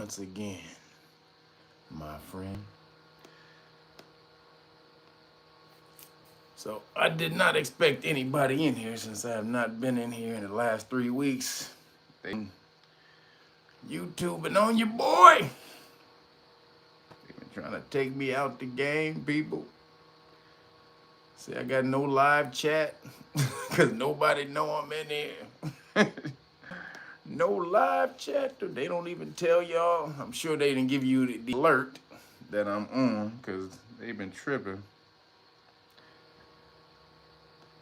once again, my friend. So I did not expect anybody in here since I have not been in here in the last 3 weeks. They YouTubing on your boy. They've been trying to take me out the game, people. See, I got no live chat because nobody know I'm in here. No live chat. They don't even tell y'all. I'm sure they didn't give you the alert that I'm on because they've been tripping.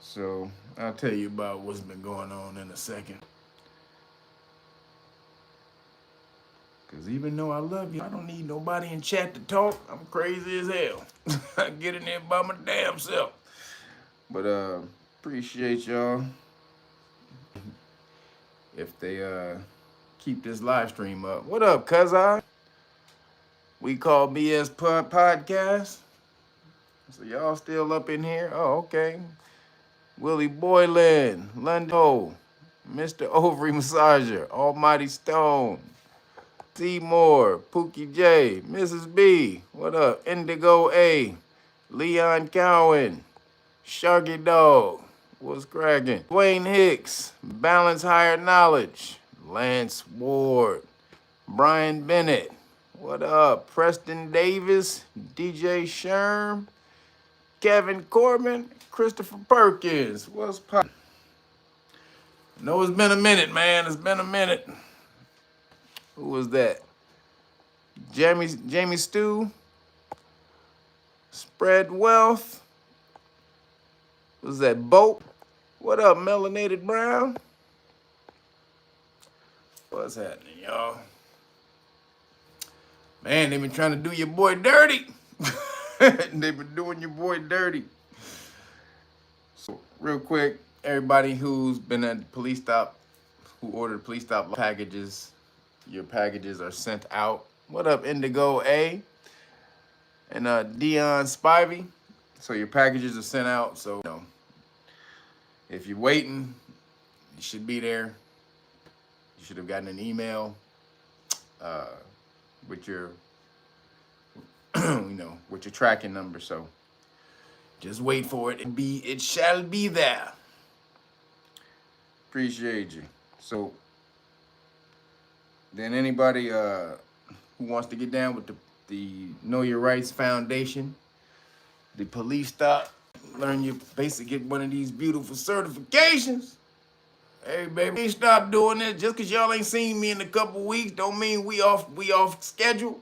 So I'll tell you about what's been going on in a second. Because even though I love you, I don't need nobody in chat to talk. I'm crazy as hell. I get in there by my damn self. But appreciate y'all. If they keep this live stream up. What up, cuz We call BS Podcast. So y'all still up in here? Oh, okay. Willie Boylan, Lundo, Mr. Ovary Massager, Almighty Stone, Seymour, Pookie J, Mrs. B, what up? Indigo A, Leon Cowan, Sharky Dog, what's cracking? Dwayne Hicks, Balance Higher Knowledge, Lance Ward, Brian Bennett, what up? Preston Davis, DJ Sherm, Kevin Corbin, Christopher Perkins, what's poppin'? I know it's been a minute, man. It's been a minute. Who was that? Jamie Stew, Spread Wealth. Was that Boat? What up, Melanated Brown? What's happening, y'all? Man, they been trying to do your boy dirty. They've been doing your boy dirty. So, real quick, everybody who's been at the police stop, who ordered police stop packages, your packages are sent out. What up, Indigo A? And Dion Spivey. So your packages are sent out. So, you know, if you're waiting, you should be there. You should have gotten an email with your, with your tracking number. So just wait for it. It shall be there. Appreciate you. So then anybody who wants to get down with the Know Your Rights Foundation, the police stop, learn your basic, get one of these beautiful certifications. Hey baby, stop doing this. Just cause y'all ain't seen me in a couple weeks don't mean we off schedule.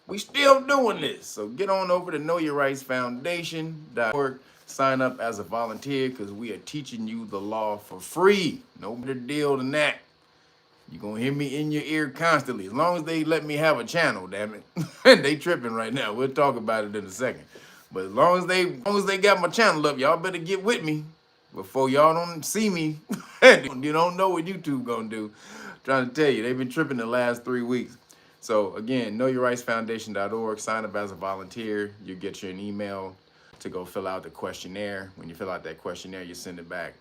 We still doing this. So get on over to knowyourrightsfoundation.org. Sign up as a volunteer because we are teaching you the law for free. No better deal than that. You're going to hear me in your ear constantly. As long as they let me have a channel, damn it. They tripping right now. We'll talk about it in a second. But as long as they got my channel up, y'all better get with me before y'all don't see me. You don't know what YouTube going to do. I'm trying to tell you, they've been tripping the last 3 weeks. So again, knowyourrightsfoundation.org. Sign up as a volunteer. You get an email to go fill out the questionnaire. When you fill out that questionnaire, you send it back.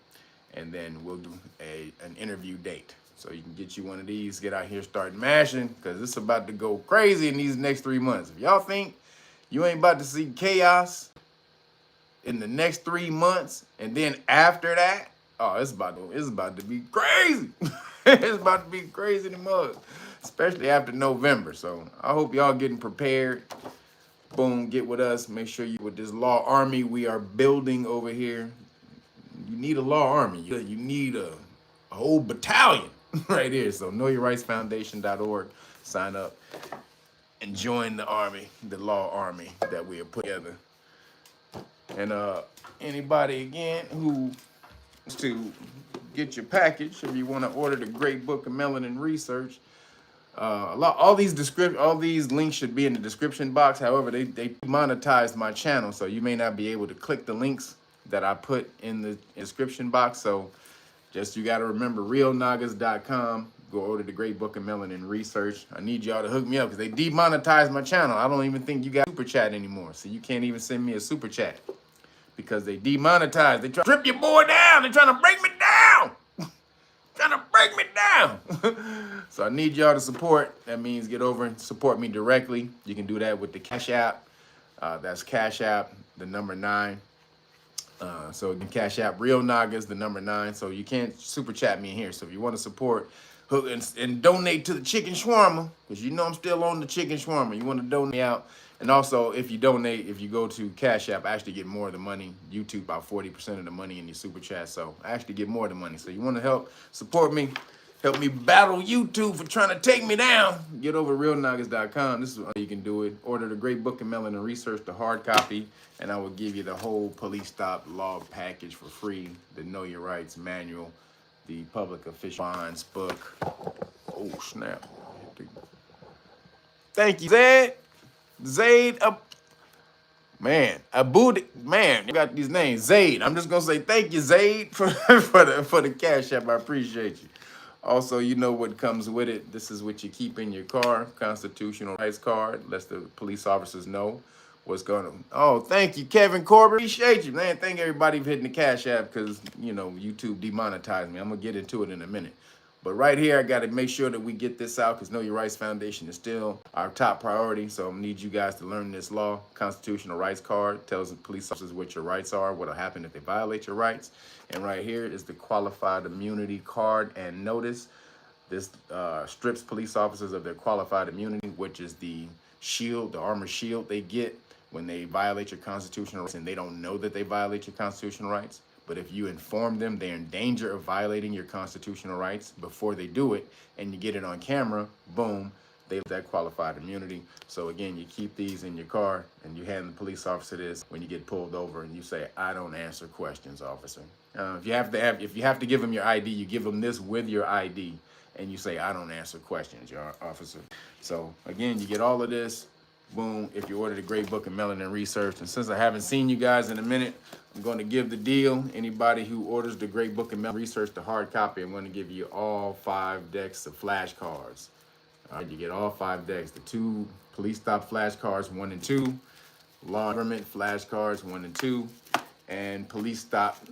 And then we'll do an interview date. So you can get you one of these, get out here, start mashing, because it's about to go crazy in these next 3 months. If y'all think you ain't about to see chaos in the next 3 months, and then after that, oh, it's about to be crazy. It's about to be crazy in the mug, especially after November. So I hope y'all getting prepared. Boom, get with us. Make sure you with this law army we are building over here. You need a law army. You need a whole battalion right here. So knowyourrightsfoundation.org. Sign up and join the army, the law army that we have put together. And anybody again who wants to get your package, if you want to order the Great Book of Melanin Research, all these links should be in the description box. However, they monetized my channel, so you may not be able to click the links that I put in the description box. So just you got to remember realnagas.com. Go order the Great Book of Melanin Research. I need y'all to hook me up because they demonetized my channel. I don't even think you got super chat anymore, so you can't even send me a super chat because they demonetized. They try to strip your boy down. They're trying to break me down. Trying to break me down. So I need y'all to support. That means get over and support me directly. You can do that with the Cash App. That's Cash App, the number 9. So you can Cash App Real Nagas, the number 9. So you can't super chat me in here. So if you want to support and donate to the chicken shawarma, because you know I'm still on the chicken shawarma. You want to donate out. And also, if you donate, if you go to Cash App, I actually get more of the money. YouTube about 40% of the money in your super chat. So I actually get more of the money. So you want to help support me, help me battle YouTube for trying to take me down, get over realnagas.com. This is how you can do it. Order the Great Book of Melanin Research, the hard copy, and I will give you the whole police stop log package for free, the Know Your Rights manual, the public official bonds book. Oh, snap. Thank you, Zed. Zaid, man, Abu, man, you got these names. Zaid. I'm just gonna say thank you, Zaid, for the Cash App. I appreciate you. Also, you know what comes with it. This is what you keep in your car, constitutional rights card. Lets the police officers know what's going on. Oh, thank you, Kevin Corbett. Appreciate you, man. Thank everybody for hitting the Cash App because, you know, YouTube demonetized me. I'm going to get into it in a minute. But right here, I got to make sure that we get this out because Know Your Rights Foundation is still our top priority. So I need you guys to learn this law. Constitutional rights card tells the police officers what your rights are, what will happen if they violate your rights. And right here is the qualified immunity card and notice. This strips police officers of their qualified immunity, which is the shield, the armor shield they get when they violate your constitutional rights and they don't know that they violate your constitutional rights. But if you inform them they're in danger of violating your constitutional rights before they do it, and you get it on camera, boom, they have that qualified immunity. So again, you keep these in your car and you hand the police officer this when you get pulled over and you say, I don't answer questions, officer. If you have to give them your ID, you give them this with your ID and you say, I don't answer questions, your officer. So again, you get all of this. Boom, if you order the Great Book of Melanin Research. And since I haven't seen you guys in a minute, I'm going to give the deal. Anybody who orders the Great Book of Melanin Research, the hard copy, I'm going to give you all 5 decks of flashcards. All right, you get all 5 decks. The 2 police stop flashcards, 1 and 2. Law government flashcards, 1 and 2. And police stop,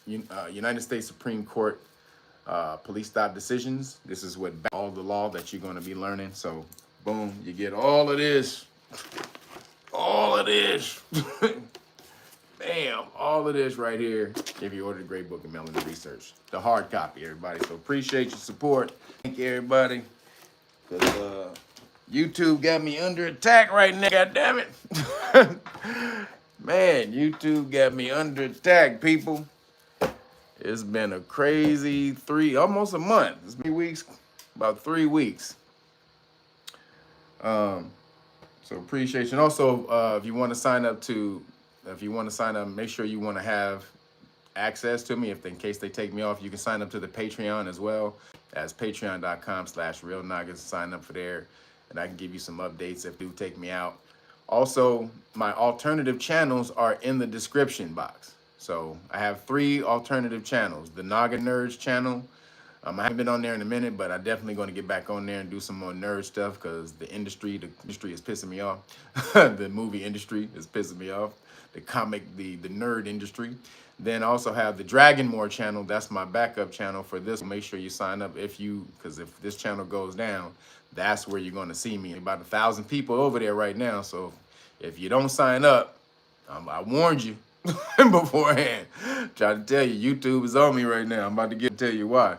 United States Supreme Court police stop decisions. This is what all the law that you're going to be learning. So boom, you get all of this. All of this. Bam, all of this right here if you order the Great Book of Melanin Research. The hard copy, everybody. So appreciate your support. Thank you, everybody. Because YouTube got me under attack right now. God damn it. Man, YouTube got me under attack, people. It's been a crazy almost a month. It's 3 weeks, about 3 weeks. So appreciation. Also, if you want to sign up, make sure you want to have access to me. In case they take me off, you can sign up to the Patreon as well. That's patreon.com/realnagas. Sign up for there, and I can give you some updates if they do take me out. Also, my alternative channels are in the description box. So I have 3 alternative channels. The Naga Nerds channel. I haven't been on there in a minute, but I'm definitely going to get back on there and do some more nerd stuff because the industry is pissing me off. The movie industry is pissing me off. The nerd industry. Then I also have the Dragon MOOR channel. That's my backup channel for this. Make sure you sign up because if this channel goes down, that's where you're going to see me. About 1,000 people over there right now. So if you don't sign up, I warned you beforehand. Try to tell you, YouTube is on me right now. I'm about to tell you why.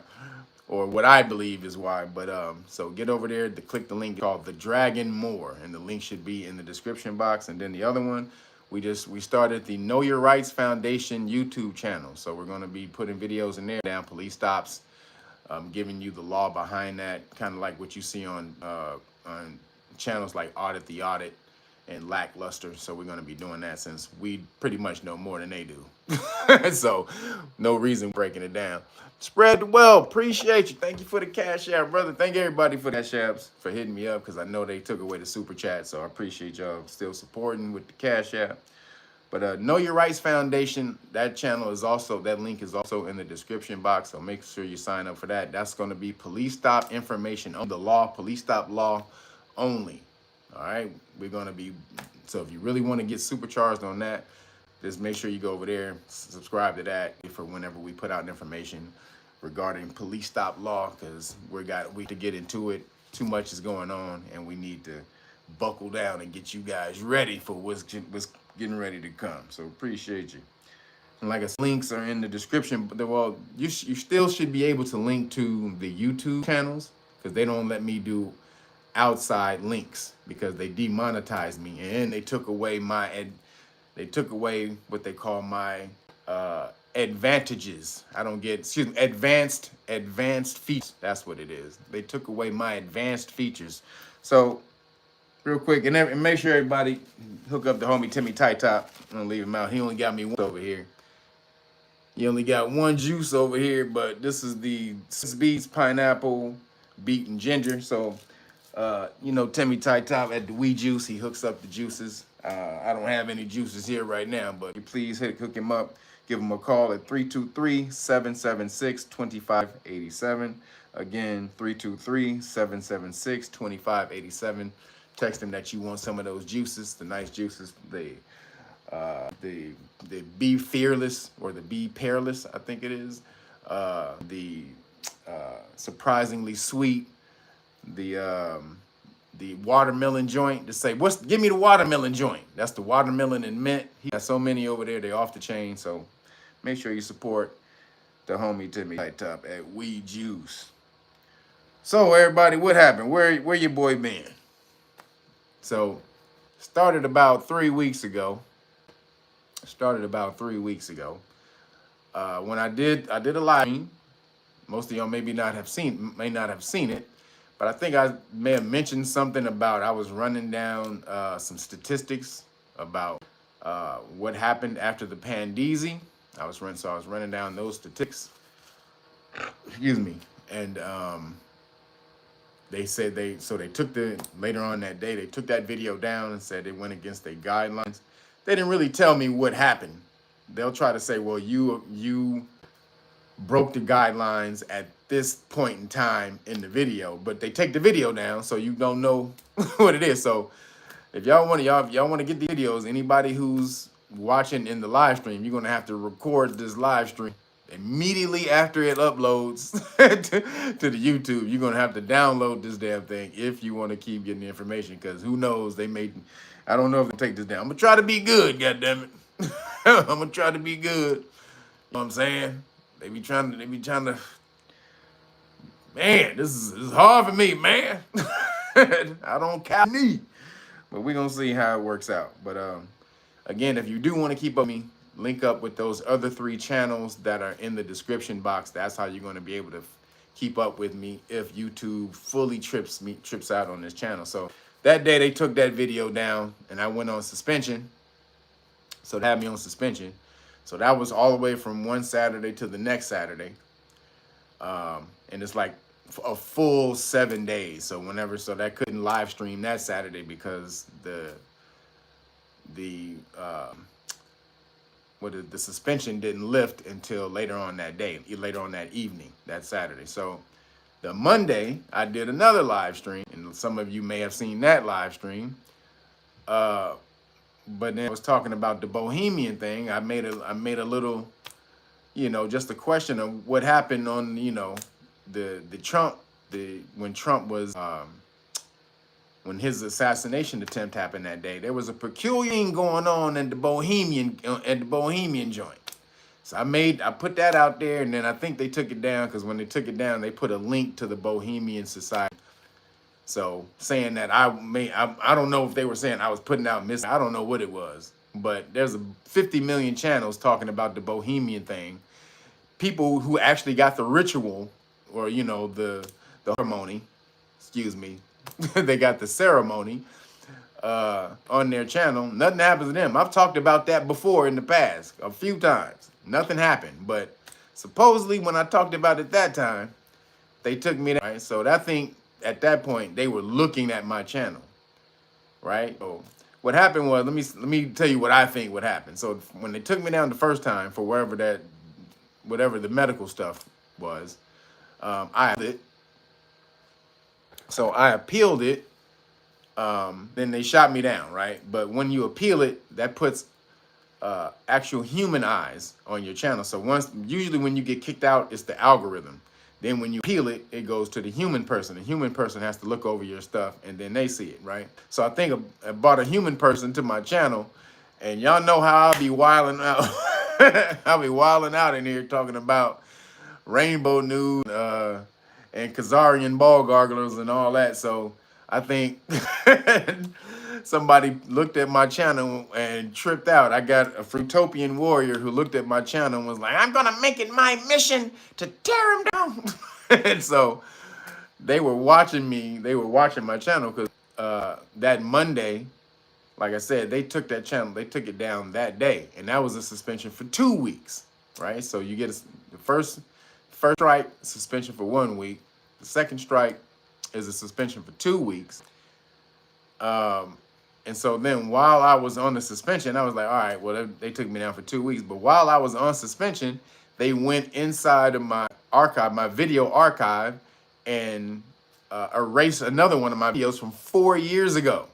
Or what I believe is why. But so get over there to click the link called the Dragon MOOR, and the link should be in the description box. And then the other one, we started the Know Your Rights Foundation YouTube channel. So we're going to be putting videos in there down police stops, giving you the law behind that, kind of like what you see on channels like Audit the Audit and Lackluster. So we're going to be doing that since we pretty much know more than they do. So no reason breaking it down. Spread the wealth. Appreciate you. Thank you for the Cash App, brother. Thank everybody for the Cash Apps, for hitting me up, because I know they took away the Super Chat. So I appreciate y'all still supporting with the Cash App. But Know Your Rights Foundation, that link is also in the description box. So make sure you sign up for that. That's going to be police stop information on the law, police stop law only. All right. We're going to be, so if you really want to get supercharged on that, just make sure you go over there, subscribe to that for whenever we put out information regarding police stop law, because we to get into it. Too much is going on, and we need to buckle down and get you guys ready for what's getting ready to come. So appreciate you. And like I said, links are in the description. But well, you still should be able to link to the YouTube channels, because they don't let me do outside links because they demonetized me, and they took away what they call my advantages. I don't get, excuse me, advanced features. That's what it is. They took away my advanced features. So real quick, and make sure everybody hook up the homie Timmy Tight Top. I'm gonna leave him out. He only got me one over here. He only got one juice over here, but this is the beets, pineapple, beet, and ginger. So you know, Timmy Tight Top at the Wee Juice, he hooks up the juices. I don't have any juices here right now, but please hook him up. Give him a call at 323-776-2587. Again, 323-776-2587. Text him that you want some of those juices, the nice juices, the Be Fearless or the Be Peerless, I think it is. The surprisingly sweet, the watermelon joint. To say, give me the watermelon joint. That's the watermelon and mint. He has so many over there, they off the chain. So make sure you support the homie Timmy Tight Top at Wee Juice. So everybody, what happened? Where your boy been? So started about 3 weeks ago. When I did a live stream. Most of y'all may not have seen it, but I think I may have mentioned something about I was running down some statistics about what happened after the Pandeezy. I was running down those statistics. Excuse me, and they said they took later on that day they took that video down and said it went against their guidelines. They didn't really tell me what happened. They'll try to say, well, you broke the guidelines at this point in time in the video, but they take the video down, so you don't know what it is. So if y'all want to get the videos, anybody who's watching in the live stream, you're gonna have to record this live stream immediately after it uploads to the YouTube. You're gonna have to download this damn thing if you want to keep getting the information, because who knows, I don't know if they take this down. I'm gonna try to be good, goddammit. I'm gonna try to be good. You know what I'm saying? They be trying to, man, this is hard for me, man. I don't count me. But we're gonna see how it works out. But again, if you do want to keep up with me, link up with those other 3 channels that are in the description box. That's how you're gonna be able to keep up with me if YouTube fully trips out on this channel. So that day they took that video down and I went on suspension. So they had me on suspension. So that was all the way from one Saturday to the next Saturday. And it's like a full 7 days. So that couldn't live stream that Saturday because the suspension didn't lift until later on that day, later on that evening, that Saturday. So the Monday I did another live stream, and some of you may have seen that live stream. But then I was talking about the Bohemian thing. I made a little, just a question of what happened on, when Trump was, when his assassination attempt happened that day. There was a peculiar thing going on at the Bohemian joint. So I put that out there, and then I think they took it down, because when they took it down, they put a link to the Bohemian Society. So saying that I don't know if they were saying I was putting out I don't know what it was, but there's 50 million channels talking about the Bohemian thing. People who actually got the ritual, or the ceremony, excuse me, they got the ceremony on their channel. Nothing happens to them. I've talked about that before in the past a few times. Nothing happened, but supposedly when I talked about it that time, they took me down. Right? So that thing. At that point, they were looking at my channel, right? So what happened was, let me tell you what I think would happen. So when they took me down the first time for whatever the medical stuff was, I appealed it. So I appealed it. Then they shot me down, right? But when you appeal it, that puts actual human eyes on your channel. So usually when you get kicked out, it's the algorithm. Then when you appeal it, it goes to the human person. The human person has to look over your stuff and then they see it, right? So I think I brought a human person to my channel, and y'all know how I'll be wilding out. I'll be wilding out in here talking about rainbow news and Khazarian ball garglers and all that. So I think somebody looked at my channel and tripped out. I got a Fruitopian warrior who looked at my channel and was like, I'm gonna make it my mission to tear him down. And so they were watching me, they were watching my channel, because that Monday, like I said, they took that channel, they took it down that day, and that was a suspension for 2 weeks, right? So you get the first strike, suspension for 1 week. The second strike is a suspension for 2 weeks. And so then while I was on the suspension, I was like, all right, well, they took me down for 2 weeks. But while I was on suspension, they went inside of my archive, my video archive, and erased another one of my videos from 4 years ago.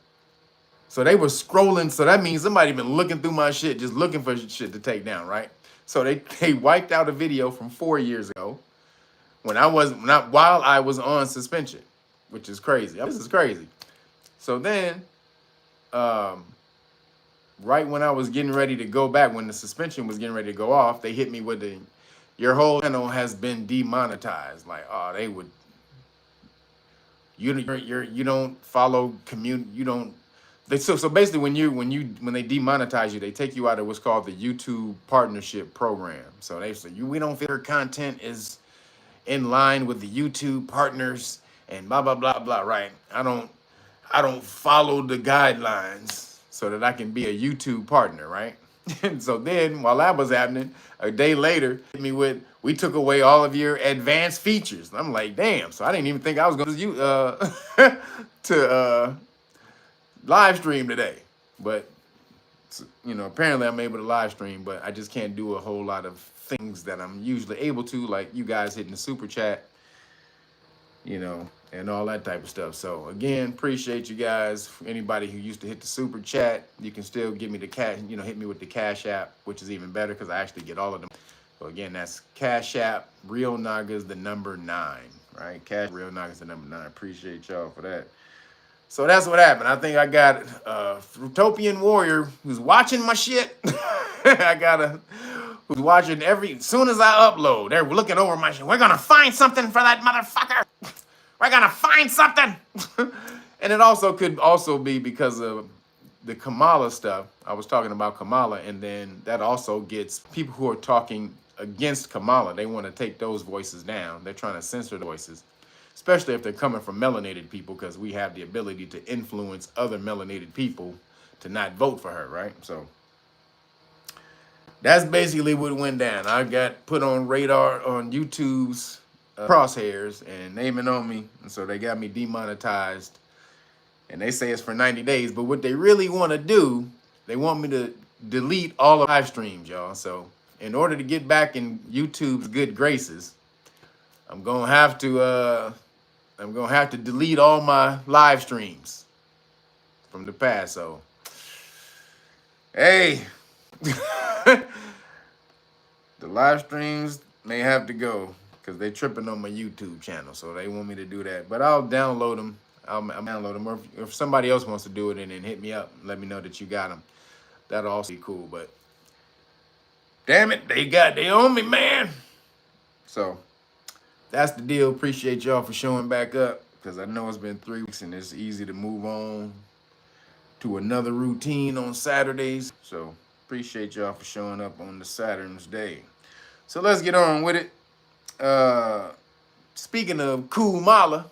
So they were scrolling. So that means somebody been looking through my shit, just looking for shit to take down, right? So they wiped out a video from 4 years ago while I was on suspension, which is crazy. This is crazy. So then, right when I was getting ready to go back, when the suspension was getting ready to go off, they hit me with your whole channel has been demonetized. Like, oh, they would, you don't follow community, you don't. So basically, when they demonetize you, they take you out of what's called the YouTube Partnership Program. So they say we don't feel your content is in line with the YouTube partners and blah blah blah blah. Right? I don't follow the guidelines so that I can be a YouTube partner. Right? And so then, while that was happening, a day later, hit me with, we took away all of your advanced features. I'm like, damn. So I didn't even think I was going to use to live stream today, but you know, apparently I'm able to live stream, but I just can't do a whole lot of things that I'm usually able to, like you guys hitting the super chat, you know, and all that type of stuff. So again, appreciate you guys. Anybody who used to hit the super chat, you can still give me the cash, you know, hit me with the Cash App, which is even better because I actually get all of them. So again, that's Cash App, Real Nagas, the number 9, right? Cash Real Nagas, the number 9. Appreciate y'all for that. So that's what happened. I think I got a Fruitopian warrior who's watching my shit. I got who's watching as soon as I upload, they're looking over my shit. We're gonna find something for that motherfucker. We're gonna find something. And it also could be because of the Kamala stuff. I was talking about Kamala, and then that also gets people who are talking against Kamala. They want to take those voices down. They're trying to censor the voices, especially if they're coming from melanated people, because we have the ability to influence other melanated people to not vote for her, right? So that's basically what went down. I got put on radar on YouTube's crosshairs, and they've been on me, and so they got me demonetized, and they say it's for 90 days, but what they really want to do, they want me to delete all of live streams, y'all. So in order to get back in YouTube's good graces, I'm gonna have to delete all my live streams from the past. So, hey, the live streams may have to go because they're tripping on my YouTube channel. So they want me to do that, but I'll download them. I'll download them. Or if somebody else wants to do it, and then hit me up, let me know that you got them. That'll also be cool. But damn it, they own me, man. So that's the deal. Appreciate y'all for showing back up, because I know it's been 3 weeks and it's easy to move on to another routine on Saturdays. So appreciate y'all for showing up on the Saturn's Day. So let's get on with it. Speaking of Coup-Mala,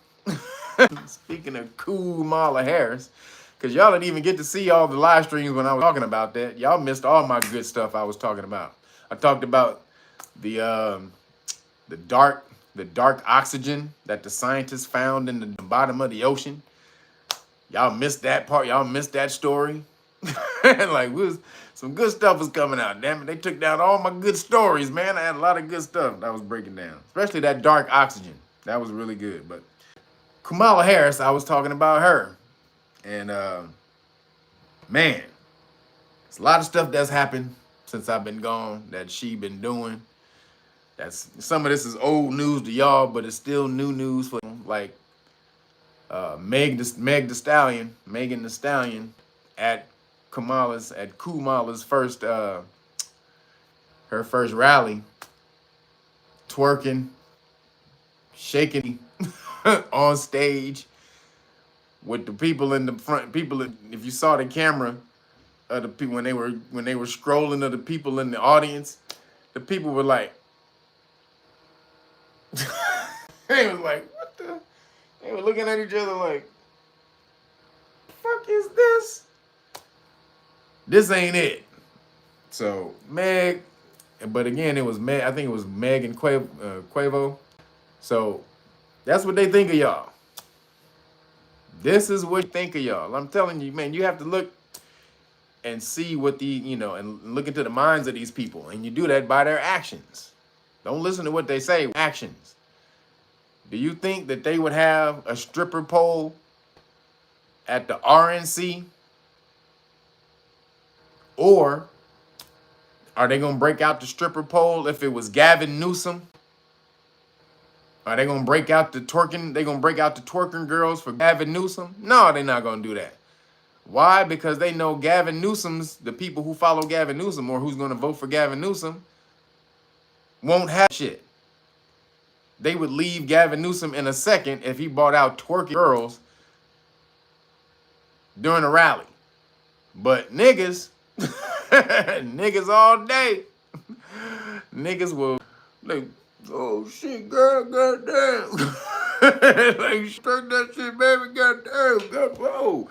speaking of Kamala Harris, because y'all didn't even get to see all the live streams when I was talking about that. Y'all missed all my good stuff I was talking about. I talked about the dark oxygen that the scientists found in the bottom of the ocean. Y'all missed that part. Y'all missed that story. Like, some good stuff was coming out. Damn it, they took down all my good stories, man. I had a lot of good stuff that I was breaking down, especially that dark oxygen. That was really good. But Kamala Harris, I was talking about her, and man, there's a lot of stuff that's happened since I've been gone that she been doing. That's some of this is old news to y'all, but it's still new news for like Megan the Stallion at Coup-Mala's first her first rally, twerking, shaking on stage with the people in the front. If you saw the camera of the people when they were scrolling of the people in the audience, the people were like, they was like, what the? They were looking at each other like, fuck is this? This ain't it. So Meg, but again, it was Meg. I think it was Meg and Quavo. So that's what they think of y'all. This is what they think of y'all. I'm telling you, man, you have to look and see what and look into the minds of these people. And you do that by their actions. Don't listen to what they say, actions. Do you think that they would have a stripper pole at the RNC? Or are they going to break out the stripper pole if it was Gavin Newsom? Are they going to break out the twerking? They going to break out the twerking girls for Gavin Newsom? No, they're not going to do that. Why? Because they know Gavin Newsom's, the people who follow Gavin Newsom or who's going to vote for Gavin Newsom won't have shit. They would leave Gavin Newsom in a second if he bought out twerking girls during a rally. But niggas, niggas all day, niggas will like, oh shit, girl, goddamn. Like, straight that shit, baby, goddamn, whoa.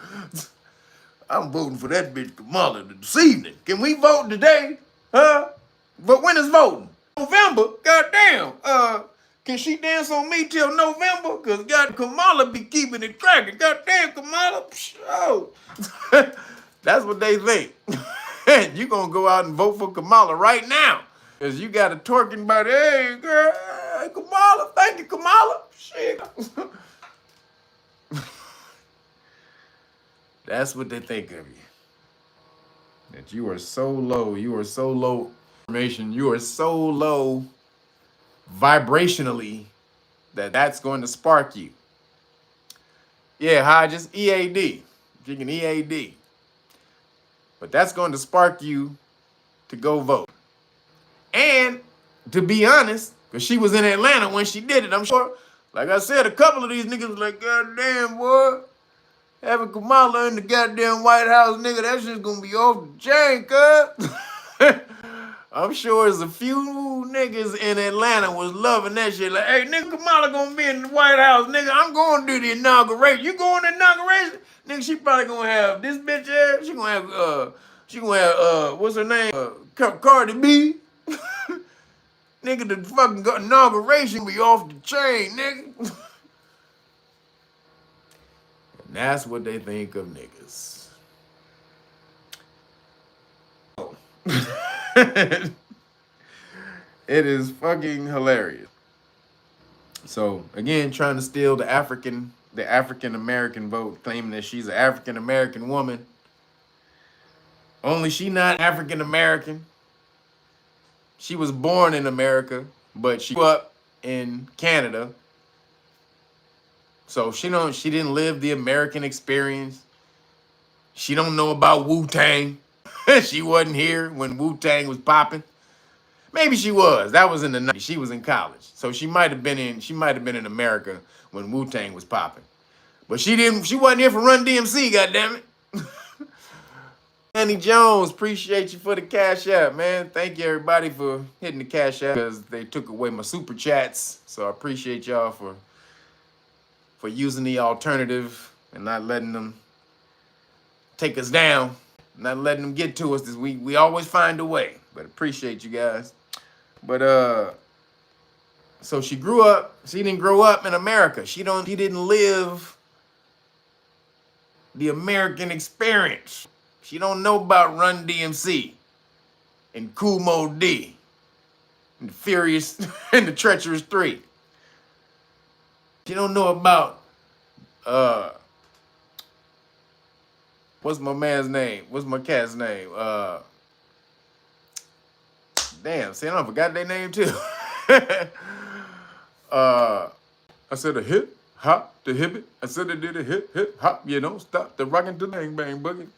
I'm voting for that bitch Kamala this evening. Can we vote today? Huh? But when is voting? November? Goddamn. Can she dance on me till November? Cause God, Kamala be keeping it cracking. Goddamn, Kamala. Oh. That's what they think. You gonna go out and vote for Kamala right now. Cause you got a twerking body. Hey, girl, hey, Kamala. Thank you, Kamala. Shit. That's what they think of you. That you are so low. You are so low information. You are so low vibrationally that's going to spark you. Yeah, hi, just EAD. You can EAD. But that's going to spark you to go vote. And to be honest, because she was in Atlanta when she did it, I'm sure, like I said, a couple of these niggas was like, goddamn, boy, having Kamala in the goddamn White House, nigga, that shit's gonna be off the chain, cuz. I'm sure there's a few niggas in Atlanta was loving that shit. Like, hey, nigga, Kamala gonna be in the White House, nigga. I'm going to do the inauguration. You going to the inauguration? Nigga, she probably gonna have this bitch ass. She gonna have, what's her name? Cardi B. Nigga, the fucking inauguration be off the chain, nigga. And that's what they think of niggas. It is fucking hilarious. So again, trying to steal the African American vote, claiming that she's an African American woman. Only she not African American. She was born in America, but she grew up in Canada. So she didn't live the American experience. She don't know about Wu-Tang. She wasn't here when Wu-Tang was popping. Maybe she was. That was in the 90s. She was in college. So she might have been in America when Wu-Tang was popping. But she wasn't here for Run DMC, goddammit. Annie Jones, appreciate you for the Cash App, man. Thank you everybody for hitting the Cash App because they took away my super chats. So I appreciate y'all for using the alternative and not letting them take us down, not letting them get to us. We always find a way. But appreciate you guys. But so she didn't grow up in America. She didn't live the American experience. She don't know about Run DMC and Kool Moe D and the Furious and the Treacherous 3. She don't know about what's my man's name? What's my cat's name? Damn, see, I forgot their name too. I said a hip hop, the hip it. I said I did a hip hop. You don't stop the rockin' to bang bang boogie.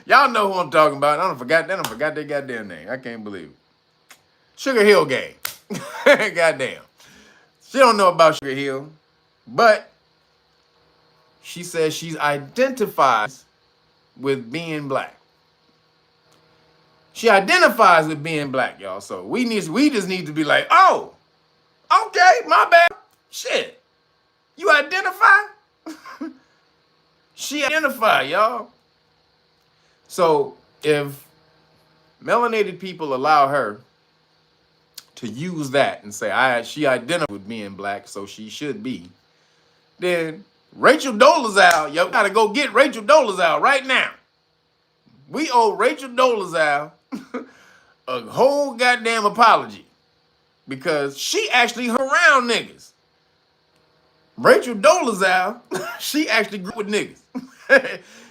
Y'all know who I'm talking about. I forgot their goddamn name. I can't believe it. Sugar Hill Gang. Goddamn. She don't know about Sugar Hill, but she says she identifies with being black. She identifies with being black, y'all. So we just need to be like, oh, okay, my bad. Shit. You identify? She identify, y'all. So if melanated people allow her to use that and say, she identifies with being black, so she should be, then Rachel Dolezal, y'all gotta go get Rachel Dolezal right now. We owe Rachel Dolezal a whole goddamn apology because she actually hung around niggas. Rachel Dolezal, she actually grew with niggas.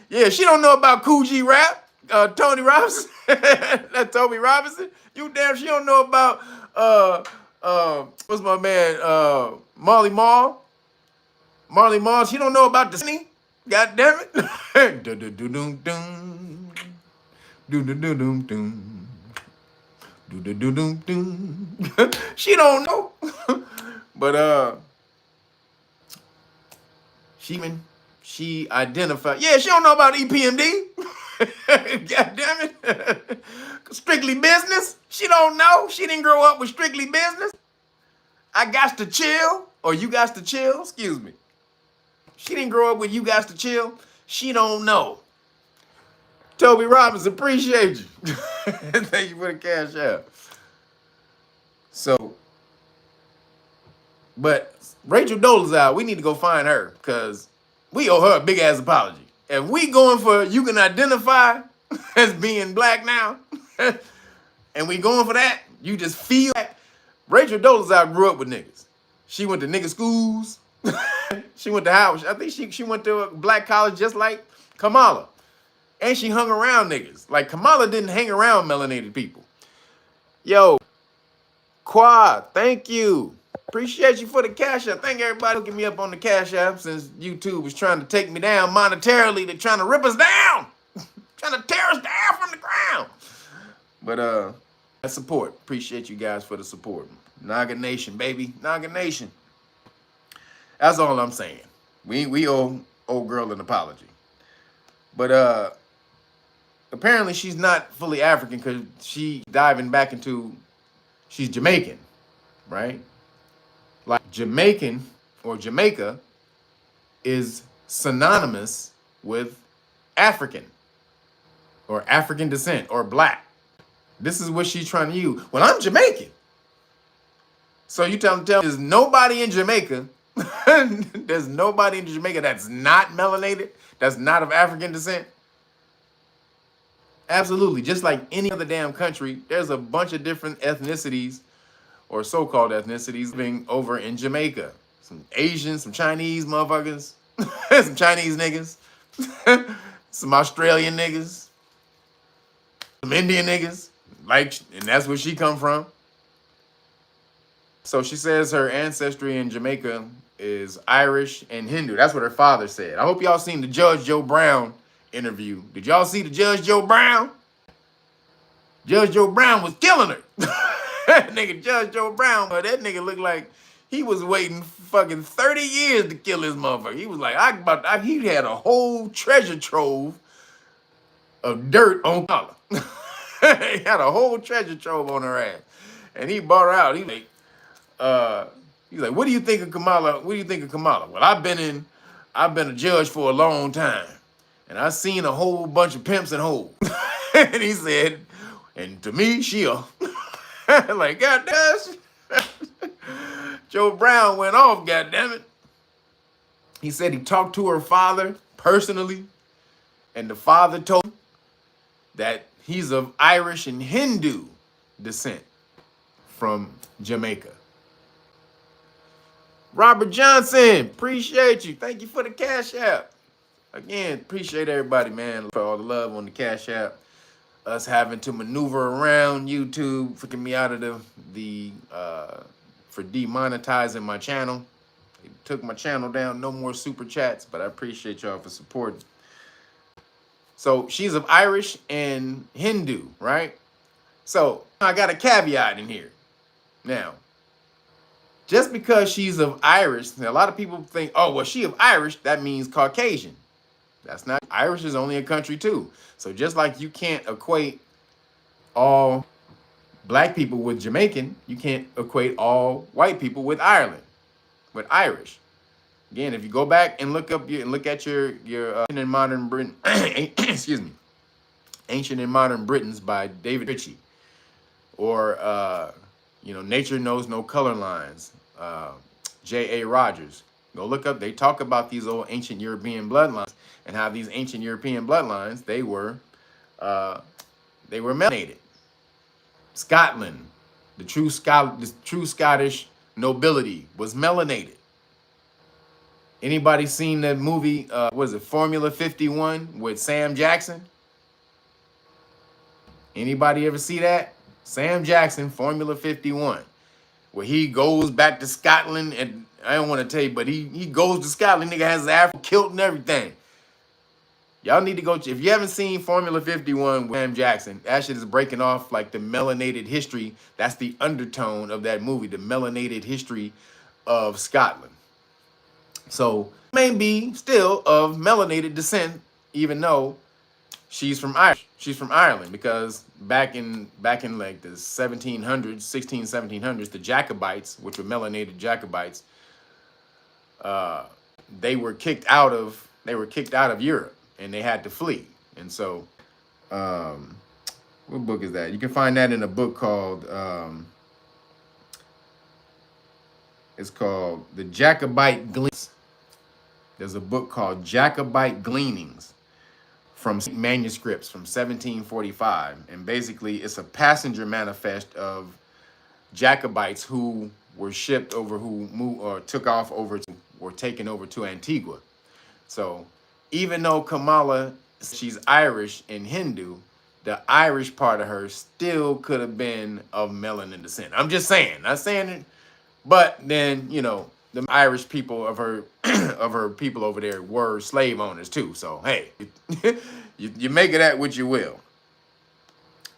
Yeah, she don't know about Cool G Rap, Tony Robinson. That's Toby Robinson. You damn, she don't know about what's my man, Marley Marl. Marley Marl, she don't know about the Cine. God damn it. She don't know. But she identified. Yeah, she don't know about EPMD. God damn it. Strictly Business. She don't know. She didn't grow up with Strictly Business. I Got to Chill, or You Got to Chill. Excuse me. She didn't grow up with You Got to Chill. She don't know. Toby Robinson, appreciate you. Thank you for the cash app. So, but Rachel Dolezal, we need to go find her because we owe her a big ass apology. If we going for you can identify as being black now, and we going for that, you just feel like Rachel Dolezal grew up with niggas. She went to nigga schools. She went to Howard. I think she went to a black college just like Kamala. And she hung around niggas. Like Kamala didn't hang around melanated people. Yo, Quad, thank you. Appreciate you for the cash app. Thank everybody hooking me up on the cash app since YouTube was trying to take me down monetarily. They're trying to rip us down. Trying to tear us down from the ground. But that support. Appreciate you guys for the support. Naga Nation, baby. Naga Nation. That's all I'm saying. We owe old girl an apology. But apparently she's not fully African because she's diving back into, she's Jamaican, right? Like Jamaican or Jamaica is synonymous with African or African descent or black. This is what she's trying to use. Well, I'm Jamaican. So you tell me there's nobody in Jamaica. There's nobody in Jamaica that's not melanated, that's not of African descent. Absolutely. Just like any other damn country, there's a bunch of different ethnicities or so-called ethnicities living over in Jamaica. Some Asians, some Chinese motherfuckers, some Chinese niggas, some Australian niggas, some Indian niggas, like, and that's where she come from. So she says her ancestry in Jamaica is Irish and Hindu. That's what her father said. I hope y'all seen the Judge Joe Brown interview. Did y'all see the Judge Joe Brown? Judge Joe Brown was killing her. Nigga, Judge Joe Brown, but that nigga looked like he was waiting fucking 30 years to kill his motherfucker. He was like, he had a whole treasure trove of dirt on Kamala. He had a whole treasure trove on her ass. And he bought her out. He's like, what do you think of Kamala? What do you think of Kamala? Well, I've been a judge for a long time. And I've seen a whole bunch of pimps and hoes. And he said, and to me, she a like, God damn. Joe Brown went off, God damn it. He said he talked to her father personally, and the father told him that he's of Irish and Hindu descent from Jamaica. Robert Johnson, appreciate you. Thank you for the cash app. Again, appreciate everybody, man, for all the love on the cash app. us having to maneuver around YouTube, freaking me out of for demonetizing my channel. It took my channel down. No more super chats, but I appreciate y'all for supporting. So she's of Irish and Hindu, right? So I got a caveat in here. Now, just because she's of Irish, a lot of people think, oh, well, she of Irish, that means Caucasian. That's not. Irish is only a country too. So just like you can't equate all black people with Jamaican, you can't equate all white people with with Irish. Again, if you go back and look at your Ancient and Modern Britain, excuse me, Ancient and Modern Britons by David Ritchie, or Nature Knows No Color Lines, J.A. Rogers. Go look up. They talk about these old ancient European bloodlines and how these ancient European bloodlines they were melanated. Scotland, the true Scottish nobility was melanated. Anybody seen that movie, Formula 51 with Sam Jackson? Anybody ever see that? Sam Jackson, Formula 51, where he goes back to Scotland, and I don't want to tell you, but he goes to Scotland, nigga has the Afro kilt and everything. Y'all need to go, if you haven't seen Formula 51 with Sam Jackson, that shit is breaking off like the melanated history. That's the undertone of that movie, the melanated history of Scotland. So may be still of melanated descent, even though she's from Ireland, because back in like the 1700s, 1700s, the Jacobites, which were melanated Jacobites, they were kicked out of Europe and they had to flee. And so, what book is that? You can find that in a book called it's called The Jacobite Gleanings. There's a book called Jacobite Gleanings from manuscripts from 1745. And basically it's a passenger manifest of Jacobites who were shipped over, who moved or took off over to, were taken over to Antigua. So even though Kamala, she's Irish and Hindu, the Irish part of her still could have been of melanin descent. I'm just saying, not saying it, but then, the Irish people of her people over there were slave owners too. So hey, you make of that what you will.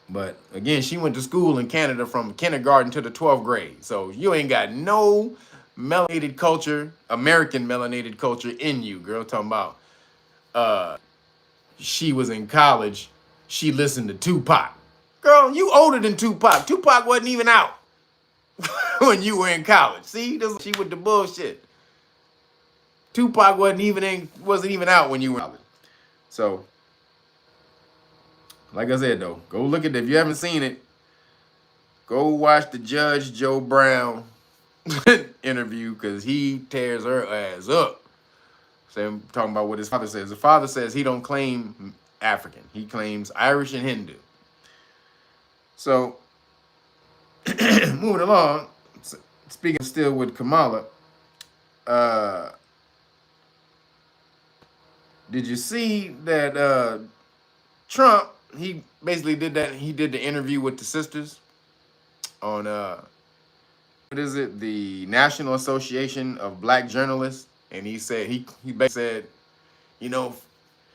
But again, she went to school in Canada from kindergarten to the 12th grade. So you ain't got no melanated culture, American melanated culture in you, girl. Talking about she was in college, she listened to Tupac. Girl, you older than Tupac. Tupac wasn't even out when you were in college. See, she with the bullshit. Tupac wasn't even out when you were in college. So, like I said though, go look at it. If you haven't seen it, go watch the Judge Joe Brown interview, because he tears her ass up. So I'm talking about what his father says. The father says he don't claim African. He claims Irish and Hindu. So, moving along, speaking still with Kamala, did you see that Trump, he basically did that, he did the interview with the sisters on, what is it, the National Association of Black Journalists, and he said, he basically said,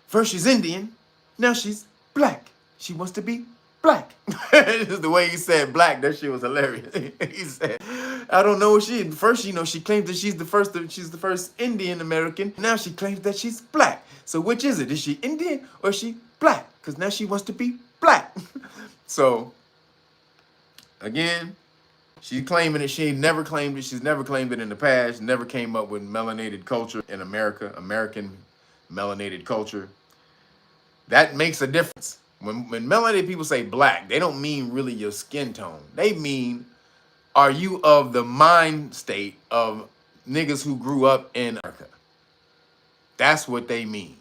first she's Indian, now she's black. She wants to be black. Just the way he said black, that shit was hilarious. He said, I don't know what first, she claims that she's the first Indian American. Now she claims that she's black. So which is it? Is she Indian or is she black? Because now she wants to be black. So again, she's claiming it. She ain't never claimed it. She's never claimed it in the past. Never came up with melanated culture in America, American melanated culture. That makes a difference. When melanated people say black, they don't mean really your skin tone. They mean, are you of the mind state of niggas who grew up in America? That's what they mean.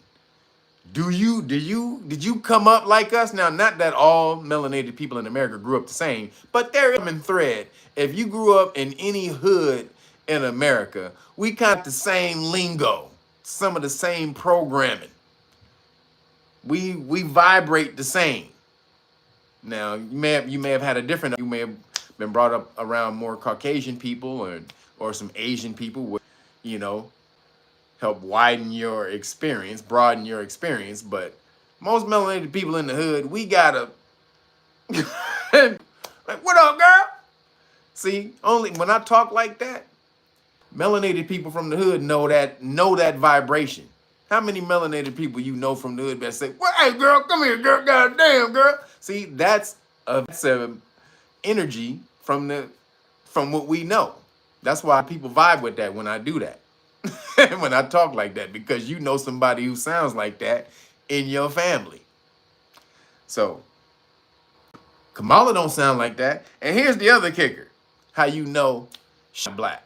Did you come up like us? Now, not that all melanated people in America grew up the same, but they're in common thread. If you grew up in any hood in America, we got the same lingo, some of the same programming. We vibrate the same. Now you may have had a different. You may have been brought up around more Caucasian people or some Asian people, which, you know, help widen your experience, broaden your experience. But most melanated people in the hood, we gotta like, what up, girl? See, only when I talk like that, melanated people from the hood know that vibration. How many melanated people you know from the hood that say, "Well, hey, girl, come here, girl, goddamn, girl." See, that's a energy from what we know. That's why people vibe with that when I do that, when I talk like that, because you know somebody who sounds like that in your family. So Kamala don't sound like that. And here's the other kicker: how you know she's black.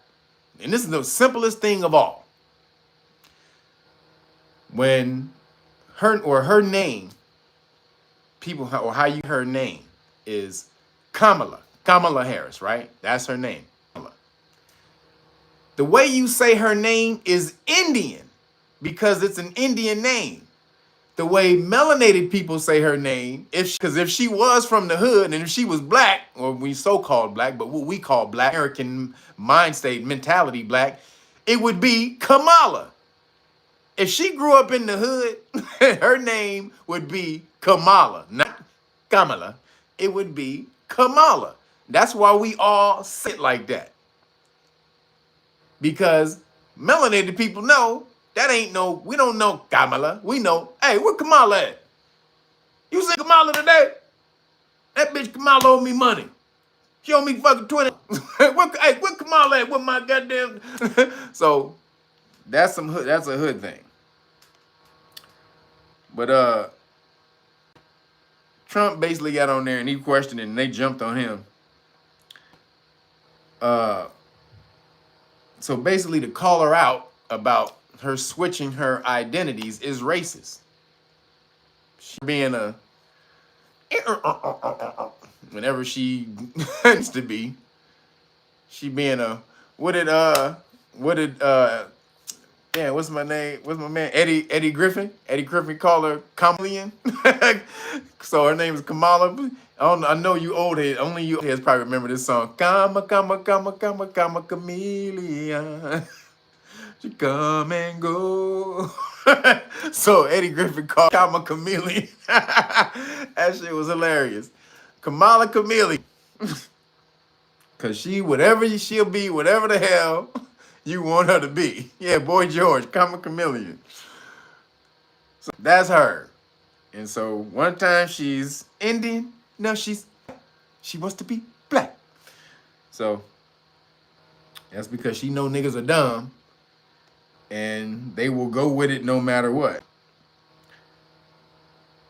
And this is the simplest thing of all. When her name, people, or how you her name is Kamala Harris, right? That's her name. The way you say her name is Indian because it's an Indian name. The way melanated people say her name, because if she was from the hood and if she was black, or we so-called black, but what we call black, American mind state, mentality black, it would be Kamala. If she grew up in the hood, her name would be Kamala, not Kamala. It would be Kamala. That's why we all sit like that. Because melanated people know that ain't no, we don't know Kamala. We know, hey, where Kamala at? You see Kamala today? That bitch Kamala owe me money. She owe me fucking 20. Hey, where Kamala at? With my goddamn. So that's a hood thing. But Trump basically got on there and he questioned it and they jumped on him. So basically to call her out about her switching her identities is racist. She being a whenever she needs to be. She being a what's my name? What's my man? Eddie Griffin. Eddie Griffin called her chameleon. So her name is Kamala. I know you old heads. Only you old heads probably remember this song. Kama, chameleon. She come and go. So Eddie Griffin called Kamala chameleon. That shit was hilarious. Kamala chameleon. Cause she'll be whatever the hell you want her to be. Yeah, Boy George, Kamala chameleon. So that's her. And so one time she's Indian, now she wants to be black. So that's because she know niggas are dumb and they will go with it no matter what.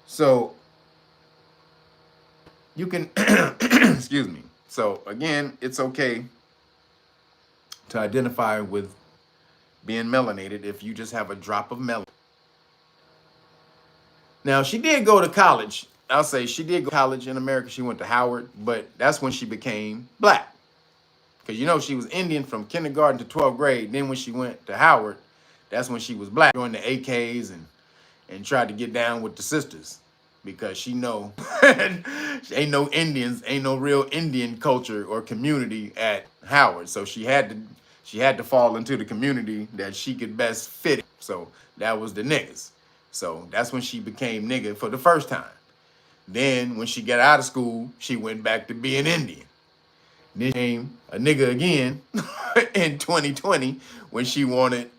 So you can, excuse me. So again, it's okay to identify with being melanated if you just have a drop of melanin. Now, she did go to college. I'll say she did go to college in America. She went to Howard, but that's when she became black. Because, you know, she was Indian from kindergarten to 12th grade. Then when she went to Howard, that's when she was black. Joined the AKs and tried to get down with the sisters. Because she know ain't no Indians, ain't no real Indian culture or community at Howard. So she had to fall into the community that she could best fit in. So that was the niggas. So that's when she became nigga for the first time. Then when she got out of school, she went back to being Indian. Then she became a nigga again in 2020 when she wanted,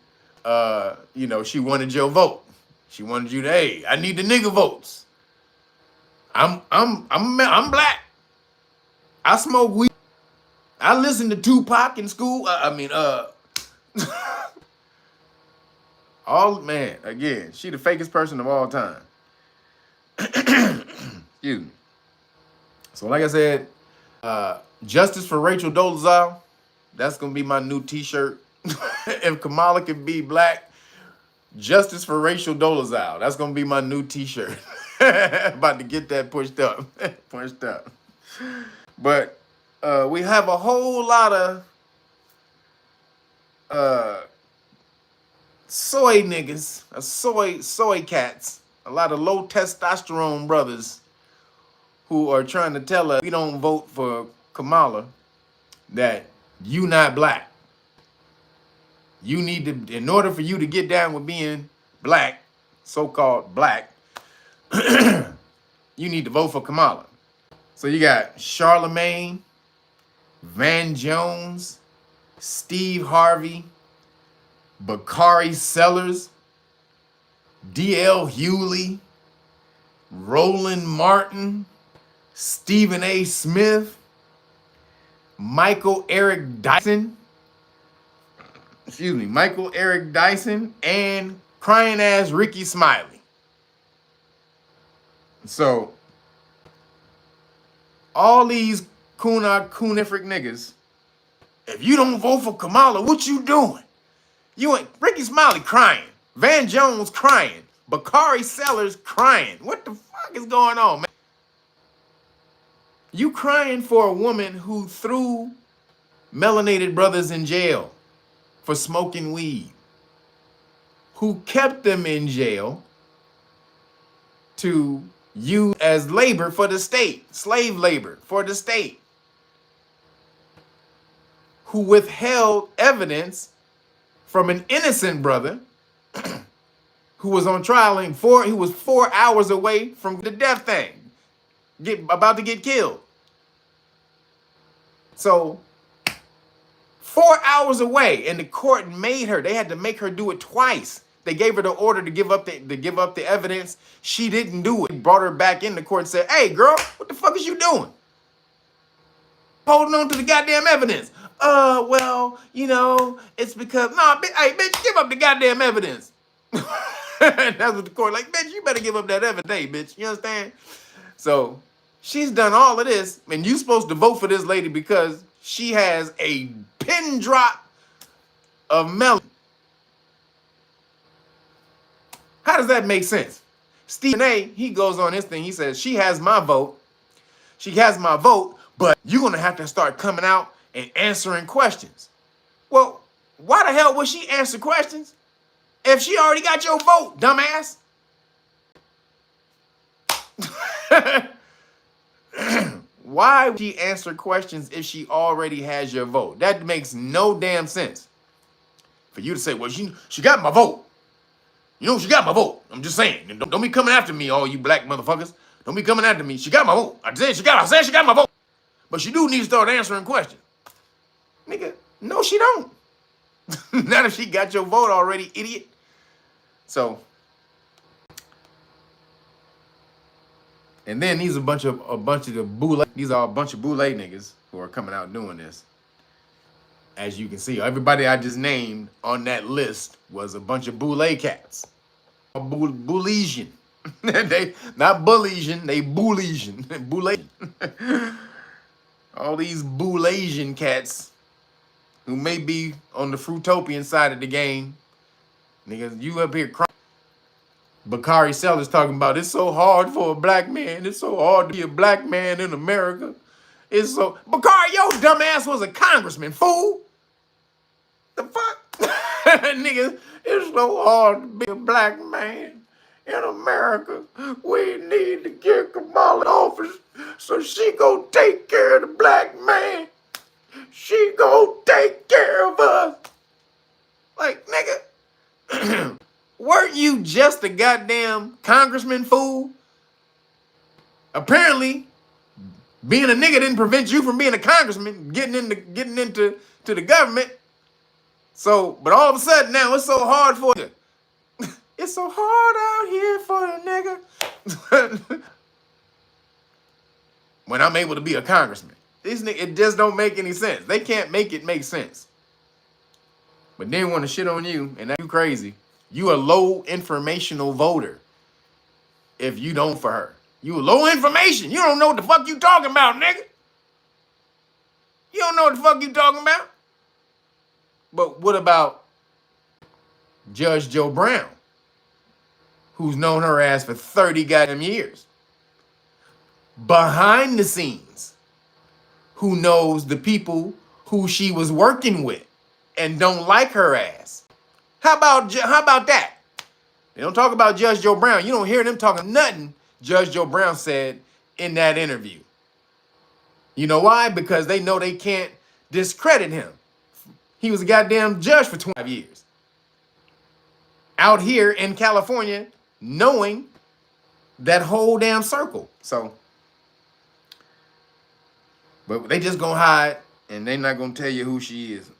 she wanted your vote. She wanted you to, hey, I need the nigga votes. I'm black. I smoke weed. I listen to Tupac in school. Again, she the fakest person of all time. Excuse me. So like I said, justice for Rachel Dolezal, that's gonna be my new t-shirt. If Kamala can be black, justice for Rachel Dolezal, that's gonna be my new t-shirt. About to get that pushed up. But we have a whole lot of soy niggas, soy cats, a lot of low testosterone brothers who are trying to tell us we don't vote for Kamala, that you not black. You need to, in order for you to get down with being black, so-called black, you need to vote for Kamala. So you got Charlemagne, Van Jones, Steve Harvey, Bakari Sellers, D.L. Hewley, Roland Martin, Stephen A. Smith, Michael Eric Dyson, and crying ass Ricky Smiley. So all these coonifric niggas, if you don't vote for Kamala, what you doing? You ain't Ricky Smiley crying, Van Jones crying, Bakari Sellers crying. What the fuck is going on, man? You crying for a woman who threw melanated brothers in jail for smoking weed, who kept them in jail to use as labor for the state, slave labor for the state, who withheld evidence from an innocent brother who was on trial he was 4 hours away from the death thing, about to get killed. So 4 hours away, and the court they had to make her do it twice. They gave her the order to give up the evidence. She didn't do it. Brought her back in the court and said, "Hey girl, what the fuck is you doing? Holding on to the goddamn evidence." Well, you know, it's because, hey, bitch, give up the goddamn evidence. That's what the court like, bitch, you better give up that evidence, hey, bitch. You understand? So she's done all of this, and you supposed to vote for this lady because she has a pin drop of melanin. How does that make sense? Stephen A., he goes on his thing, he says, she has my vote, but you're gonna have to start coming out and answering questions. Well, why the hell would she answer questions if she already got your vote, dumbass? Why would she answer questions if she already has your vote? That makes no damn sense. For you to say, well, she got my vote. You know, she got my vote. I'm just saying. And don't be coming after me, all you black motherfuckers. Don't be coming after me. She got my vote. I said she got my vote. But she do need to start answering questions. Nigga, no, she don't. Not if she got your vote already, idiot. So, and then these are a bunch of the Boule. These are a bunch of Boule niggas who are coming out doing this. As you can see, everybody I just named on that list was a bunch of Boule cats. Boulesian. They not Boulesian, they Boulesian. Boulesian. All these Boulesian cats who may be on the Fruitopian side of the game. Niggas, you up here crying. Bakari Sellers talking about it's so hard for a black man. It's so hard to be a black man in America. It's so... Bakari, your dumb ass was a congressman, fool. The fuck? Nigga, it's so hard to be a black man in America. We need to get Kamala in office so she gonna take care of the black man. She gonna take care of us. Like, nigga, weren't you just a goddamn congressman, fool? Apparently, being a nigga didn't prevent you from being a congressman, getting into the government. So, but all of a sudden now it's so hard for you. It's so hard out here for the nigga. When I'm able to be a congressman. These niggas, it just don't make any sense. They can't make it make sense. But then want to shit on you, and that's you crazy. You a low informational voter if you don't for her. You low information. You don't know what the fuck you talking about, nigga. You don't know what the fuck you talking about. But what about Judge Joe Brown, who's known her ass for 30 goddamn years? Behind the scenes, who knows the people who she was working with and don't like her ass. How about that? They don't talk about Judge Joe Brown. You don't hear them talking nothing. Judge Joe Brown said in that interview. You know why? Because they know they can't discredit him. He was a goddamn judge for 25 years. Out here in California, knowing that whole damn circle. So, but they just gonna hide and they not gonna tell you who she is.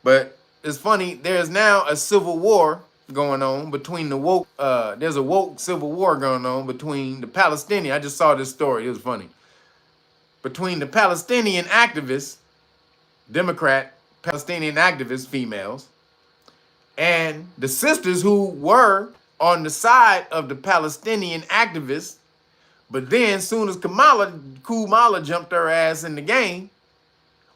But it's funny, there's now a civil war going on between the woke, there's a woke civil war going on between the Palestinian, I just saw this story, it was funny. Between the Palestinian activists, Democrat Palestinian activists, females, and the sisters who were on the side of the Palestinian activists, but then soon as Coup-Mala jumped her ass in the game,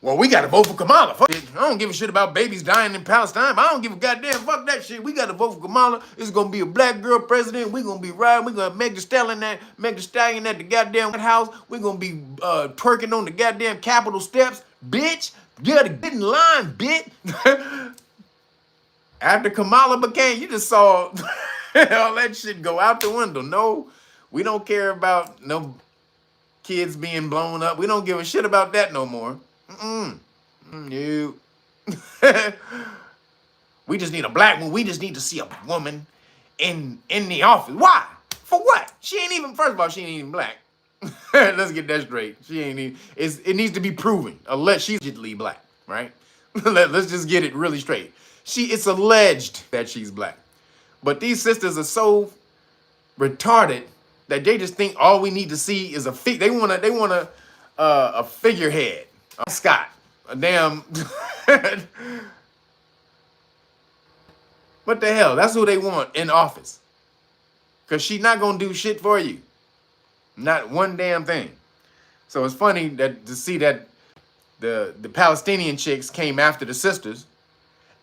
well, we gotta vote for Kamala. Fuck it. I don't give a shit about babies dying in Palestine. I don't give a goddamn fuck that shit. We gotta vote for Kamala. It's gonna be a black girl president. We're gonna be riding. We're gonna make the stallion at the goddamn White House. We're gonna be twerking on the goddamn Capitol steps. Bitch, you gotta get in line, bitch. After Kamala became, you just saw all that shit go out the window. No, we don't care about no kids being blown up. We don't give a shit about that no more. No. We just need a black one. We just need to see a woman in the office. Why? For what? She ain't even, first of all, she ain't even black. Let's get that straight. She ain't even, it needs to be proven, unless she's allegedly black, right? Let's just get it really straight. It's alleged that she's black. But these sisters are so retarded that they just think all we need to see is a they want a figurehead. Scott, a damn. What the hell? That's who they want in office. Because she's not going to do shit for you. Not one damn thing. So it's funny that to see that the Palestinian chicks came after the sisters.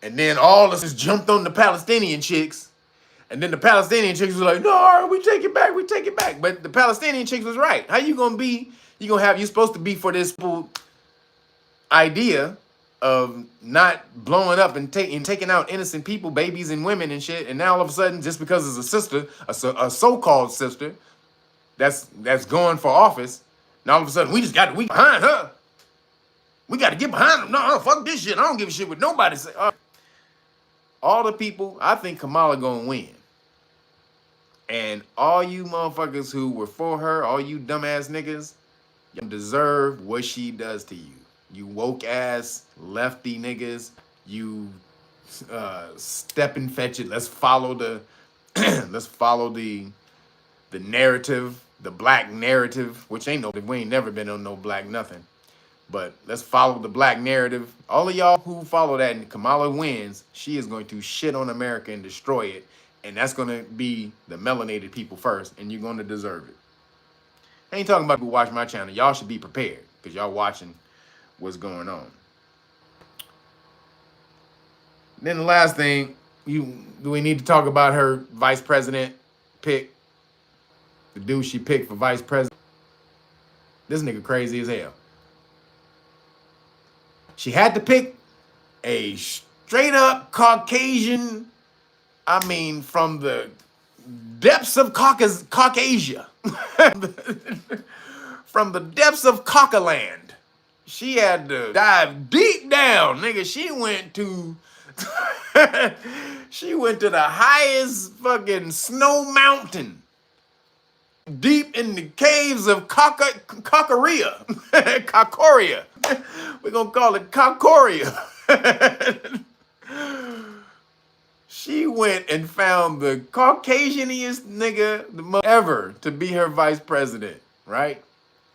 And then all of us jumped on the Palestinian chicks. And then the Palestinian chicks was like, no, we take it back, we take it back. But the Palestinian chicks was right. How you going to be, you're supposed to be for this idea of not blowing up and taking out innocent people, babies and women and shit. And now all of a sudden, just because it's a sister, a so-called sister that's going for office, now all of a sudden we behind her. We got to get behind them. No, fuck this shit. I don't give a shit what nobody say. All the people, I think Kamala gonna win. And all you motherfuckers who were for her, all you dumbass niggas, you deserve what she does to you. You woke ass lefty niggas, you step and fetch it. Let's follow the the narrative, the black narrative, which we ain't never been on no black nothing. But let's follow the black narrative. All of y'all who follow that and Kamala wins, she is going to shit on America and destroy it. And that's going to be the melanated people first, and you're going to deserve it. I ain't talking about who watch my channel. Y'all should be prepared because y'all watching what's going on. Then the last thing, do we need to talk about her vice president pick? The dude she picked for vice president. This nigga crazy as hell. She had to pick a straight up Caucasian, I mean, from the depths of Caucasia. From the depths of Caucaland. She had to dive deep down, nigga. She went to the highest fucking snow mountain. Deep in the caves of Cacoria. Cacoria. We're going to call it Cacoria. She went and found the Caucasianest nigga ever to be her vice president, right?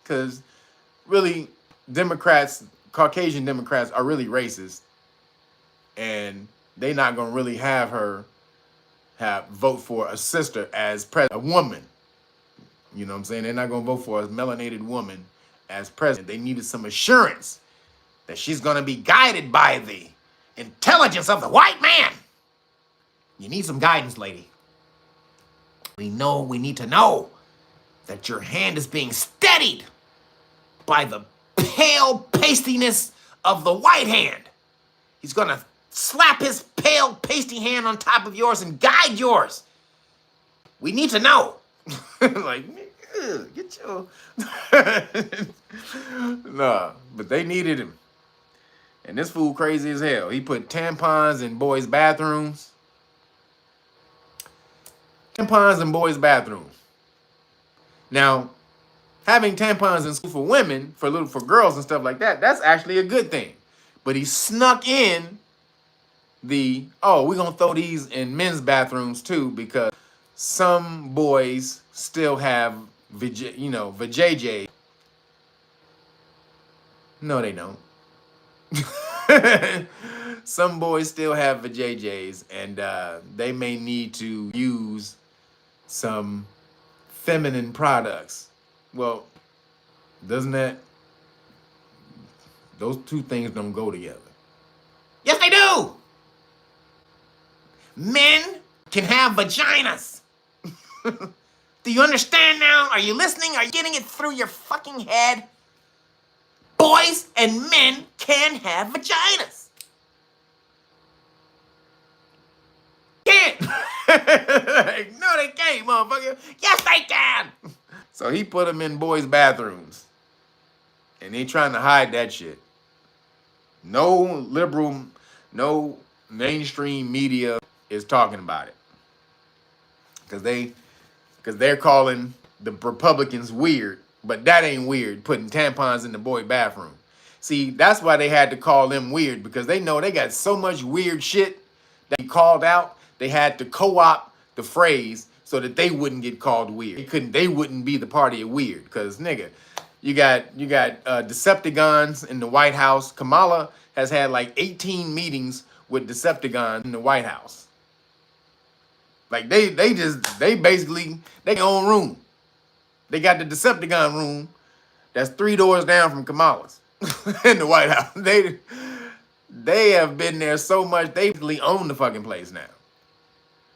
Because really, Caucasian Democrats are really racist. And they not going to really have her vote for a sister as president, a woman. You know what I'm saying? They're not going to vote for a melanated woman as president. They needed some assurance that she's going to be guided by the intelligence of the white man. You need some guidance, lady. We need to know that your hand is being steadied by the pale pastiness of the white hand. He's going to slap his pale pasty hand on top of yours and guide yours. We need to know. Like, Ugh, get your nah, but they needed him. And this fool crazy as hell. He put tampons in boys' bathrooms. Tampons in boys' bathrooms. Now, having tampons in school for women, for girls and stuff like that, that's actually a good thing. But he snuck in we're gonna throw these in men's bathrooms too, because some boys still have vajayjay. No, they don't. Some boys still have vajayjays, and they may need to use some feminine products. Well, those two things don't go together. Yes, they do. Men can have vaginas. Do you understand now? Are you listening? Are you getting it through your fucking head? Boys and men can have vaginas. Can't. No, they can't, motherfucker. Yes, they can. So he put them in boys' bathrooms. And they trying to hide that shit. No liberal, no mainstream media is talking about it. Because they're calling the Republicans weird. But that ain't weird, putting tampons in the boy bathroom. See, that's why they had to call them weird, because they know they got so much weird shit that he called out. They had to co-opt the phrase so that they wouldn't get called weird. They wouldn't be the party of weird, because nigga, you got Decepticons in the White House. Kamala has had like 18 meetings with Decepticons in the White House. Like they basically their own room. They got the Decepticon room that's 3 doors down from Kamala's in the White House. They have been there so much, they basically own the fucking place now.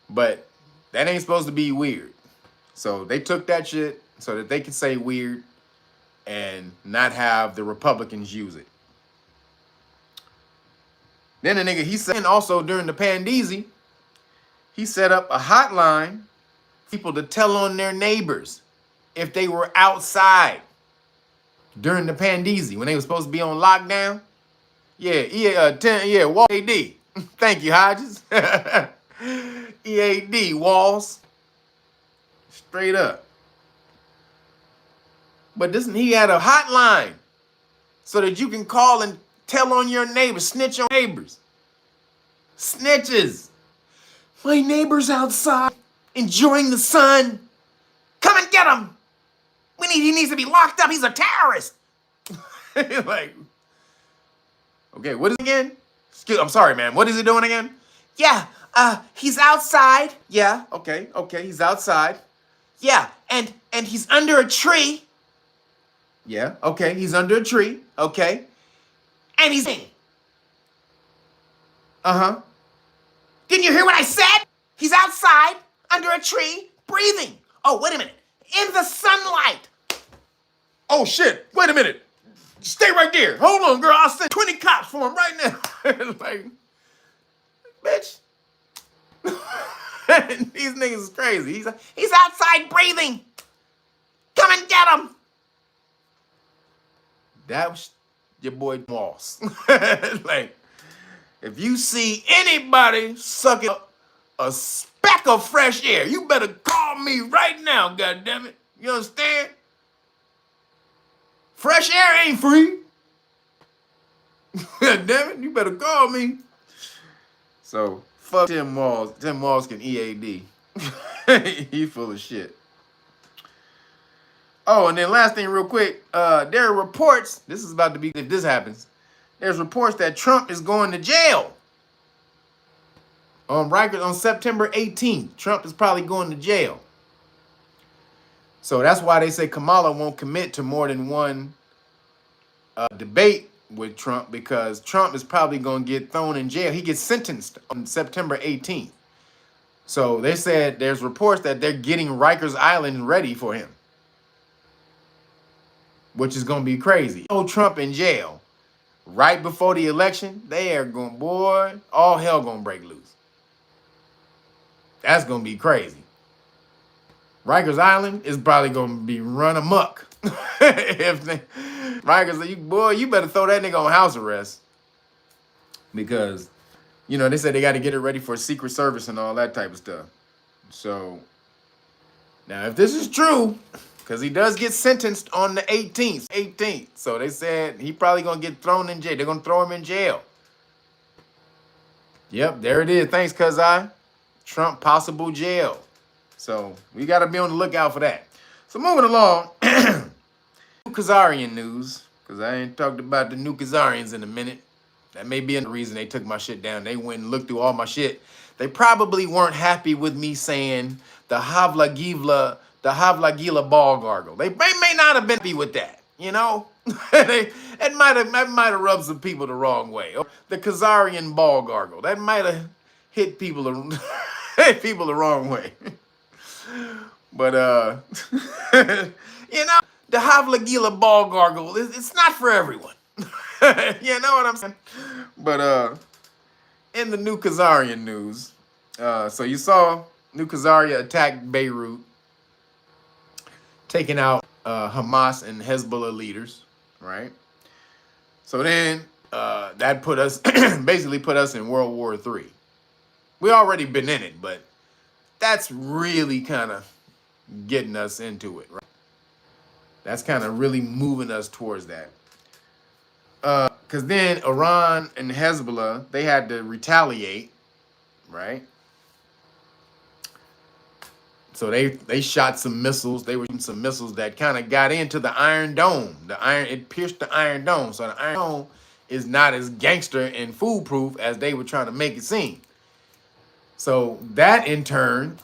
But that ain't supposed to be weird. So they took that shit so that they could say weird and not have the Republicans use it. Then the nigga, he said also during the Pandeezy, he set up a hotline for people to tell on their neighbors if they were outside during the Pandeezy, when they were supposed to be on lockdown. Wall EAD. Thank you, Hodges. EAD, Walls. Straight up. But he had a hotline so that you can call and tell on your neighbors, snitch on neighbors. Snitches. My neighbor's outside enjoying the sun. Come and get him. He needs to be locked up. He's a terrorist. Like, okay, what is it again? I'm sorry, man. What is he doing again? Yeah, he's outside. Yeah, okay, he's outside. Yeah, and he's under a tree. Yeah, okay, he's under a tree. Okay. And he's in. Uh-huh. Didn't you hear what I said? He's outside, under a tree, breathing. Oh, wait a minute. In the sunlight. Oh, shit. Wait a minute. Stay right there. Hold on, girl. I'll send 20 cops for him right now. Like, bitch. These niggas is crazy. He's outside breathing. Come and get him. That was your boy Moss. Like, if you see anybody sucking a speck of fresh air, you better call me right now, goddammit. You understand? Fresh air ain't free. Damn it, you better call me. So, fuck Tim Walls. Tim Walls can EAD. He full of shit. Oh, and then last thing real quick. There are reports, this is about to be, if this happens, there's reports that Trump is going to jail. On September 18th, Trump is probably going to jail. So that's why they say Kamala won't commit to more than one debate with Trump, because Trump is probably going to get thrown in jail. He gets sentenced on September 18th. So they said there's reports that they're getting Rikers Island ready for him, which is going to be crazy. Oh, Trump in jail right before the election, they are going, boy, all hell going to break loose. That's going to be crazy. Rikers Island is probably gonna be run amok. If they, Rikers, you better throw that nigga on house arrest because they said they got to get it ready for Secret Service and all that type of stuff. So now, if this is true, because he does get sentenced on the 18th, so they said he probably gonna get thrown in jail. They're gonna throw him in jail. Yep, there it is. Thanks, Kazai. Trump possible jail. So we got to be on the lookout for that. So moving along, Khazarian news, because I ain't talked about the new Khazarians in a minute. That may be the reason they took my shit down. They went and looked through all my shit. They probably weren't happy with me saying the Havla Gila ball gargle. They may not have been happy with that, It might have rubbed some people the wrong way. The Khazarian ball gargle. That might have hit people the wrong way. But the Havla Gila ball gargle, it's not for everyone. You know what I'm saying? But in the new Khazarian news, so you saw New Khazaria attacked Beirut, taking out Hamas and Hezbollah leaders, right? So then that put us, basically put us in World War III. We already been in it, but that's really kind of getting us into it, right? That's kind of really moving us towards that. Because then Iran and Hezbollah, they had to retaliate, right? So they shot some missiles. They were shooting some missiles that kind of got into the Iron Dome. It pierced the Iron Dome. So the Iron Dome is not as gangster and foolproof as they were trying to make it seem. So that in turn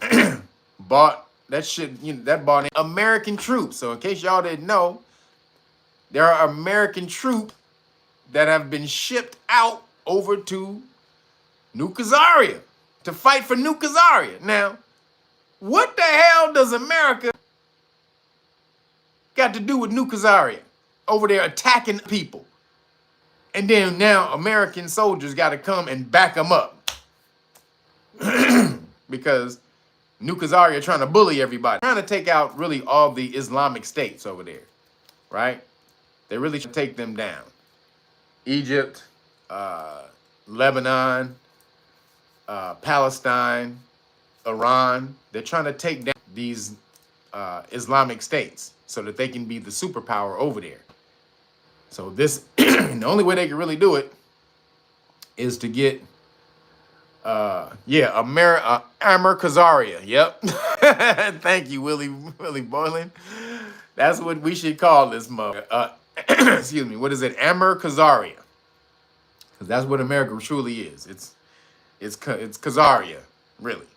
bought in American troops. So in case y'all didn't know, there are American troops that have been shipped out over to New Khazaria to fight for New Khazaria. Now, what the hell does America got to do with New Khazaria over there attacking people? And then now American soldiers got to come and back them up because New Khazaria trying to bully everybody, trying to take out really all the Islamic states over there, right? They really should take them down. Egypt, Lebanon, Palestine, Iran. They're trying to take down these Islamic states so that they can be the superpower over there. So this, the only way they can really do it is to get, Amir Khazaria. Yep. Thank you, Willie Boylan. That's what we should call this mother. Excuse me. What is it? Amir Khazaria. Because that's what America truly is. It's Khazaria, really.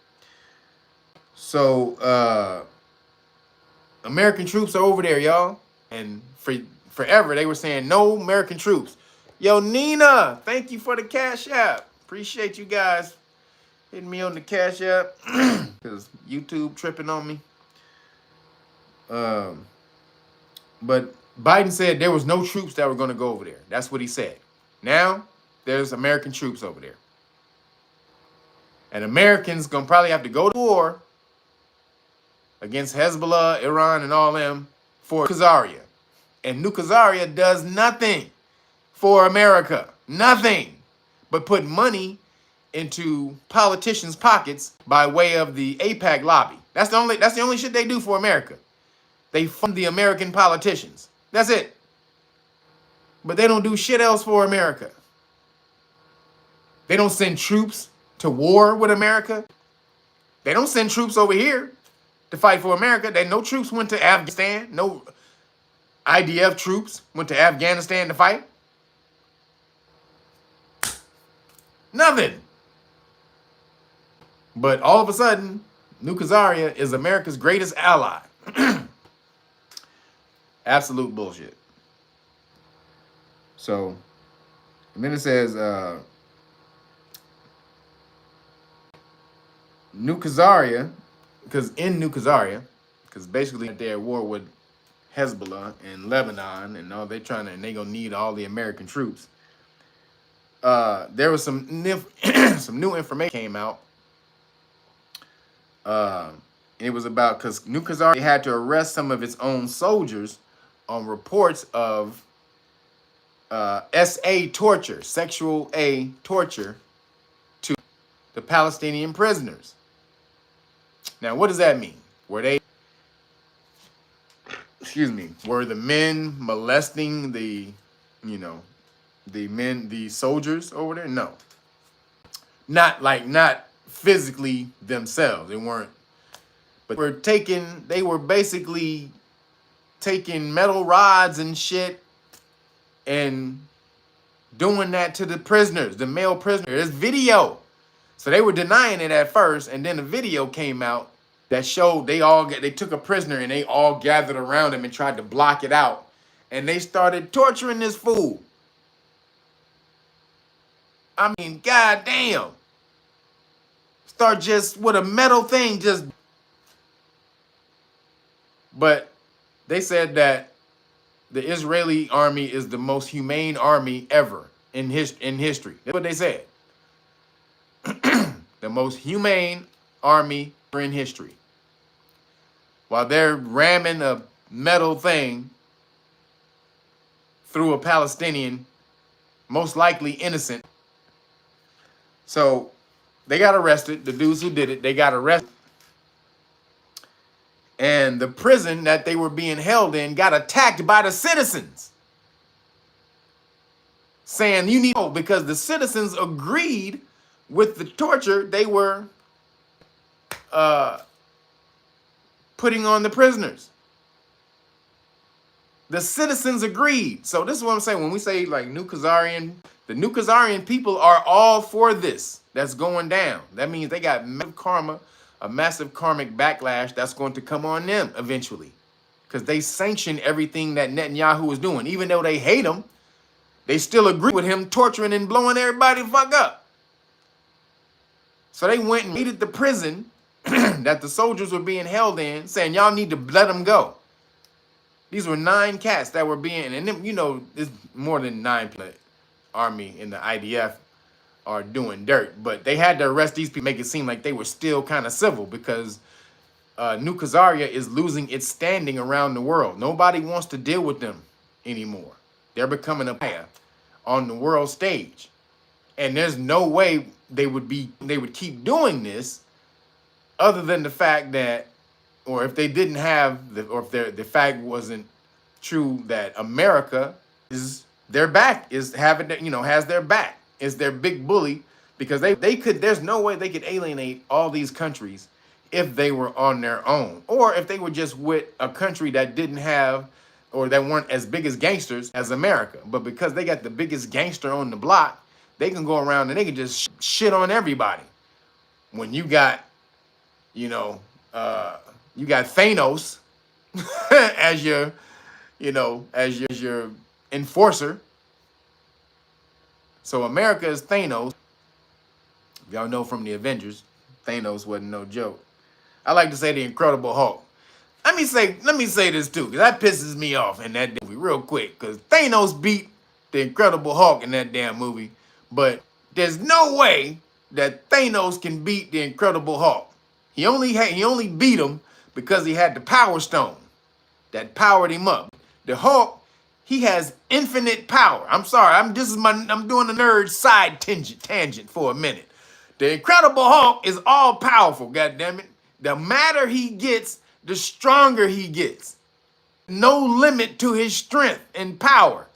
So American troops are over there, y'all. And forever they were saying no American troops. Yo, Nina, thank you for the Cash App. Appreciate you guys hitting me on the Cash App because YouTube tripping on me. But Biden said there was no troops that were going to go over there. That's what he said. Now there's American troops over there. And Americans going to probably have to go to war against Hezbollah, Iran, and all them for Khazaria. And New Khazaria does nothing for America. Nothing. But put money into politicians' pockets by way of the AIPAC lobby. That's the only shit they do for America. They fund the American politicians. That's it. But they don't do shit else for America. They don't send troops to war with America. They don't send troops over here to fight for America. No troops went to Afghanistan. No IDF troops went to Afghanistan to fight. Nothing. But all of a sudden, New Khazaria is America's greatest ally. Absolute bullshit. So, and then it says, New Khazaria, because basically they're at war with Hezbollah and Lebanon, and all they gonna need all the American troops. There was some new information came out It was about because New Khazar had to arrest some of its own soldiers on reports of SA torture, sexual A torture to the Palestinian prisoners. Now, what does that mean? Were they, were the men molesting the, the soldiers over there? No. Not physically themselves. They weren't, but they were basically taking metal rods and shit and doing that to the prisoners, the male prisoners. There's video. So they were denying it at first, and then a video came out that showed they took a prisoner and they all gathered around him and tried to block it out. And they started torturing this fool. I mean, goddamn. Start just with a metal thing, just. But they said that the Israeli army is the most humane army ever in history. That's what they said. The most humane army in history. While they're ramming a metal thing through a Palestinian, most likely innocent. So they got arrested. The dudes who did it, they got arrested. And the prison that they were being held in got attacked by the citizens. Saying you need to, because the citizens agreed with the torture they were putting on the prisoners. The citizens agreed. So this is what I'm saying. When we say like New Khazarian, the New Khazarian people are all for this that's going down. That means they got massive karma, a massive karmic backlash that's going to come on them eventually. Because they sanction everything that Netanyahu was doing. Even though they hate him, they still agree with him torturing and blowing everybody the fuck up. So they went and raided the prison that the soldiers were being held in, saying, y'all need to let them go. These were 9 cats that were being, and then, there's more than 9 people. Army and the IDF are doing dirt, but they had to arrest these people, make it seem like they were still kind of civil, because New Khazaria is losing its standing around the world. Nobody wants to deal with them anymore. They're becoming a player on the world stage. And there's no way they would keep doing this other than the fact that, or if they didn't have, or if the fact wasn't true that America is their back, has their back, is their big bully, because there's no way they could alienate all these countries if they were on their own, or if they were just with a country that didn't have, or that weren't as big as gangsters as America. But because they got the biggest gangster on the block, they can go around and they can just shit on everybody. When you got, you got Thanos as your, as your enforcer. So America is Thanos. Y'all know from the Avengers, Thanos wasn't no joke. I like to say the Incredible Hulk. Let me say this too, because that pisses me off in that movie real quick. Because Thanos beat the Incredible Hulk in that damn movie. But there's no way that Thanos can beat the Incredible Hulk. He only beat him because he had the Power Stone that powered him up. The Hulk, he has infinite power. I'm sorry, I'm doing a nerd side tangent for a minute. The Incredible Hulk is all powerful, goddammit. The madder he gets, the stronger he gets. No limit to his strength and power.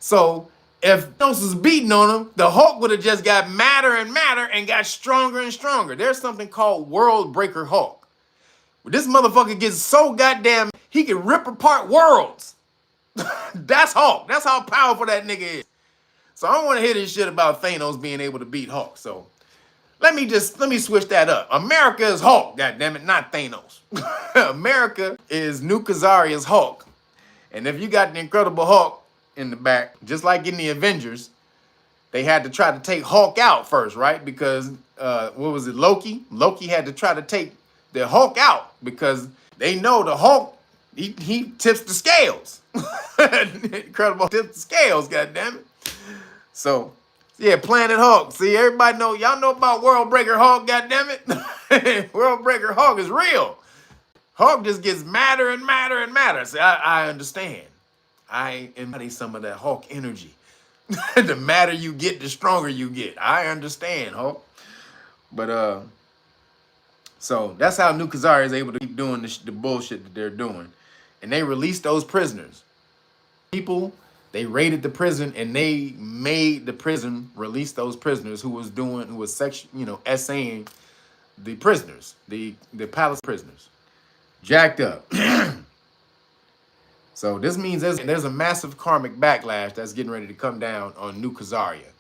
So if Thanos was beating on him, the Hulk would have just got madder and madder and got stronger and stronger. There's something called World Breaker Hulk. This motherfucker gets so goddamn, he can rip apart worlds. That's Hulk. That's how powerful that nigga is. So I don't want to hear this shit about Thanos being able to beat Hulk. So let me switch that up. America is Hulk, goddammit, not Thanos. America is New Khazaria's Hulk. And if you got the Incredible Hulk in the back, just like in the Avengers, they had to try to take Hulk out first, right? Because what was it, Loki? Loki had to try to take the Hulk out because they know the Hulk, he tips the scales. Incredible tips the scales, goddammit. So yeah, Planet Hulk. See, everybody know, y'all know about World Breaker Hulk, goddammit. World Breaker Hawk is real. Hawk just gets madder and madder and madder. See, I understand. I embody some of that Hawk energy. The madder you get, the stronger you get. I understand, Hawk. But so that's how New Khazarian is able to keep doing the bullshit that they're doing. And they released those prisoners. People, they raided the prison and they made the prison release those prisoners who was essaying the prisoners, the Palestinian prisoners. Jacked up. So this means there's a massive karmic backlash that's getting ready to come down on New Khazarian.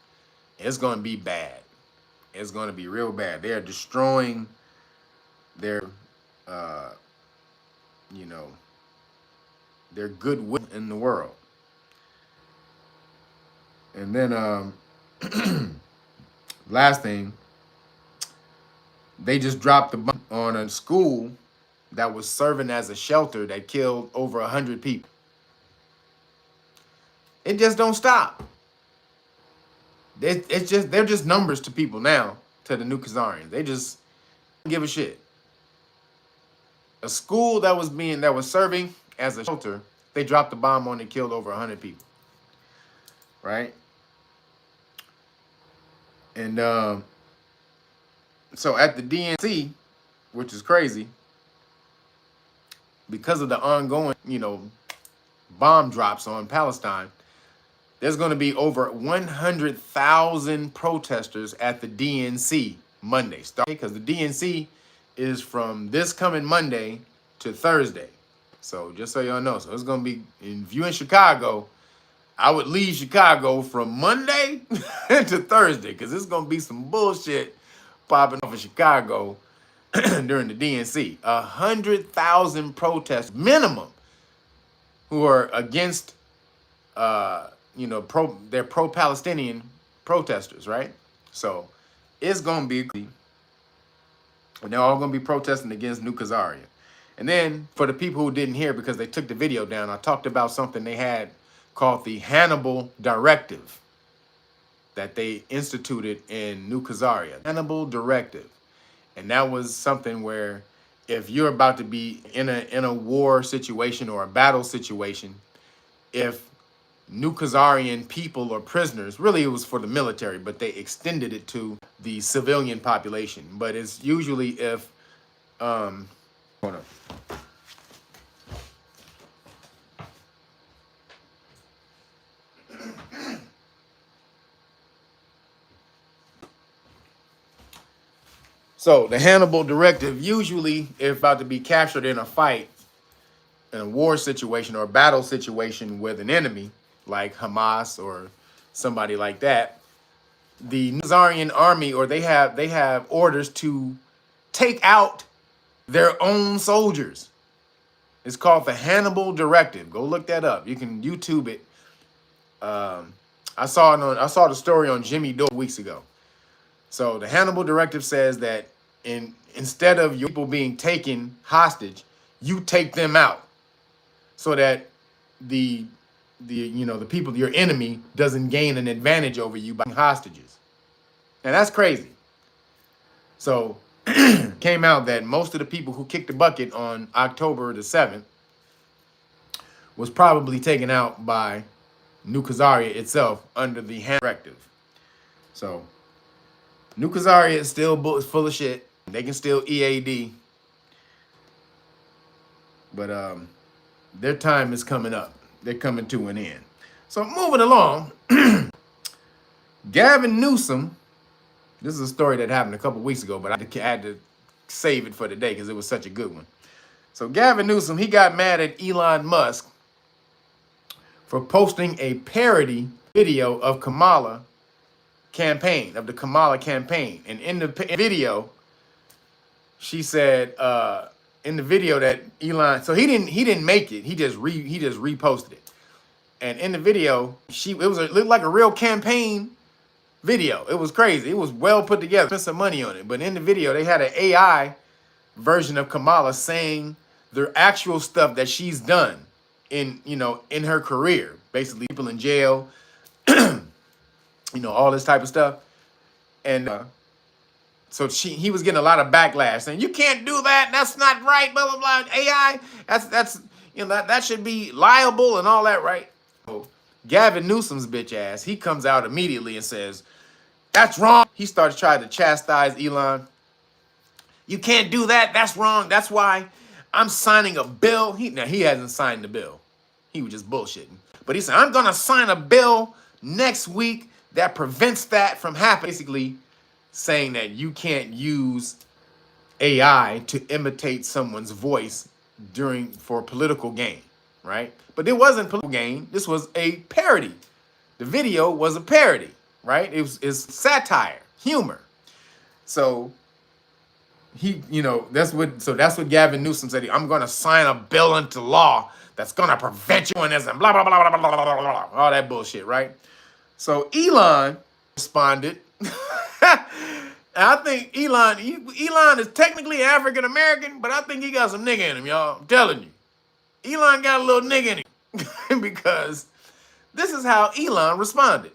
It's going to be bad. It's going to be real bad. They are destroying their, their goodwill in the world. And then, last thing, they just dropped the bomb on a school that was serving as a shelter that killed over 100 people. It just don't stop. They're just numbers to people now, to the New Khazarians. They just don't give a shit. A school that was serving as a shelter, they dropped the bomb on and killed over 100 people. Right? And so at the DNC, which is crazy, because of the ongoing, bomb drops on Palestine, there's going to be over 100,000 protesters at the DNC Monday. Because the DNC is from this coming Monday to Thursday. So just so y'all know. So it's going to be, if you're in Chicago, I would leave Chicago from Monday to Thursday, because it's going to be some bullshit popping off in Chicago during the DNC. 100,000 protesters minimum who are against, they're pro-Palestinian protesters, right? So it's going to be, and they're all going to be protesting against New Khazarian. And then for the people who didn't hear because they took the video down, I talked about something they had called the Hannibal Directive that they instituted in New Khazarian. Hannibal Directive. And that was something where if you're about to be in a war situation or a battle situation, if New Khazarian people or prisoners, really it was for the military, but they extended it to the civilian population. But it's usually if, hold on. So the Hannibal Directive, usually if about to be captured in a fight, in a war situation or a battle situation with an enemy, like Hamas or somebody like that, the Khazarian army, or they have orders to take out their own soldiers. It's called the Hannibal Directive. Go look that up. You can YouTube it. I saw the story on Jimmy Dore weeks ago. So the Hannibal Directive says that instead of your people being taken hostage, you take them out, so that the people, your enemy, doesn't gain an advantage over you by hostages. And that's crazy. So came out that most of the people who kicked the bucket on October the 7th was probably taken out by New Khazarian itself under the Hannibal Directive. So New Khazarian is still full of shit. They can still EAD. But their time is coming up. They're coming to an end. So moving along, Gavin Newsom, this is a story that happened a couple weeks ago, but I had to save it for today because it was such a good one. So Gavin Newsom, he got mad at Elon Musk for posting a parody video of Kamala campaign, of the Kamala campaign. And in the video, she said, in the video that Elon, so he didn't make it. He just reposted it. And in the video, it looked like a real campaign video. It was crazy. It was well put together. Spent some money on it. But in the video, they had an AI version of Kamala saying the actual stuff that she's done in her career. Basically, people in jail, all this type of stuff. And So he was getting a lot of backlash saying, you can't do that. That's not right. Blah, blah, blah. AI, that's that should be liable and all that, right? So Gavin Newsom's bitch ass, he comes out immediately and says, that's wrong. He starts trying to chastise Elon. You can't do that. That's wrong. That's why I'm signing a bill. Now, he hasn't signed the bill. He was just bullshitting. But he said, I'm going to sign a bill next week that prevents that from happening. Basically saying that you can't use AI to imitate someone's voice for political gain, right? But it wasn't political gain. This was a parody. The video was a parody, right? It's satire, humor. So that's what Gavin Newsom said. I'm going to sign a bill into law that's going to prevent you and this and blah, blah, blah, blah, blah, blah, blah, blah, all that bullshit, right? So Elon responded. And I think Elon is technically African-American, but I think he got some nigga in him, y'all. I'm telling you. Elon got a little nigga in him because this is how Elon responded.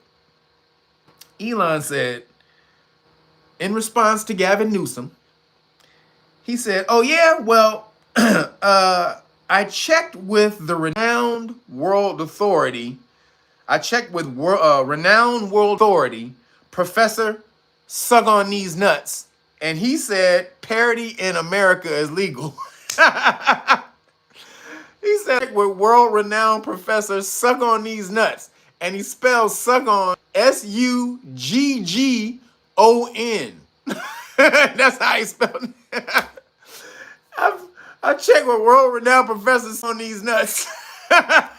Elon said, in response to Gavin Newsom, he said, oh yeah, well, I checked with the renowned world authority. Renowned world authority, Professor Suck on These Nuts, and he said parody in America is legal. He said with world-renowned Professor Suck on These Nuts, and he spells suck on Suggon. That's how he spelled it. I checked with world-renowned professors on these nuts. Trying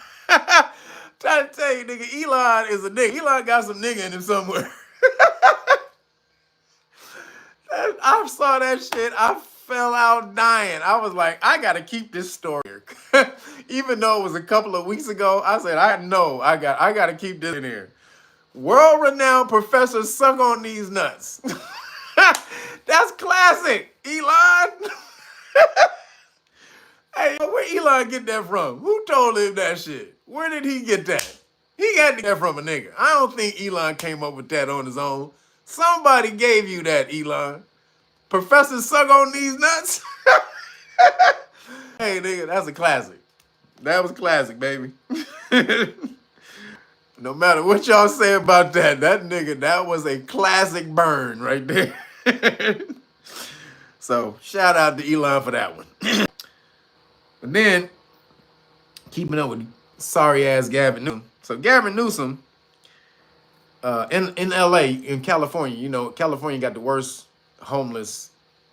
to tell you, nigga, Elon is a nigga. Elon got some nigga in him somewhere. I saw that shit. I fell out dying. I was like, I gotta keep this story here. Even though it was a couple of weeks ago, I said, I gotta keep this in here. World-renowned professors suck on these nuts. That's classic, Elon. Hey, where Elon get that from? Who told him that shit? Where did he get that? He got that from a nigga. I don't think Elon came up with that on his own. Somebody gave you that, Elon. Professor suck on these nuts? Hey, nigga, that's a classic. That was classic, baby. No matter what y'all say about that nigga, that was a classic burn right there. So, shout out to Elon for that one. But then, keeping up with sorry-ass Gavin Newsom. So, Gavin Newsom, in L.A., in California, California got the worst homeless,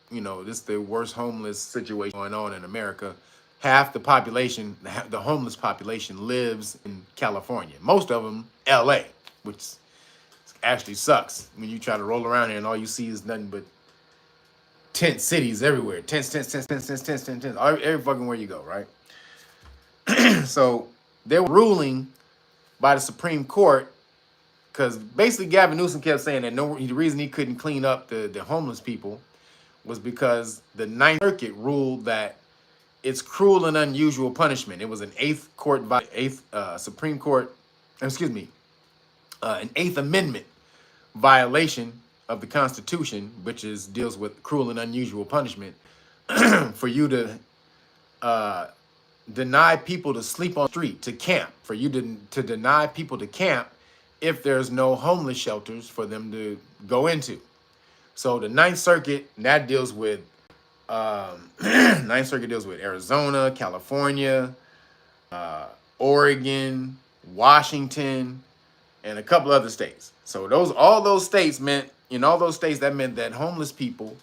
this is the worst homeless situation going on in America. Half the population, the homeless population, lives in California. Most of them, L.A., which actually sucks when you try to roll around here and all you see is nothing but tent cities everywhere. Tents. Every fucking where you go, right? So they were ruling by the Supreme Court because basically Gavin Newsom kept saying that the reason he couldn't clean up the homeless people was because the Ninth Circuit ruled that it's cruel and unusual punishment. It was an Supreme Court, an Eighth Amendment violation of the Constitution, which deals with cruel and unusual punishment, for you to deny people to sleep on the street, to camp, for you to deny people to camp if there's no homeless shelters for them to go into. So the Ninth Circuit, that deals with Arizona, California, Oregon, Washington, and a couple other states. So all those states meant that homeless people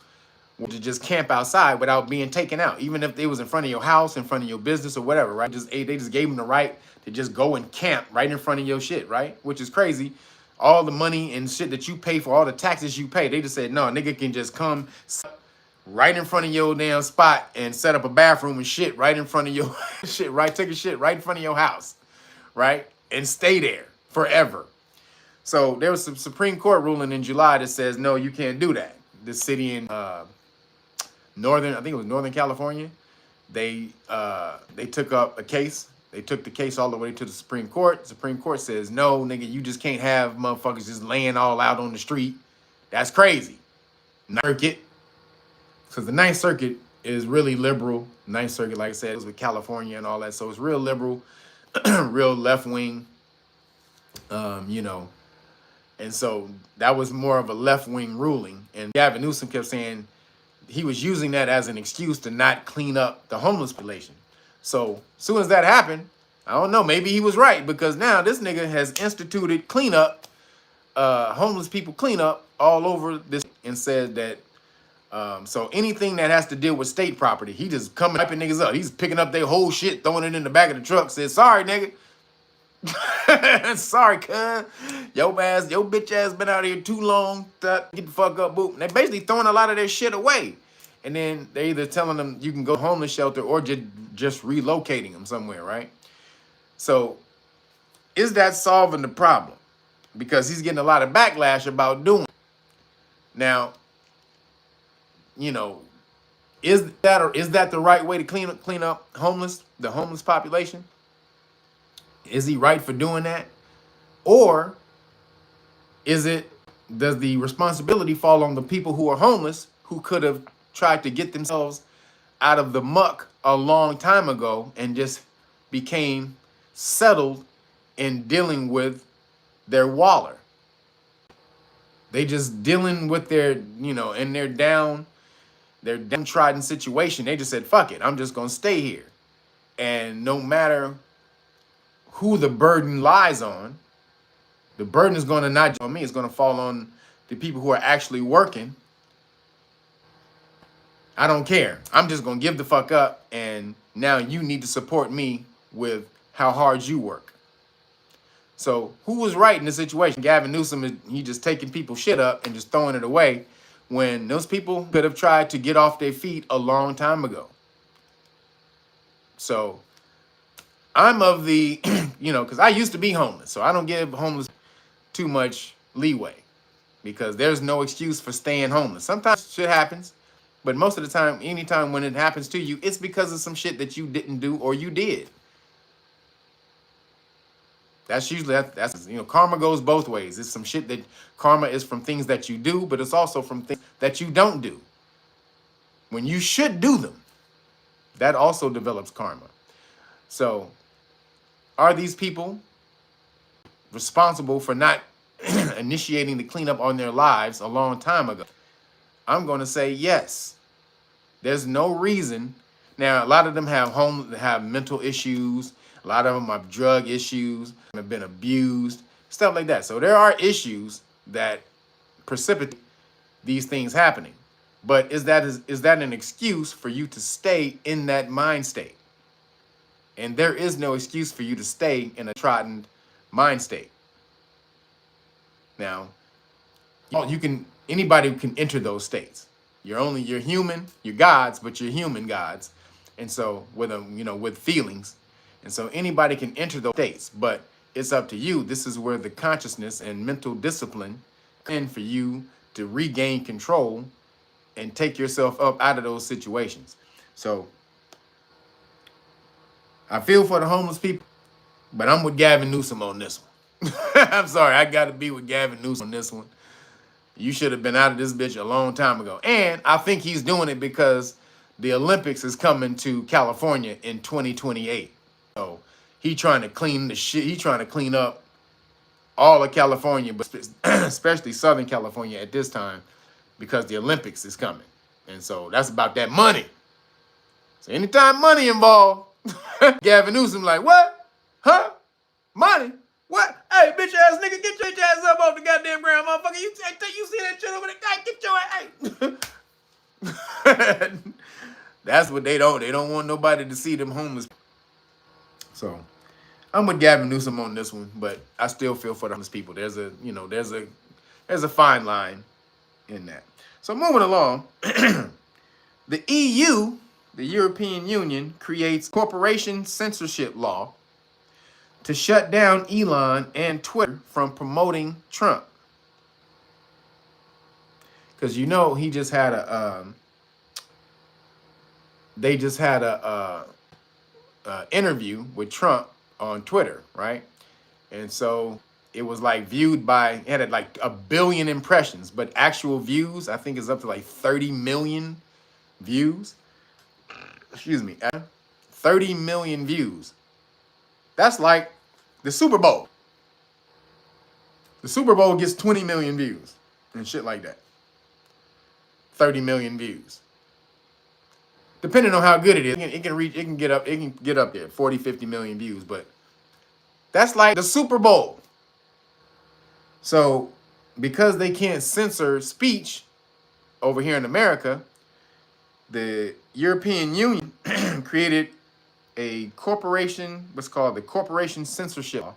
were to just camp outside without being taken out, even if they was in front of your house, in front of your business or whatever, right? They just gave them the right to just go and camp right in front of your shit, right? Which is crazy. All the money and shit that you pay for, all the taxes you pay, they just said, no, nigga can just come right in front of your damn spot and set up a bathroom and shit right in front of your shit, right? Take a shit right in front of your house, right? And stay there forever. So there was some Supreme Court ruling in July that says, no, you can't do that. This city in Northern California, they took up a case. They took the case all the way to the Supreme Court. Supreme Court says, no, nigga, you just can't have motherfuckers just laying all out on the street. That's crazy. circuit, because the Ninth Circuit is really liberal. Ninth Circuit, like I said, is with California and all that, so it's real liberal, real left wing, you know. And so that was more of a left wing ruling. And Gavin Newsom kept saying he was using that as an excuse to not clean up the homeless population. So as soon as that happened, I don't know, maybe he was right, because now this nigga has instituted cleanup, homeless people cleanup all over this, and said that so anything that has to deal with state property, he just coming wiping niggas up. He's picking up their whole shit, throwing it in the back of the truck, says, sorry, nigga. Sorry, cuz. Your bitch ass been out here too long. Get the fuck up, boop. And they basically throwing a lot of their shit away. And then they either telling them you can go homeless shelter or just relocating them somewhere, right? So is that solving the problem? Because he's getting a lot of backlash about doing it. Now, you know, is that the right way to clean up the homeless population? Is he right for doing that? Or does the responsibility fall on the people who are homeless, who could have tried to get themselves out of the muck a long time ago and just became settled in dealing with their waller? They just dealing with their, you know, in their downtrodden situation. They just said, fuck it, I'm just gonna stay here. And no matter who the burden lies on, the burden is gonna not just on me, it's gonna fall on the people who are actually working. I don't care. I'm just gonna give the fuck up, and now you need to support me with how hard you work. So who was right in this situation? Gavin Newsom, he just taking people's shit up and just throwing it away, when those people could have tried to get off their feet a long time ago. So I'm of the, you know, because I used to be homeless, so I don't give homeless too much leeway, because there's no excuse for staying homeless. Sometimes shit happens, but most of the time, anytime when it happens to you, it's because of some shit that you didn't do or you did. That's usually, that's you know, karma goes both ways. It's some shit that karma is from things that you do, but it's also from things that you don't do when you should do them. That also develops karma. So are these people responsible for not initiating the cleanup on their lives a long time ago? I'm going to say yes. There's no reason. Now, a lot of them have mental issues. A lot of them have drug issues, have been abused, stuff like that. So there are issues that precipitate these things happening. But is that an excuse for you to stay in that mind state? And there is no excuse for you to stay in a trodden mind state. Now, anybody can enter those states. You're human, you're gods, but you're human gods. And so with feelings. And so anybody can enter those states, but it's up to you. This is where the consciousness and mental discipline come in for you to regain control and take yourself up out of those situations. So I feel for the homeless people, but I'm with Gavin Newsom on this one. I'm sorry, I got to be with Gavin Newsom on this one. You should have been out of this bitch a long time ago. And I think he's doing it because the Olympics is coming to California in 2028. So he trying to clean the shit. He trying to clean up all of California, but especially Southern California at this time, because the Olympics is coming. And so that's about that money. So anytime money involved, Gavin Newsom like, what? Huh? Money? What? Hey, bitch ass nigga, get your ass up off the goddamn ground, motherfucker. You see that shit over there? Get your ass. Hey. That's what they don't want nobody to see them homeless. So I'm with Gavin Newsom on this one, but I still feel for the homeless people. There's a fine line in that. So moving along, the EU, the European Union, creates corporation censorship law to shut down Elon and Twitter from promoting Trump. Because he just had a interview with Trump on Twitter, right? And so it was like viewed by, it had like 1 billion impressions, but actual views, I think is up to like 30 million views. Excuse me, 30 million views. That's like the Super Bowl. The Super Bowl gets 20 million views and shit like that. 30 million views. Depending on how good it is, it can get up there, 40, 50 million views, but that's like the Super Bowl. So because they can't censor speech over here in America, the European Union created a corporation, what's called the corporation censorship law.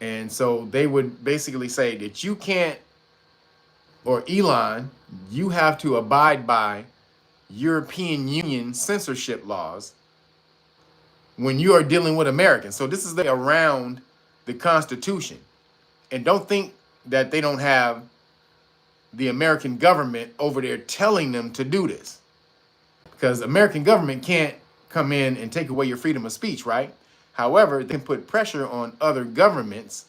And so they would basically say that you can't, or Elon, you have to abide by European Union censorship laws when you are dealing with Americans. So this is around the Constitution. And don't think that they don't have the American government over there telling them to do this. Because American government can't come in and take away your freedom of speech, right? However, they can put pressure on other governments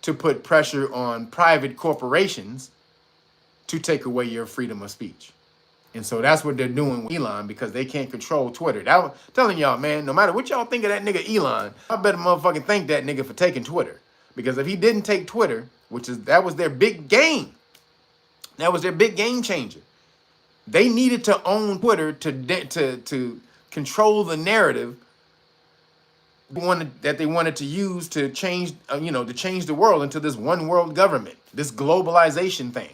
to put pressure on private corporations to take away your freedom of speech. And so that's what they're doing with Elon, because they can't control Twitter. I'm telling y'all, man, no matter what y'all think of that nigga Elon, I better motherfucking thank that nigga for taking Twitter. Because if he didn't take Twitter, that was their big game. That was their big game changer. They needed to own Twitter to control the narrative that they wanted to use to change, to change the world into this one world government, this globalization thing.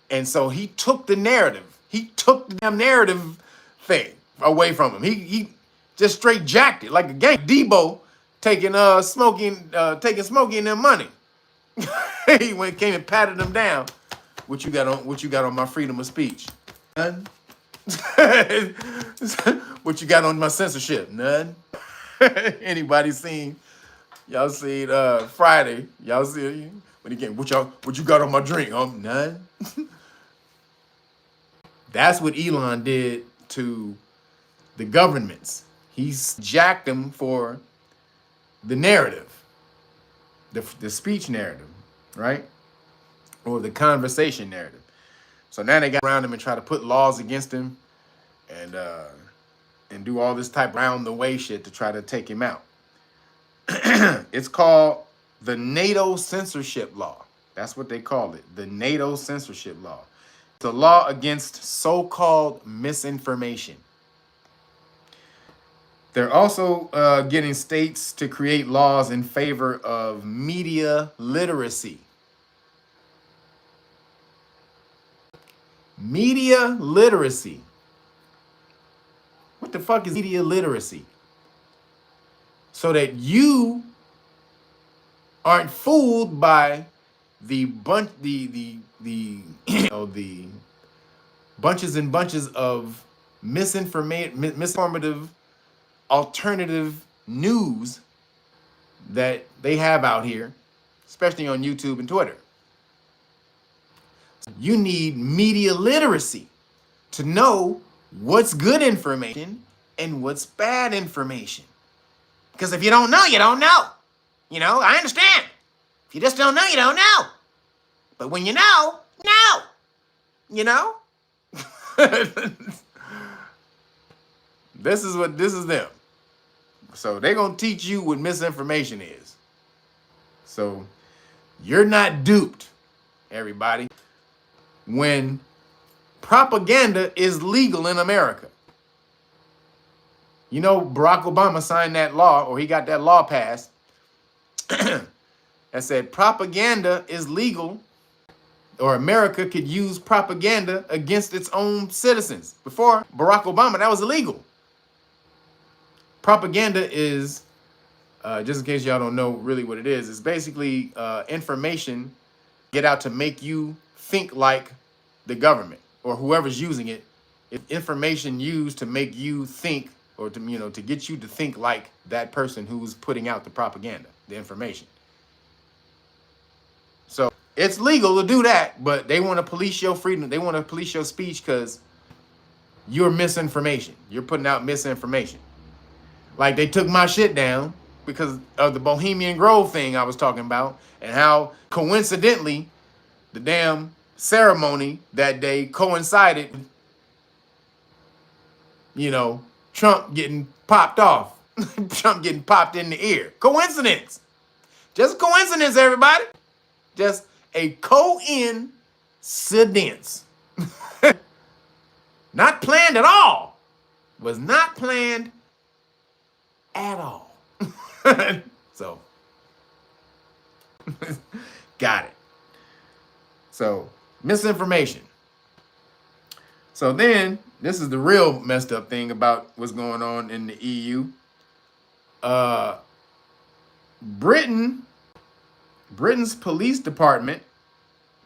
And so he took the narrative. He took the damn narrative thing away from him. He just straight jacked it like a gang. Debo taking Smokey and their money. He came and patted them down. What you got on my freedom of speech? None. What you got on my censorship? None. Anybody seen? Y'all seen Friday? Y'all see when he came? What you got on my drink? None. That's what Elon did to the governments. He's jacked them for the narrative, the speech narrative, right? Or the conversation narrative. So now they got around him and try to put laws against him and do all this type round the way shit to try to take him out. It's called the NATO censorship law. That's what they call it, the NATO censorship law. It's a law against so-called misinformation. They're also getting states to create laws in favor of media literacy. Media literacy. What the fuck is media literacy? So that you aren't fooled by the bunches and bunches of misinformative alternative news that they have out here, especially on YouTube and Twitter. You need media literacy to know what's good information and what's bad information. Because if you don't know, you don't know. I understand. If you just don't know, you don't know. But when you know, This is them. So they're going to teach you what misinformation is. So you're not duped, everybody, when propaganda is legal in America. Barack Obama signed that law, or he got that law passed that said propaganda is legal, or America could use propaganda against its own citizens. Before Barack Obama, that was illegal. Propaganda is, just in case y'all don't know really what it is, it's basically information get out to make you think like the government or whoever's using it. It's information used to make you think, or to get you to think like that person who's putting out the propaganda, the information. So it's legal to do that, but they want to police your freedom. They want to police your speech because you're misinformation. You're putting out misinformation. Like they took my shit down because of the Bohemian Grove thing I was talking about, and how coincidentally the damn ceremony that day coincided, you know, Trump getting popped off. Trump getting popped in the ear. Coincidence. Just a coincidence, everybody. Just a coincidence. Not planned at all. Was not planned at all. So, got it. So, misinformation. So then, this is the real messed up thing about what's going on in the EU. Britain's police department,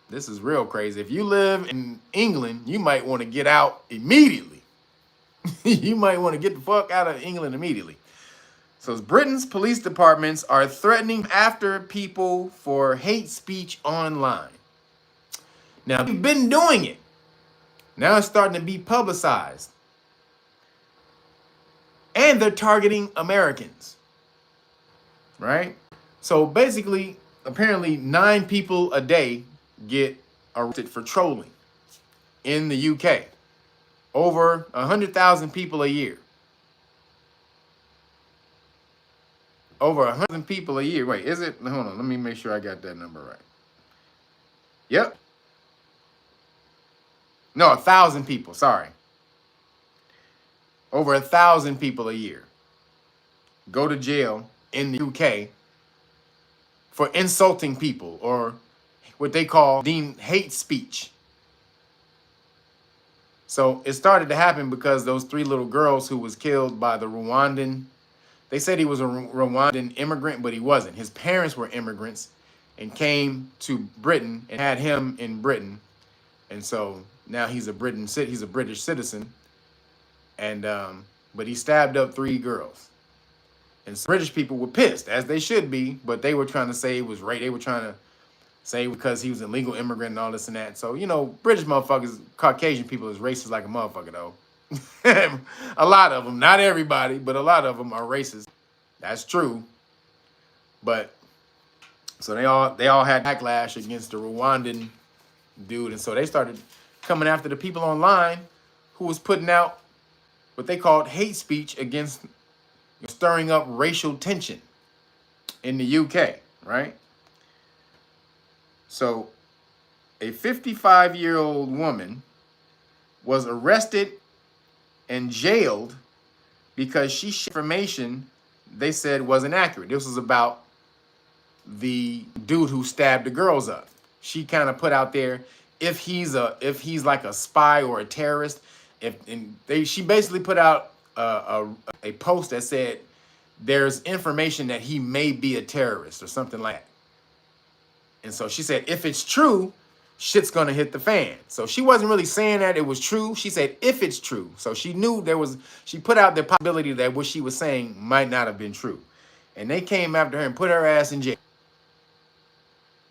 this is real crazy. If you live in England, you might want to get out immediately. You might want to get the fuck out of England immediately. So Britain's police departments are threatening after people for hate speech online. Now, they've been doing it. Now it's starting to be publicized. And they're targeting Americans. Right? So basically, apparently 9 people a day get arrested for trolling in the UK. Over 100,000 people a year. Over 100 people a year. Wait, is it? Hold on, let me make sure I got that number right. Yep. No, 1,000 people, sorry. Over 1,000 people a year go to jail in the UK for insulting people, or what they call deemed hate speech. So it started to happen because those 3 little girls who was killed by the Rwandan, they said he was a Rwandan immigrant, but he wasn't. His parents were immigrants and came to Britain and had him in Britain. And so now he's a British citizen. And but he stabbed up 3 girls. And so British people were pissed, as they should be, but they were trying to say it was rape. They were trying to say because he was an illegal immigrant and all this and that. So, you know, British motherfuckers, Caucasian people is racist like a motherfucker, though. A lot of them, not everybody, but a lot of them are racist. That's true. But so they all had backlash against the Rwandan dude. And so they started coming after the people online who was putting out what they called hate speech against stirring up racial tension in the UK, right? So a 55-year-old woman was arrested and jailed because she shared information they said wasn't accurate. This was about the dude who stabbed the girls up. She kind of put out there if he's like a spy or a terrorist. She basically put out a post that said there's information that he may be a terrorist or something like that. And so she said, if it's true, shit's gonna hit the fan. So she wasn't really saying that it was true. She said, if it's true. So she knew she put out the possibility that what she was saying might not have been true. And they came after her and put her ass in jail.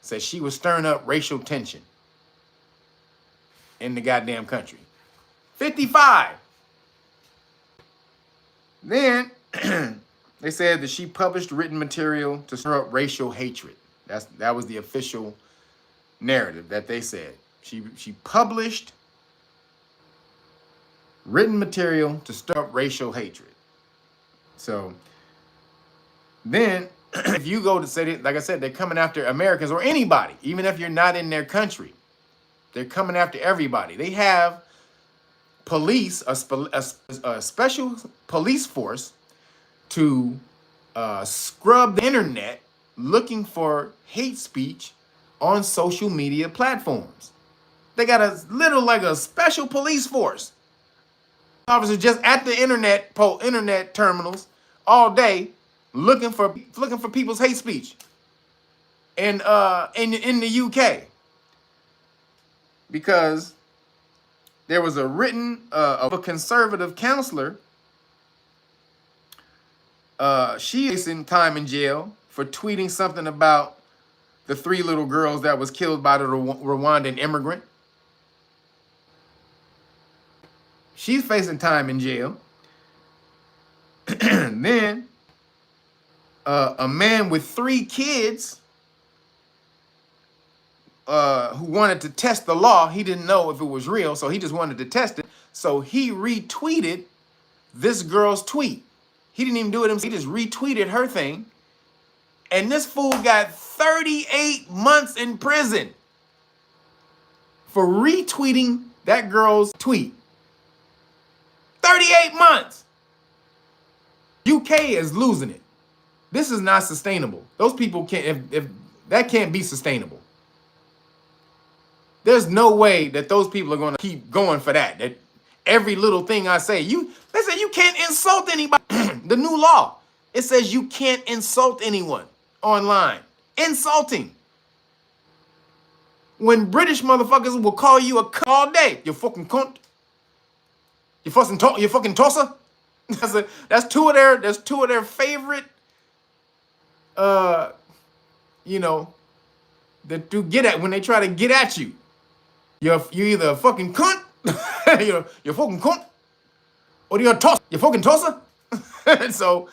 Said she was stirring up racial tension in the goddamn country. 55. Then they said that she published written material to stir up racial hatred. That was the official narrative that they said. She published written material to stir up racial hatred. So then if you go to say it, like I said, they're coming after Americans or anybody, even if you're not in their country. They're coming after everybody. They have police, a special police force to scrub the internet looking for hate speech on social media platforms. They got a special police force. Officers just at the internet terminals all day looking for people's hate speech. And in the UK. Because there was a written of a conservative counselor. She is in time in jail for tweeting something about the 3 little girls that was killed by the Rwandan immigrant. She's facing time in jail. Then A man with 3 kids who wanted to test the law. He didn't know if it was real, so he just wanted to test it. So he retweeted this girl's tweet. He didn't even do it himself. He just retweeted her thing. And this fool got 38 months in prison for retweeting that girl's tweet. 38 months. UK is losing it. This is not sustainable. Those people can't, if that can't be sustainable. There's no way that those people are going to keep going for that. That every little thing I say, they say you can't insult anybody. The new law, it says you can't insult anyone online. Insulting. When British motherfuckers will call you a cunt all day, you fucking cunt. You fucking tosser. That's two of their favorite you know, that to get at when they try to get at you. You're either a fucking cunt, you're fucking cunt, or you're a tosser. You fucking tosser. So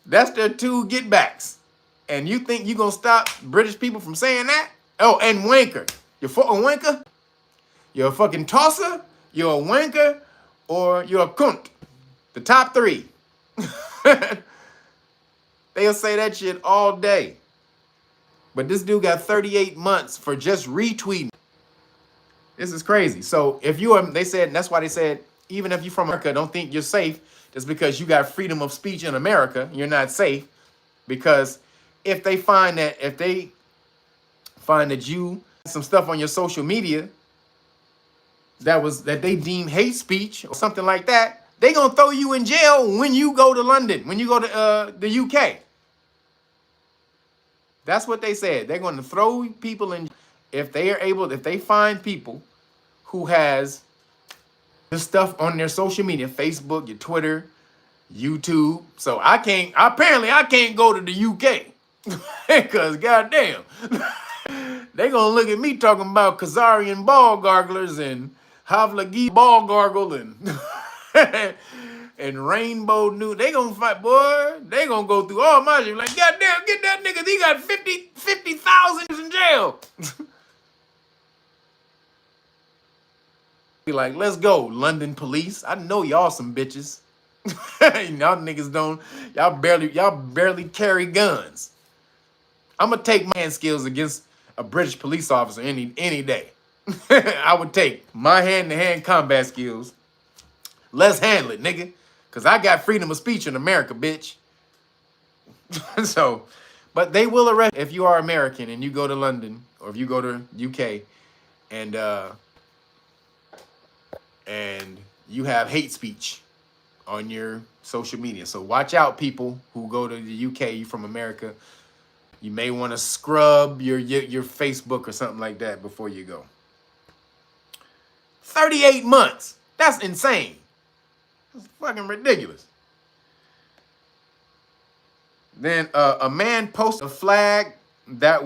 that's their 2 get backs. And you think you gonna stop British people from saying that? Oh, and wanker. You're fucking wanker. You're a fucking tosser. You're a wanker, or you're a cunt. The top 3. They'll say that shit all day. But this dude got 38 months for just retweeting. This is crazy. So if you are, they said, and that's why they said, even if you're from America, don't think you're safe just because you got freedom of speech in America. You're not safe, because if they find that you some stuff on your social media that they deem hate speech or something like that, they gonna throw you in jail when you go to London, when you go to the UK. That's what they said. They're going to throw people in if they find people who has this stuff on their social media, Facebook, your Twitter, YouTube. So I can't go to the UK because goddamn, they gonna look at me talking about Khazarian ball garglers and Havlagi ball gargle and and Rainbow New. They gonna fight, boy. They gonna go through all my shit. Like, goddamn, get that nigga. He got 50,000 in jail. Be like, let's go, London police. I know y'all some bitches. Y'all niggas don't. Y'all barely carry guns. I'm gonna take my hand skills against a British police officer any day. I would take my hand-to-hand combat skills. Let's handle it, nigga. Because I got freedom of speech in America, bitch. So, but they will arrest if you are American and you go to London or if you go to UK and you have hate speech on your social media. So watch out, people who go to the UK, you from America. You may want to scrub your Facebook or something like that before you go. 38 months. That's insane. It's fucking ridiculous. Then a man posted a flag that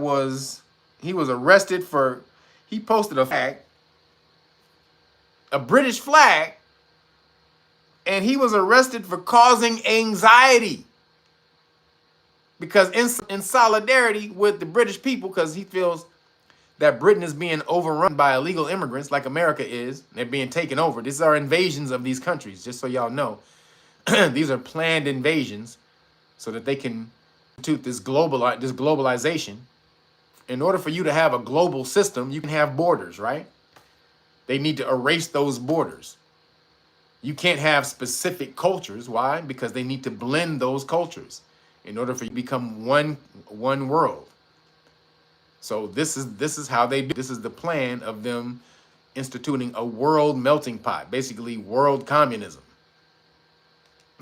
he was arrested for, he posted a flag, a British flag, and he was arrested for causing anxiety. Because in solidarity with the British people, because he feels that Britain is being overrun by illegal immigrants like America is. They're being taken over. These are invasions of these countries, just so y'all know. These are planned invasions so that they can institute this globalization. In order for you to have a global system, you can have borders, right? They need to erase those borders. You can't have specific cultures. Why? Because they need to blend those cultures in order for you to become one world. So this is how they do. This is the plan of them instituting a world melting pot, basically world communism,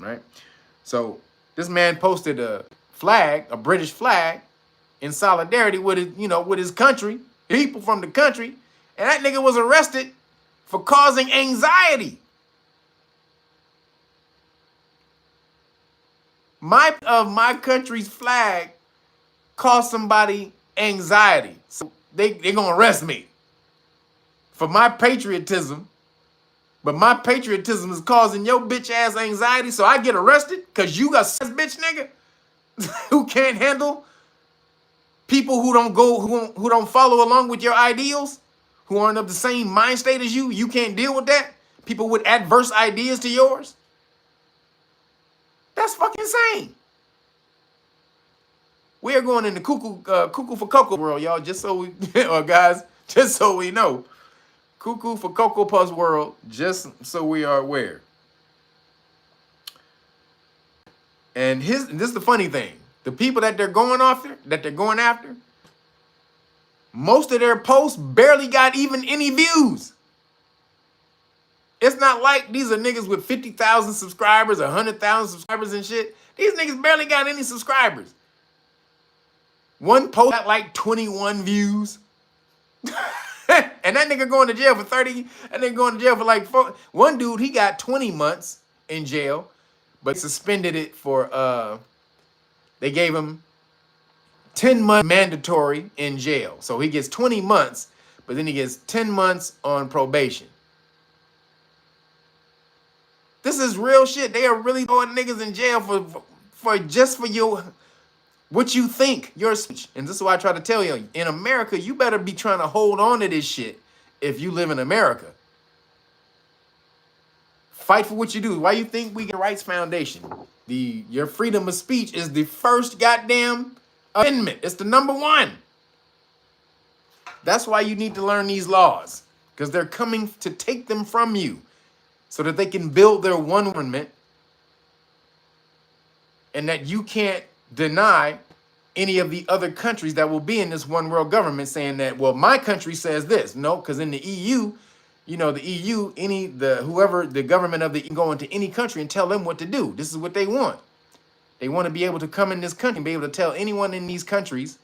right? So this man posted a flag, a British flag, in solidarity with his country, people from the country, and that nigga was arrested for causing anxiety. My country's flag caused somebody anxiety. So they gonna arrest me for my patriotism, but my patriotism is causing your bitch ass anxiety, so I get arrested because you got bitch nigga. who can't handle people who don't follow along with your ideals, who aren't of the same mind state as you. You can't deal with that. People with adverse ideas to yours. That's fucking insane. We are going in the cuckoo for cocoa world, y'all. Just so we, or guys, just so we know, cuckoo for cocoa puffs world. Just so we are aware. And this is the funny thing: the people that they're going after, most of their posts barely got even any views. It's not like these are niggas with 50,000 subscribers, 100,000 subscribers and shit. These niggas barely got any subscribers. One post got like 21 views. And that nigga going to jail for 30. That nigga going to jail for like 4. One dude, he got 20 months in jail, but suspended it for, they gave him 10 months mandatory in jail. So he gets 20 months, but then he gets 10 months on probation. This is real shit. They are really throwing niggas in jail for your what you think, your speech. And this is why I try to tell you, in America, you better be trying to hold on to this shit if you live in America. Fight for what you do. Why you think we get a rights foundation? Your freedom of speech is the first goddamn amendment. It's the #1. That's why you need to learn these laws, because they're coming to take them from you so that they can build their one government, and that you can't deny any of the other countries that will be in this one world government saying that, well, my country says this. No, because in the EU, you know, the EU, whoever the government of the can go into any country and tell them what to do. This is what they want. They want to be able to come in this country and be able to tell anyone in these countries,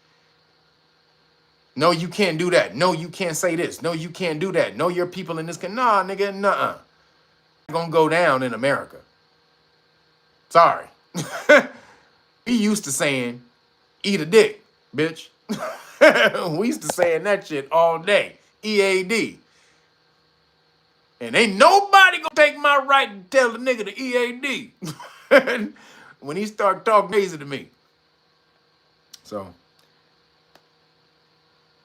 no, you can't do that. No, you can't say this. No, you can't do that. No, your people in this country. Nah, nigga, nuh-uh. Gonna go down in America. Sorry. We used to saying, eat a dick, bitch. We used to saying that shit all day. EAD. And ain't nobody gonna take my right to tell the nigga to EAD. When he start talking crazy to me. So,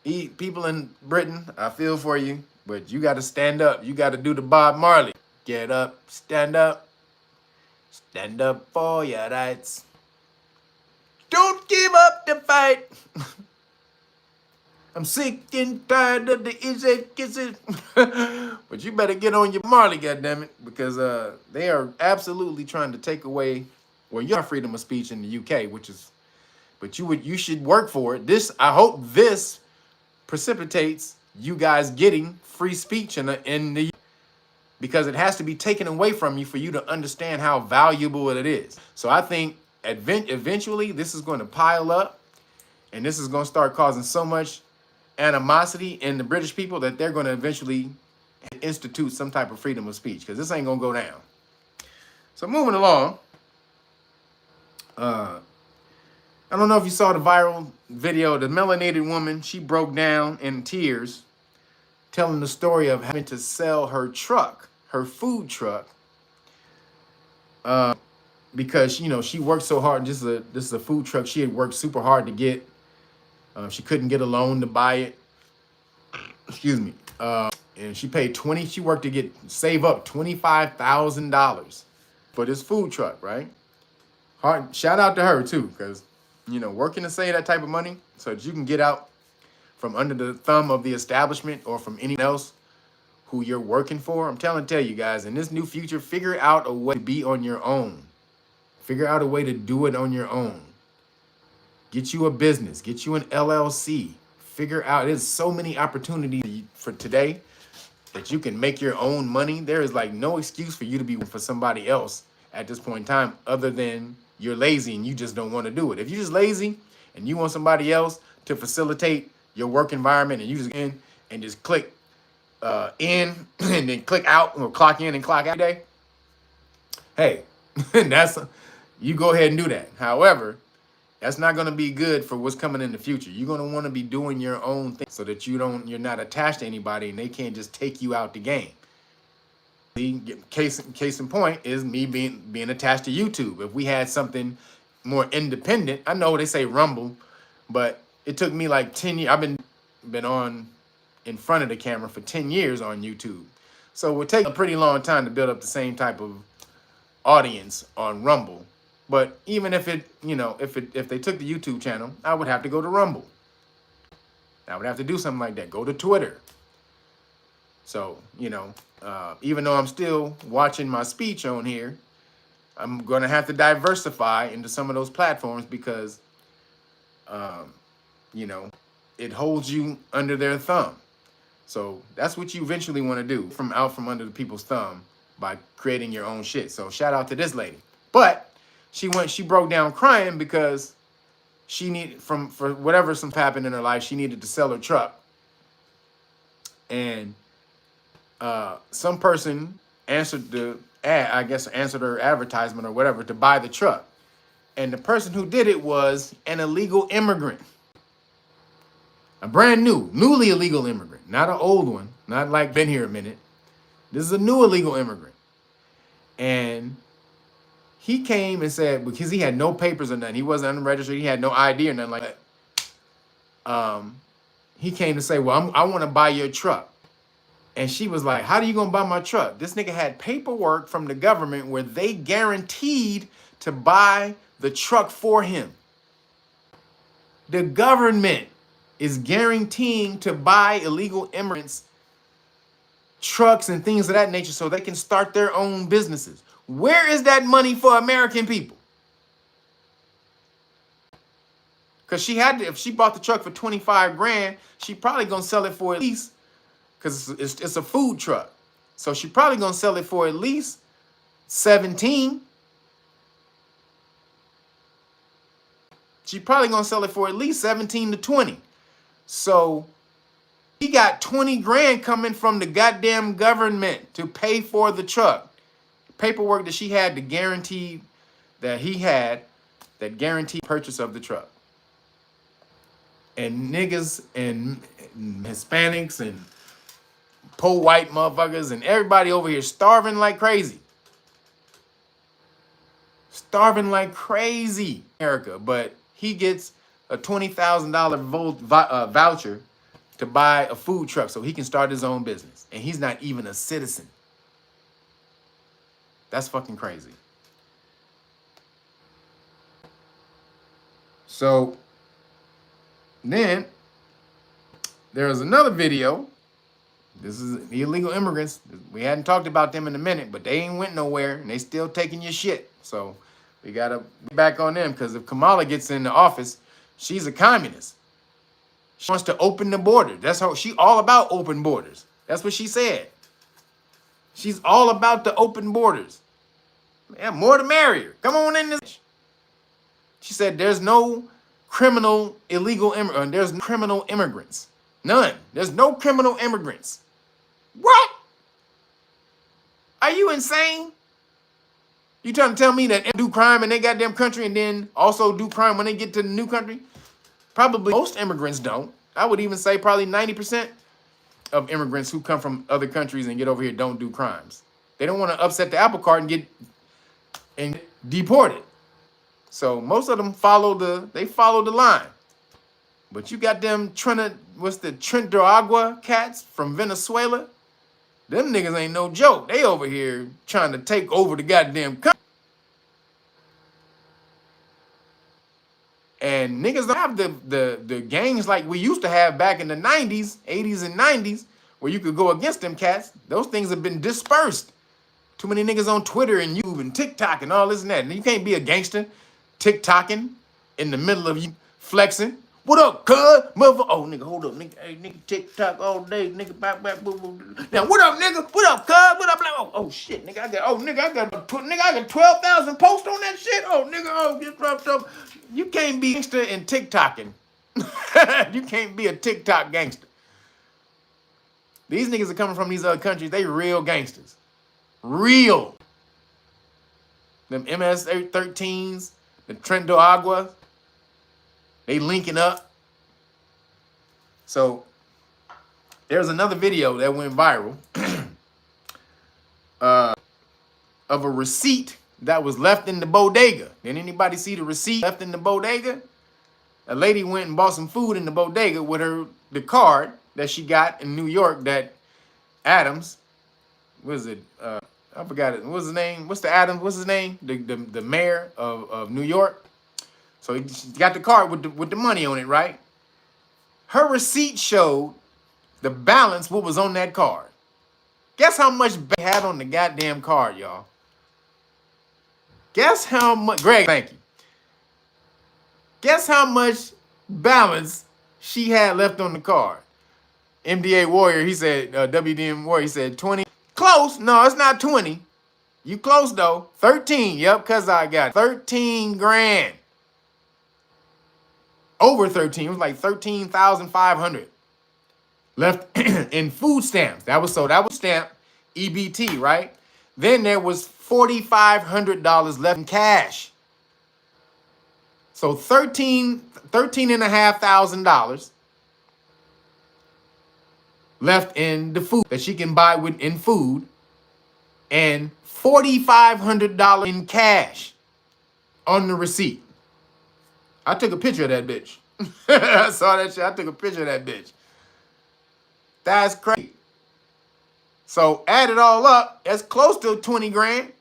people in Britain, I feel for you, but you gotta stand up. You gotta do the Bob Marley. Get up, stand up for your rights. Don't give up the fight. I'm sick and tired of the kisses. But you better get on your Marley, goddammit, because they are absolutely trying to take away, well, your freedom of speech in the UK, but you should work for it. I hope this precipitates you guys getting free speech in the because it has to be taken away from you for you to understand how valuable it is. So I think eventually this is going to pile up, and this is going to start causing so much animosity in the British people that they're going to eventually institute some type of freedom of speech, because this ain't going to go down. So moving along, I don't know if you saw the viral video, the melanated woman, she broke down in tears telling the story of having to sell her truck, her food truck, because, you know, she worked so hard. This is a food truck she had worked super hard to get. She couldn't get a loan to buy it. Excuse me. And she paid she worked to save up $25,000 for this food truck, right? Hard, shout out to her too, because, you know, working to save that type of money so that you can get out from under the thumb of the establishment or from anyone else who you're working for. I'm tell you guys, in this new future, figure out a way to be on your own. Figure out a way to do it on your own. Get you a business, get you an LLC. Figure out, there's so many opportunities for today that you can make your own money. There is like no excuse for you to be for somebody else at this point in time, other than you're lazy and you just don't want to do it. If you're just lazy and you want somebody else to facilitate your work environment, and you just in and just click in and then click out, or clock in and clock out every day, hey, you go ahead and do that. However, that's not going to be good for what's coming in the future. You're going to want to be doing your own thing so that you're not attached to anybody and they can't just take you out the game. The case in point is me being attached to YouTube. If we had something more independent. I know they say Rumble, but it took me like 10 years. I've been on in front of the camera for 10 years on YouTube. So it would take a pretty long time to build up the same type of audience on Rumble. But even if it, you know, if they took the YouTube channel, I would have to go to Rumble. I would have to do something like that. Go to Twitter. So, you know, even though I'm still watching my speech on here, I'm going to have to diversify into some of those platforms because, you know, it holds you under their thumb. So that's what you eventually want to do, out from under the people's thumb by creating your own shit. So shout out to this lady. But she broke down crying because she needed, for whatever some happened in her life, she needed to sell her truck. And some person answered the ad, I guess answered her advertisement or whatever to buy the truck. And the person who did it was an illegal immigrant. A newly illegal immigrant, not an old one, not like been here a minute. This is a new illegal immigrant. And he came and said, because he had no papers or nothing, he wasn't unregistered, he had no ID or nothing like that. He came to say, well, I want to buy your truck. And she was like, how are you going to buy my truck? This nigga had paperwork from the government where they guaranteed to buy the truck for him. The government is guaranteeing to buy illegal immigrants trucks and things of that nature so they can start their own businesses. Where is that money for American people? Because she had to, if she bought the truck for 25 grand, she probably gonna sell it for at least, because it's a food truck. So she probably gonna sell it for at least 17. She probably gonna sell it for at least 17 to 20. So he got 20 grand coming from the goddamn government to pay for the truck. Paperwork that she had to guarantee that he had that guaranteed purchase of the truck. And niggas and Hispanics and poor white motherfuckers and everybody over here starving like crazy. Starving like crazy, America. But he gets a $20,000 voucher to buy a food truck so he can start his own business. And he's not even a citizen. That's fucking crazy. So then there was another video. This is the illegal immigrants. We hadn't talked about them in a minute, but they ain't went nowhere and they still taking your shit. So we gotta be back on them, because if Kamala gets in the office, she's a communist. She wants to open the border. That's how she all about open borders. That's what she said. She's all about the open borders. Yeah, more the merrier. Come on in this. She said there's no criminal illegal immigrants. There's no criminal immigrants. None. There's no criminal immigrants. What? Are you insane? You trying to tell me that they do crime in their goddamn country and then also do crime when they get to the new country? Probably most immigrants don't. I would even say probably 90% of immigrants who come from other countries and get over here don't do crimes. They don't want to upset the apple cart and get deported. So most of them follow the line. But you got them Trinidad cats from Venezuela. Them niggas ain't no joke. They over here trying to take over the goddamn country. And niggas don't have the gangs like we used to have back in the 90s, 80s and 90s, where you could go against them cats. Those things have been dispersed. Too many niggas on Twitter and YouTube and TikTok and all this and that. And you can't be a gangster TikToking in the middle of you flexing. What up, cuz? Mother, oh, nigga, hold up, nigga. Hey, nigga, TikTok all day, nigga. Back, boo, boo. Now, what up, nigga? What up, cuz? What up, oh, shit, nigga. I got 12,000 posts on that shit. Oh, nigga, get dropped up. You can't be gangster in TikToking. You can't be a TikTok gangster. These niggas are coming from these other countries. They real gangsters. Real. Them MS-13s, the Trinidad, they linking up. So there's another video that went viral of a receipt that was left in the bodega. Did anybody see the receipt left in the bodega? A lady went and bought some food in the bodega with the card that she got in New York that Adams, what is it? I forgot it. What's his name? What's his name? The mayor of New York. So he got the card with the money on it, right? Her receipt showed the balance, what was on that card. Guess how much they had on the goddamn card, y'all? Guess how much, Greg, thank you. Guess how much balance she had left on the card. MDA Warrior, he said, WDM Warrior, he said 20. Close. No, it's not 20. You close though. 13. Yep, because I got 13 grand. Over 13. It was like 13,500 left in food stamps. That was stamp EBT, right? Then there was $4,500 left in cash. So $13,500 left in the food that she can buy in food, and $4,500 in cash on the receipt. I took a picture of that bitch. I saw that shit. I took a picture of that bitch. That's crazy. So add it all up, that's close to 20 grand.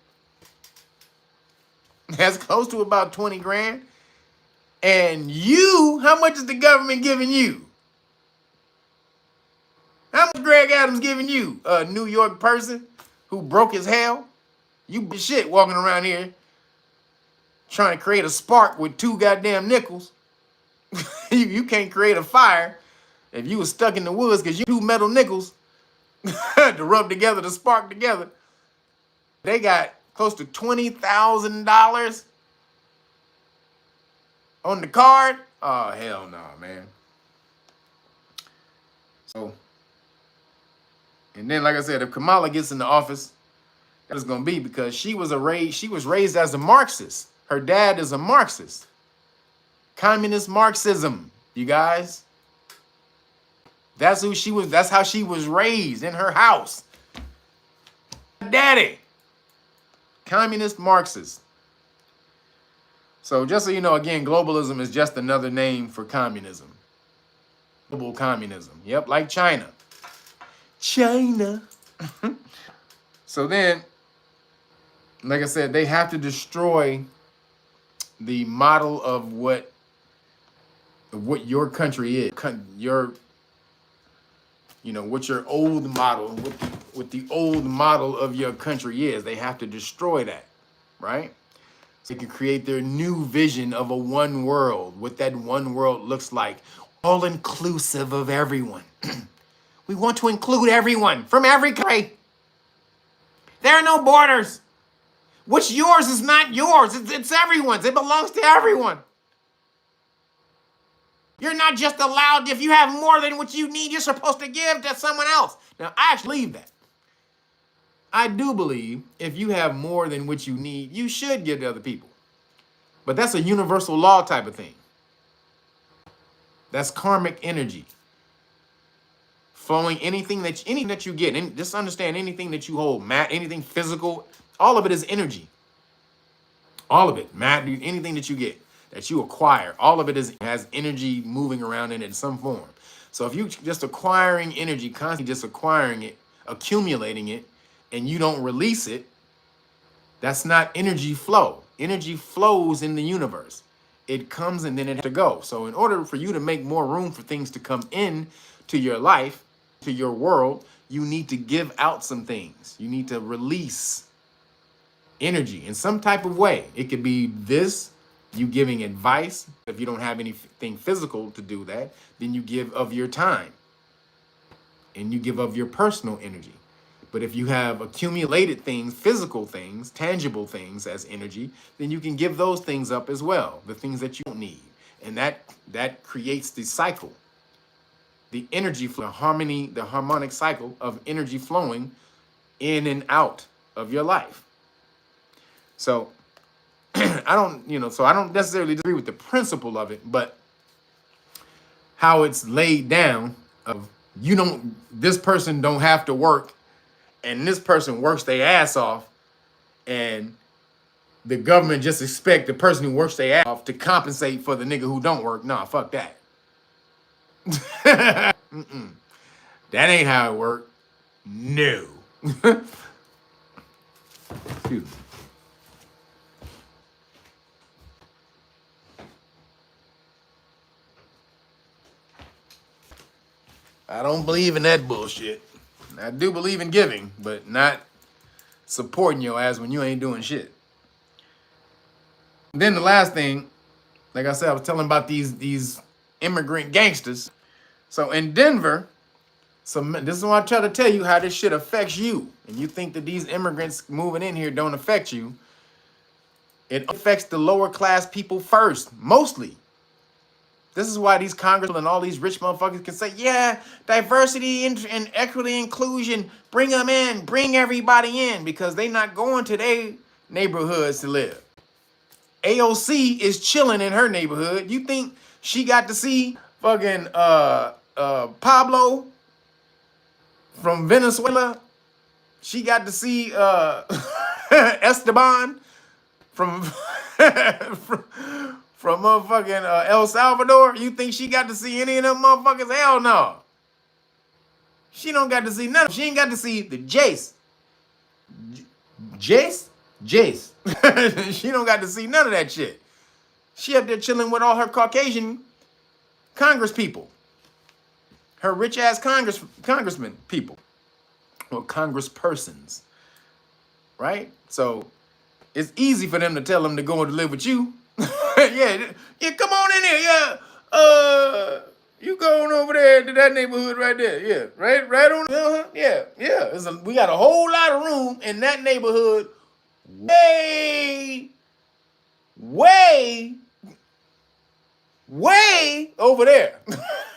That's close to about 20 grand. And you, how much is the government giving you? How much Greg Adams giving you? A New York person who broke as hell? You shit walking around here trying to create a spark with 2 goddamn nickels. You can't create a fire if you was stuck in the woods because you 2 metal nickels to rub together, to spark together. They got close to $20,000 on the card. Oh, hell no, man. So, and then, like I said, if Kamala gets in the office, that's going to be because she was raised as a Marxist. Her dad is a Marxist. Communist Marxism, you guys. That's who she was. That's how she was raised in her house. Daddy. Communist Marxist. So just so you know, again, globalism is just another name for communism. Global communism. Yep, like China. China. So then, like I said, they have to destroy the model of what your country is. What your old model, what the old model of your country is. They have to destroy that, right? So they can create their new vision of a one world, what that one world looks like, all inclusive of everyone. We want to include everyone from every country. There are no borders. What's yours is not yours. It's everyone's. It belongs to everyone. You're not just allowed, if you have more than what you need, you're supposed to give to someone else. Now, I actually believe that. I do believe if you have more than what you need, you should give to other people. But that's a universal law type of thing. That's karmic energy. Flowing anything that you get, and just understand anything that you hold, anything physical, all of it is energy. All of it, anything that you get, that you acquire, all of it has energy moving around in it in some form. So if you just acquiring energy, constantly just acquiring it, accumulating it, and you don't release it, that's not energy flow. Energy flows in the universe. It comes and then it has to go. So in order for you to make more room for things to come in to your life, to your world, you need to give out some things. You need to release energy in some type of way. It could be this, you giving advice. If you don't have anything physical to do that, then you give of your time and you give of your personal energy. But if you have accumulated things, physical things, tangible things as energy, then you can give those things up as well, the things that you don't need. And that creates the cycle, the energy flow, the harmonic cycle of energy flowing in and out of your life. So I don't necessarily agree with the principle of it, but how it's laid down of this person don't have to work and this person works their ass off and the government just expect the person who works their ass off to compensate for the nigga who don't work. Nah, fuck that. Mm-mm. That ain't how it work. No. Excuse me. I don't believe in that bullshit. I do believe in giving, but not supporting your ass when you ain't doing shit. Then the last thing, like I said, I was telling about these immigrant gangsters. So in Denver, this is what I try to tell you how this shit affects you. And you think that these immigrants moving in here don't affect you. It affects the lower class people first, mostly. This is why these congressmen and all these rich motherfuckers can say, yeah, diversity and equity inclusion, bring them in, bring everybody in, because they not going to their neighborhoods to live. AOC is chilling in her neighborhood. You think she got to see fucking Pablo from Venezuela? She got to see Esteban from from motherfucking El Salvador. You think she got to see any of them motherfuckers? Hell no. She don't got to see none. She ain't got to see the Jace. Jace? She don't got to see none of that shit. She up there chilling with all her Caucasian Congress people. Her rich ass congressman people. Or congresspersons. Right? So it's easy for them to tell them to go and live with you. yeah, come on in here. Yeah. You going over there to that neighborhood right there. Yeah. Right on. Yeah. We got a whole lot of room in that neighborhood. Way over there.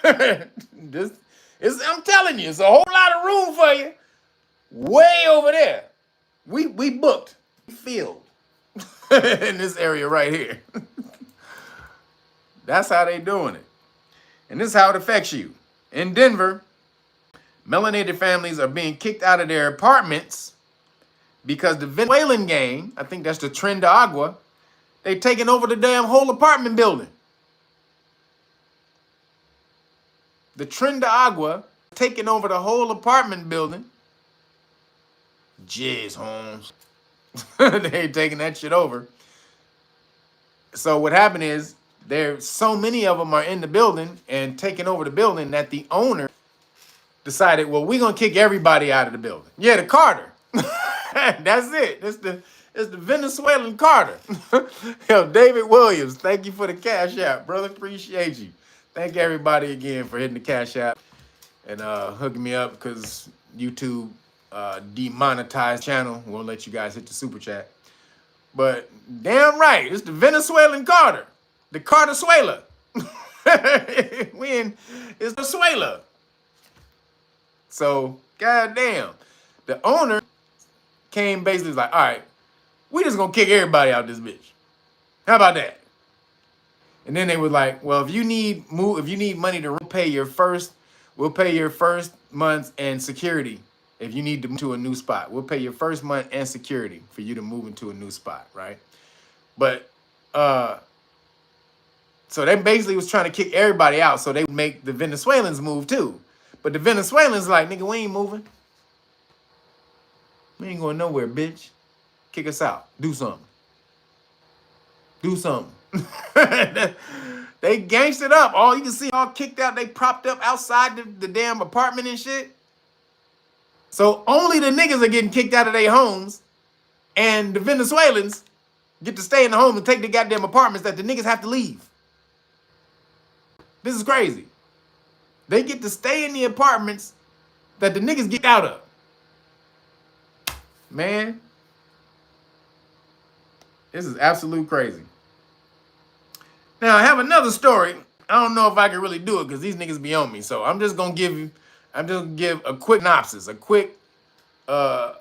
I'm telling you, it's a whole lot of room for you. Way over there. We booked. We filled in this area right here. That's how they doing it. And this is how it affects you. In Denver, melanated families are being kicked out of their apartments because the Venezuelan gang, I think that's the Tren de Agua, they taking over the damn whole apartment building. The Tren de Agua taking over the whole apartment building. Jizz, Holmes. They ain't taking that shit over. So what happened is, there's so many of them are in the building and taking over the building that the owner decided, well, we're going to kick everybody out of the building. Yeah, the Carter. That's it. It's the Venezuelan Carter. Yo, David Williams, thank you for the Cash App, brother. Appreciate you. Thank everybody again for hitting the Cash App and hooking me up, because YouTube demonetized channel. Won't let you guys hit the super chat. But damn right, it's the Venezuelan Carter. The Carterzuela. It's the Suela. So, goddamn. The owner came basically like, all right, we just gonna kick everybody out this bitch. How about that? And then they were like, well, if you need money to pay your first, we'll pay your first month and security. If you need to move to a new spot, we'll pay your first month and security for you to move into a new spot, right? But so they basically was trying to kick everybody out so they would make the Venezuelans move too. But the Venezuelans like, nigga, we ain't moving. We ain't going nowhere, bitch. Kick us out. Do something. Do something. They gangsted up. All you can see, all kicked out. They propped up outside the damn apartment and shit. So only the niggas are getting kicked out of their homes, and the Venezuelans get to stay in the home and take the goddamn apartments that the niggas have to leave. This is crazy. They get to stay in the apartments that the niggas get out of. Man, this is absolute crazy. Now, I have another story. I don't know if I can really do it because these niggas be on me. So I'm just going to give a quick synopsis, a quick, so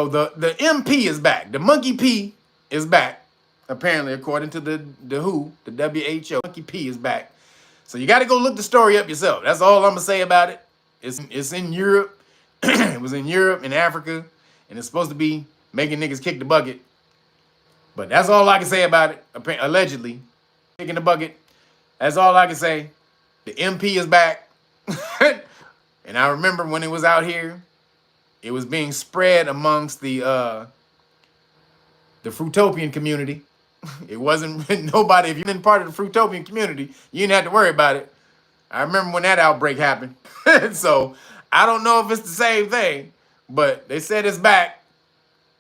the MP is back. The monkey P is back. Apparently, according to the WHO, the WHO, monkey P is back. So you got to go look the story up yourself. That's all I'm going to say about it. It's in Europe. It was in Europe and Africa. And it's supposed to be making niggas kick the bucket. But that's all I can say about it. Allegedly, kicking the bucket. That's all I can say. The MP is back. And I remember when it was out here, it was being spread amongst the Fruitopian community. It wasn't nobody. If you've been part of the Fruitopian community, you didn't have to worry about it. I remember when that outbreak happened. So I don't know if it's the same thing, but they said it's back.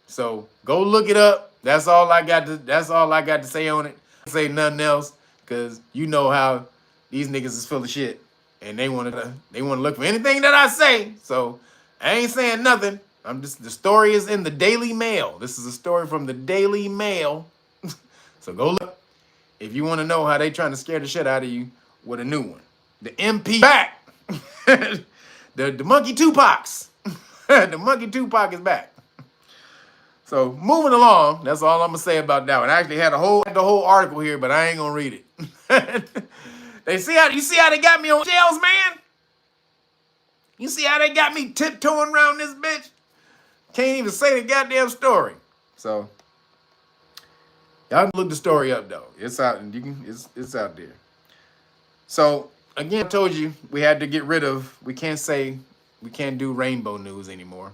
So go look it up. That's all I got to say on it. Say nothing else, because you know how these niggas is full of shit. And they want to look for anything that I say. So I ain't saying nothing. The story is in the Daily Mail. This is a story from the Daily Mail. So go look if you want to know how they trying to scare the shit out of you with a new one. The MP back. the monkey Tupac's. The monkey Tupac is back. So moving along, that's all I'm gonna say about that one. I actually had the whole article here, but I ain't gonna read it. You see how they got me on shelves, man? You see how they got me tiptoeing around this bitch? Can't even say the goddamn story. So y'all can look the story up though. It's out and it's out there. So again, I told you we had to get rid of, we can't do rainbow news anymore.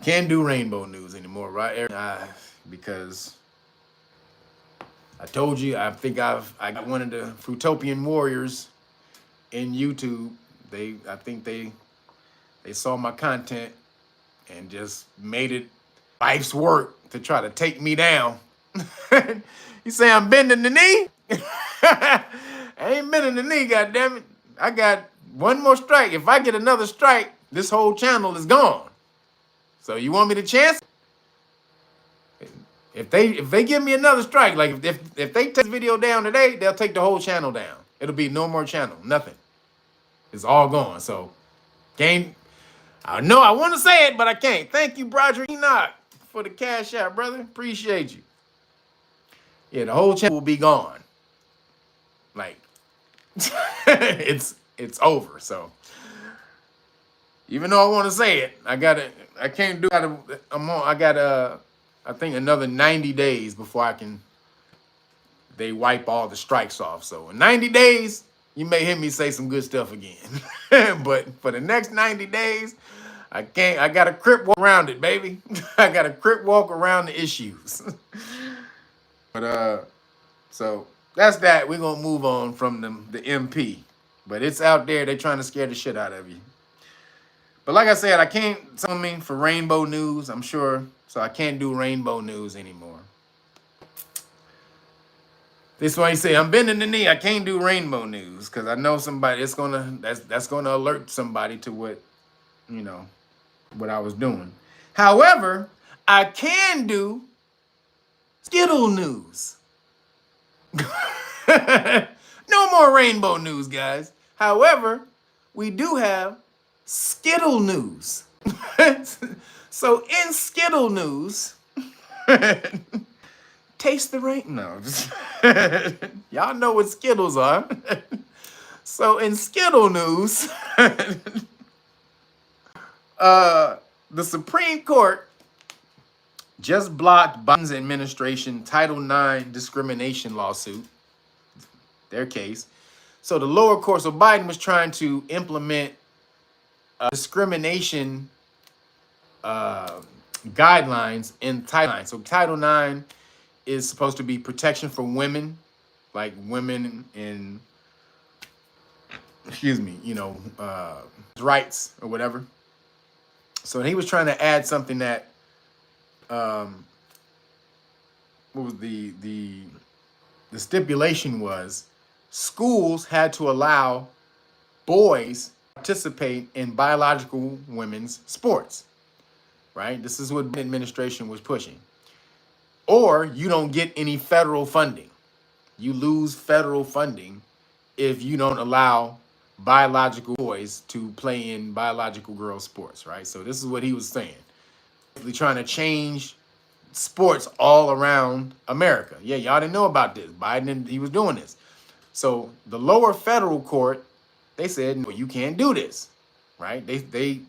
Can't do rainbow news anymore, right? Because I told you, I think I got one of the Fruitopian warriors in YouTube. I think they saw my content and just made it life's work to try to take me down. You say I'm bending the knee? I ain't bending the knee, goddammit. I got one more strike. If I get another strike, this whole channel is gone. So you want me to chance? If they give me another strike, like if they take this video down today, they'll take the whole channel down. It'll be no more channel, nothing. It's all gone. So I know I want to say it, but I can't. Thank you, Broderick Enoch, for the cash app, brother. Appreciate you. Yeah, the whole channel will be gone. Like it's over. So even though I want to say it, I can't do it. I got I think another 90 days before they wipe all the strikes off. So in 90 days, you may hear me say some good stuff again. But for the next 90 days, I got a crip walk around it, baby. I got a crip walk around the issues. But so that's that. We're gonna move on from the MP. But it's out there, they're trying to scare the shit out of you. But like I said, I can't sue me for rainbow news, I'm sure. So I can't do rainbow news anymore. This is why you say I'm bending the knee. I can't do rainbow news because I know somebody that's gonna alert somebody to what I was doing. However, I can do Skittle news. No more rainbow news, guys. However, we do have Skittle news. So in Skittle news, taste the rain. No, y'all know what Skittles are. So in Skittle news, the Supreme Court just blocked Biden's administration Title IX discrimination lawsuit, their case. So the lower court, so Biden was trying to implement discrimination guidelines in Title IX. So Title IX is supposed to be protection for women, like women in, rights or whatever. So he was trying to add something that, what was the stipulation was schools had to allow boys participate in biological women's sports, right? This is what the administration was pushing. Or you don't get any federal funding. You lose federal funding if you don't allow biological boys to play in biological girl sports, right? So this is what he was saying. They're trying to change sports all around America. Yeah, y'all didn't know about this. Biden, he was doing this. So the lower federal court, they said, no, you can't do this, right? They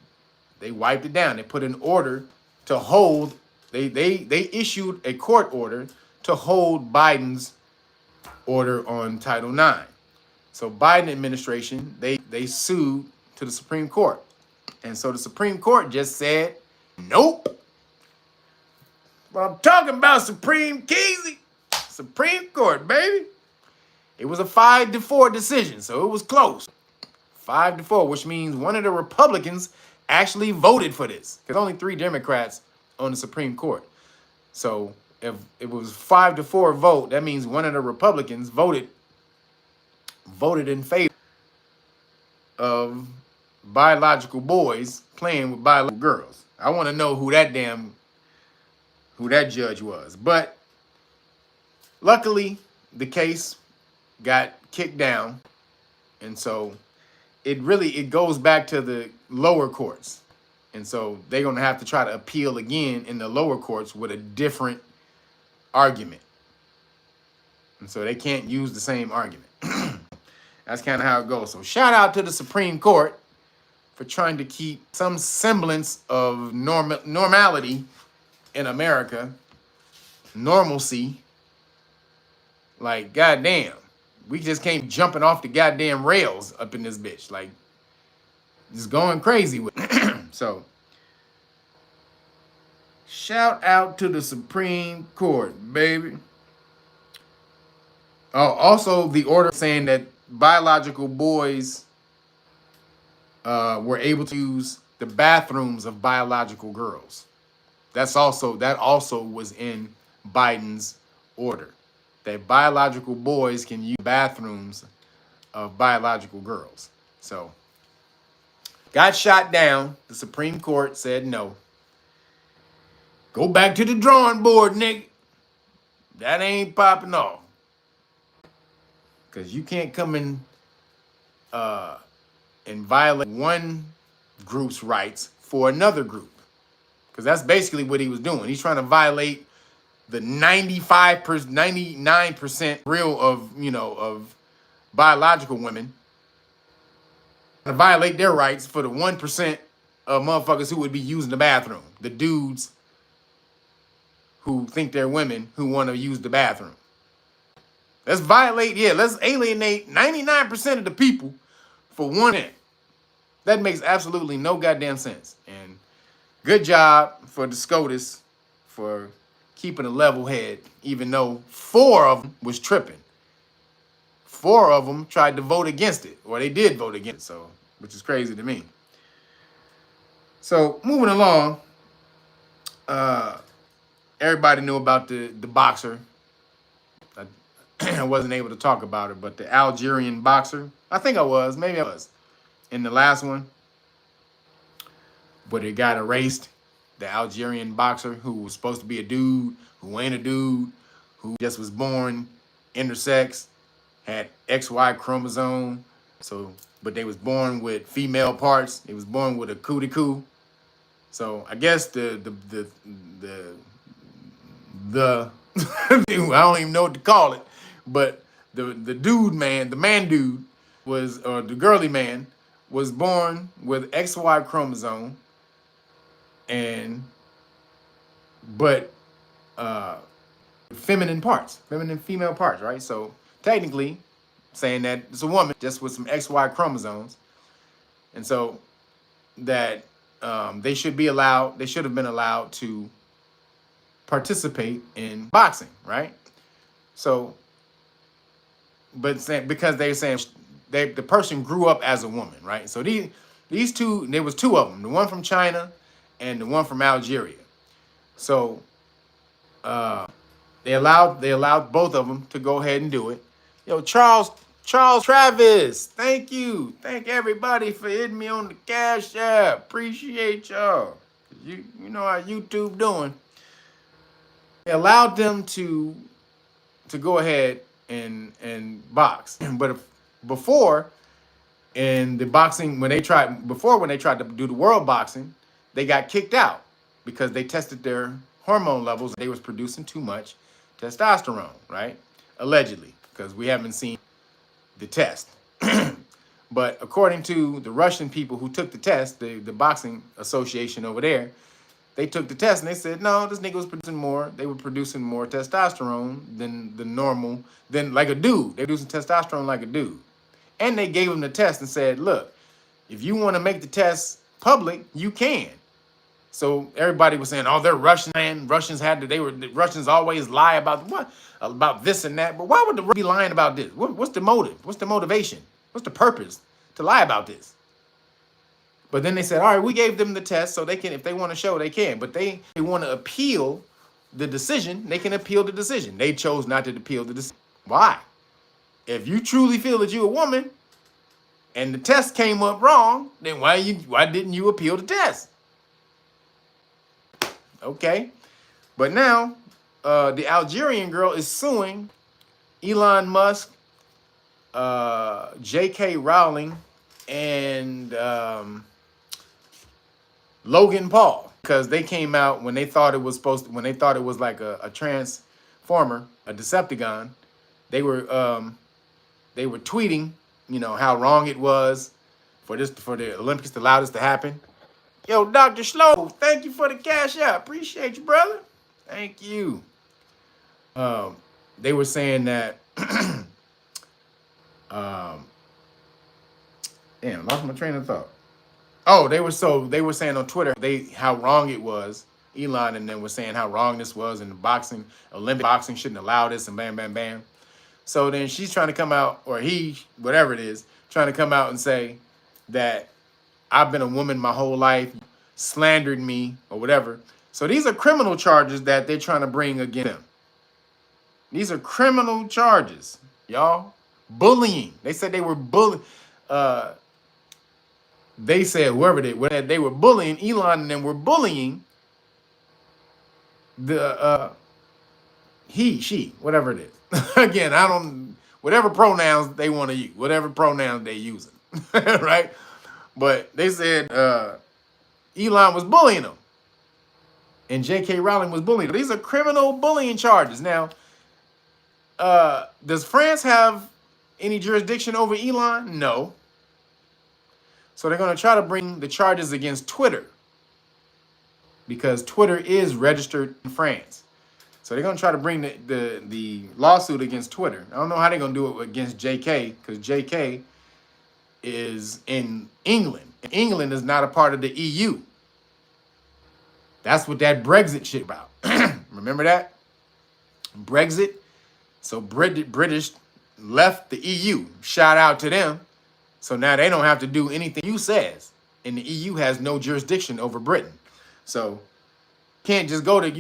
wiped it down. They put an order to hold They issued a court order to hold Biden's order on Title IX. So Biden administration, they sued to the Supreme Court. And so the Supreme Court just said, nope. But I'm talking about Supreme Keezy. Supreme Court, baby. It was a 5-4 decision, so it was close. 5-4, which means one of the Republicans actually voted for this. Because only 3 Democrats on the Supreme Court. So if it was 5-4 vote, that means one of the Republicans voted in favor of biological boys playing with biological girls. I want to know who that judge was. But luckily, the case got kicked down. And so it goes back to the lower courts. And so they're going to have to try to appeal again in the lower courts with a different argument. And so they can't use the same argument. That's kind of how it goes. So shout out to the Supreme Court for trying to keep some semblance of normality in America. Normalcy. Like, goddamn. We just came jumping off the goddamn rails up in this bitch. Like, just going crazy with it. So, shout out to the Supreme Court, baby. Oh, also the order saying that biological boys were able to use the bathrooms of biological girls. That also was in Biden's order. That biological boys can use bathrooms of biological girls. So, got shot down. The Supreme Court said no. Go back to the drawing board, nigga. That ain't popping off. Because you can't come in and violate one group's rights for another group. Because that's basically what he was doing. He's trying to violate the 99% real of biological women. To violate their rights for the 1% of motherfuckers who would be using the bathroom. The dudes who think they're women who want to use the bathroom. Let's alienate 99% of the people for 1%. That makes absolutely no goddamn sense. And good job for the SCOTUS for keeping a level head, even though 4 of them was tripping. 4 of them tried to vote against it, or they did vote against it, so, which is crazy to me. So, moving along, everybody knew about the boxer. I wasn't able to talk about it, but the Algerian boxer, I think I was, maybe I was, in the last one, but it got erased. The Algerian boxer who was supposed to be a dude, who ain't a dude, who just was born intersex, had XY chromosome, but they was born with female parts. They was born with a cootie-coo. So I guess I don't even know what to call it, but the dude man, the man dude was, or the girly man, was born with XY chromosome, but feminine female parts, right? So technically saying that it's a woman just with some XY chromosomes. And so that they should have been allowed to participate in boxing, right? So, but because they're saying the person grew up as a woman, right? So these two, there was 2 of them, the one from China and the one from Algeria. So they allowed both of them to go ahead and do it. Yo, Charles Travis, thank you. Thank everybody for hitting me on the CashApp. Appreciate y'all. You know how YouTube doing. They allowed them to go ahead and box. But before, in the boxing, when they tried to do the world boxing, they got kicked out because they tested their hormone levels. They was producing too much testosterone, right? Allegedly, because we haven't seen the test. But according to the Russian people who took the test, the boxing association over there, they took the test and they said, no, this nigga was producing more. They were producing more testosterone than the normal, than like a dude. They're producing testosterone like a dude. And they gave him the test and said, look, if you want to make the test public, you can. So everybody was saying, oh, they're Russian, and Russians the Russians always lie about what? About this and that. But why would the Russians be lying about this? What's the motive? What's the motivation? What's the purpose to lie about this? But then they said, all right, we gave them the test so they can, if they want to show, they can. But they want to appeal the decision, they can appeal the decision. They chose not to appeal the decision. Why? If you truly feel that you're a woman and the test came up wrong, then why didn't you appeal the test? Okay. But now the Algerian girl is suing Elon Musk, J.K. Rowling, and Logan Paul, because they came out when they thought it was like a transformer, a Decepticon. They were tweeting, you know, how wrong it was for the Olympics to allow this to happen. Yo, Dr. Slow, thank you for the cash out. Appreciate you, brother. Thank you. They were saying that damn, lost my train of thought. Oh, they were saying on Twitter how wrong it was. Elon and them were saying how wrong this was, and the Olympic boxing shouldn't allow this, and bam, bam, bam. So then she's trying to come out, or he, whatever it is, trying to come out and say that I've been a woman my whole life, slandered me, or whatever. So these are criminal charges that they're trying to bring against them. These are criminal charges, y'all. Bullying. They said they were bullying. They said they were bullying, Elon and them were bullying the she, whatever it is. Again, whatever pronouns they want to use, whatever pronouns they using, right? But they said Elon was bullying them, and J.K. Rowling was bullying them. These are criminal bullying charges. Now, does France have any jurisdiction over Elon? No. So they're going to try to bring the charges against Twitter, because Twitter is registered in France. So they're going to try to bring the lawsuit against Twitter. I don't know how they're going to do it against JK, because JK is in England. England is not a part of the EU. That's what that Brexit shit about. Remember that? Brexit. So British left the EU. Shout out to them. So now they don't have to do anything EU says. And the EU has no jurisdiction over Britain. So you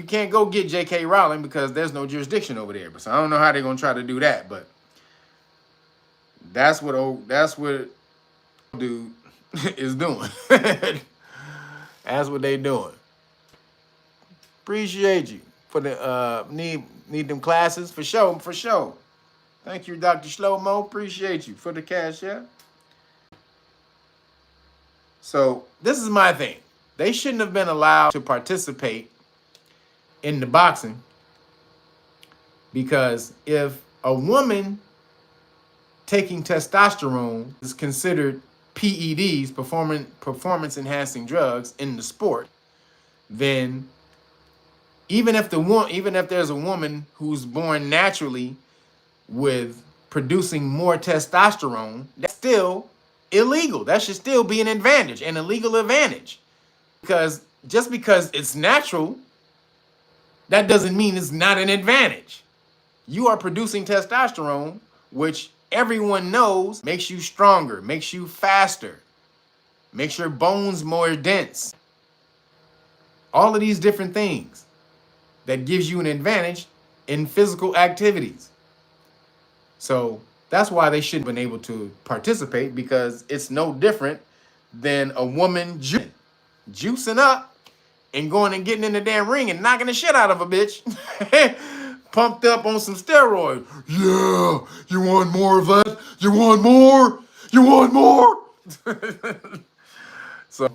can't go get J.K. Rowling because there's no jurisdiction over there. So I don't know how they're gonna try to do that, but that's what dude is doing. That's what they doing. Appreciate you for the need them classes for sure. Thank you, Dr. Shlomo. Appreciate you for the cash, yeah. So this is my thing. They shouldn't have been allowed to participate in the boxing, because if a woman taking testosterone is considered PEDs, performance enhancing drugs, in the sport, then even if there's a woman who's born naturally with producing more testosterone, that's still illegal. That should still be an advantage, an illegal advantage. Because just because it's natural, that doesn't mean it's not an advantage. You are producing testosterone, which everyone knows makes you stronger, makes you faster, makes your bones more dense. All of these different things that gives you an advantage in physical activities. So that's why they shouldn't have been able to participate, because it's no different than a woman juicing up and going and getting in the damn ring and knocking the shit out of a bitch. Pumped up on some steroids. Yeah, you want more of that? You want more? You want more? So,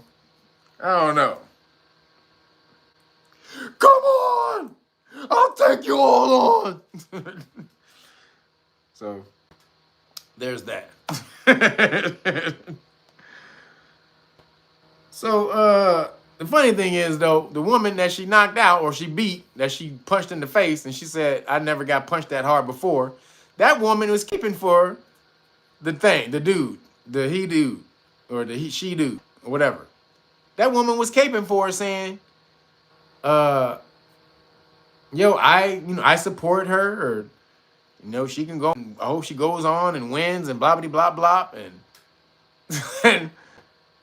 I don't know. Come on! I'll take you all on! So, there's that. So, The funny thing is, though, the woman that she knocked out or she beat, that she punched in the face, and she said, I never got punched that hard before. That woman was keeping for the thing, the dude, the he dude, or the she dude, or whatever. That woman was caping for her, saying, yo, I support her, or she can go. I hope she goes on and wins and blah blah blah blah. And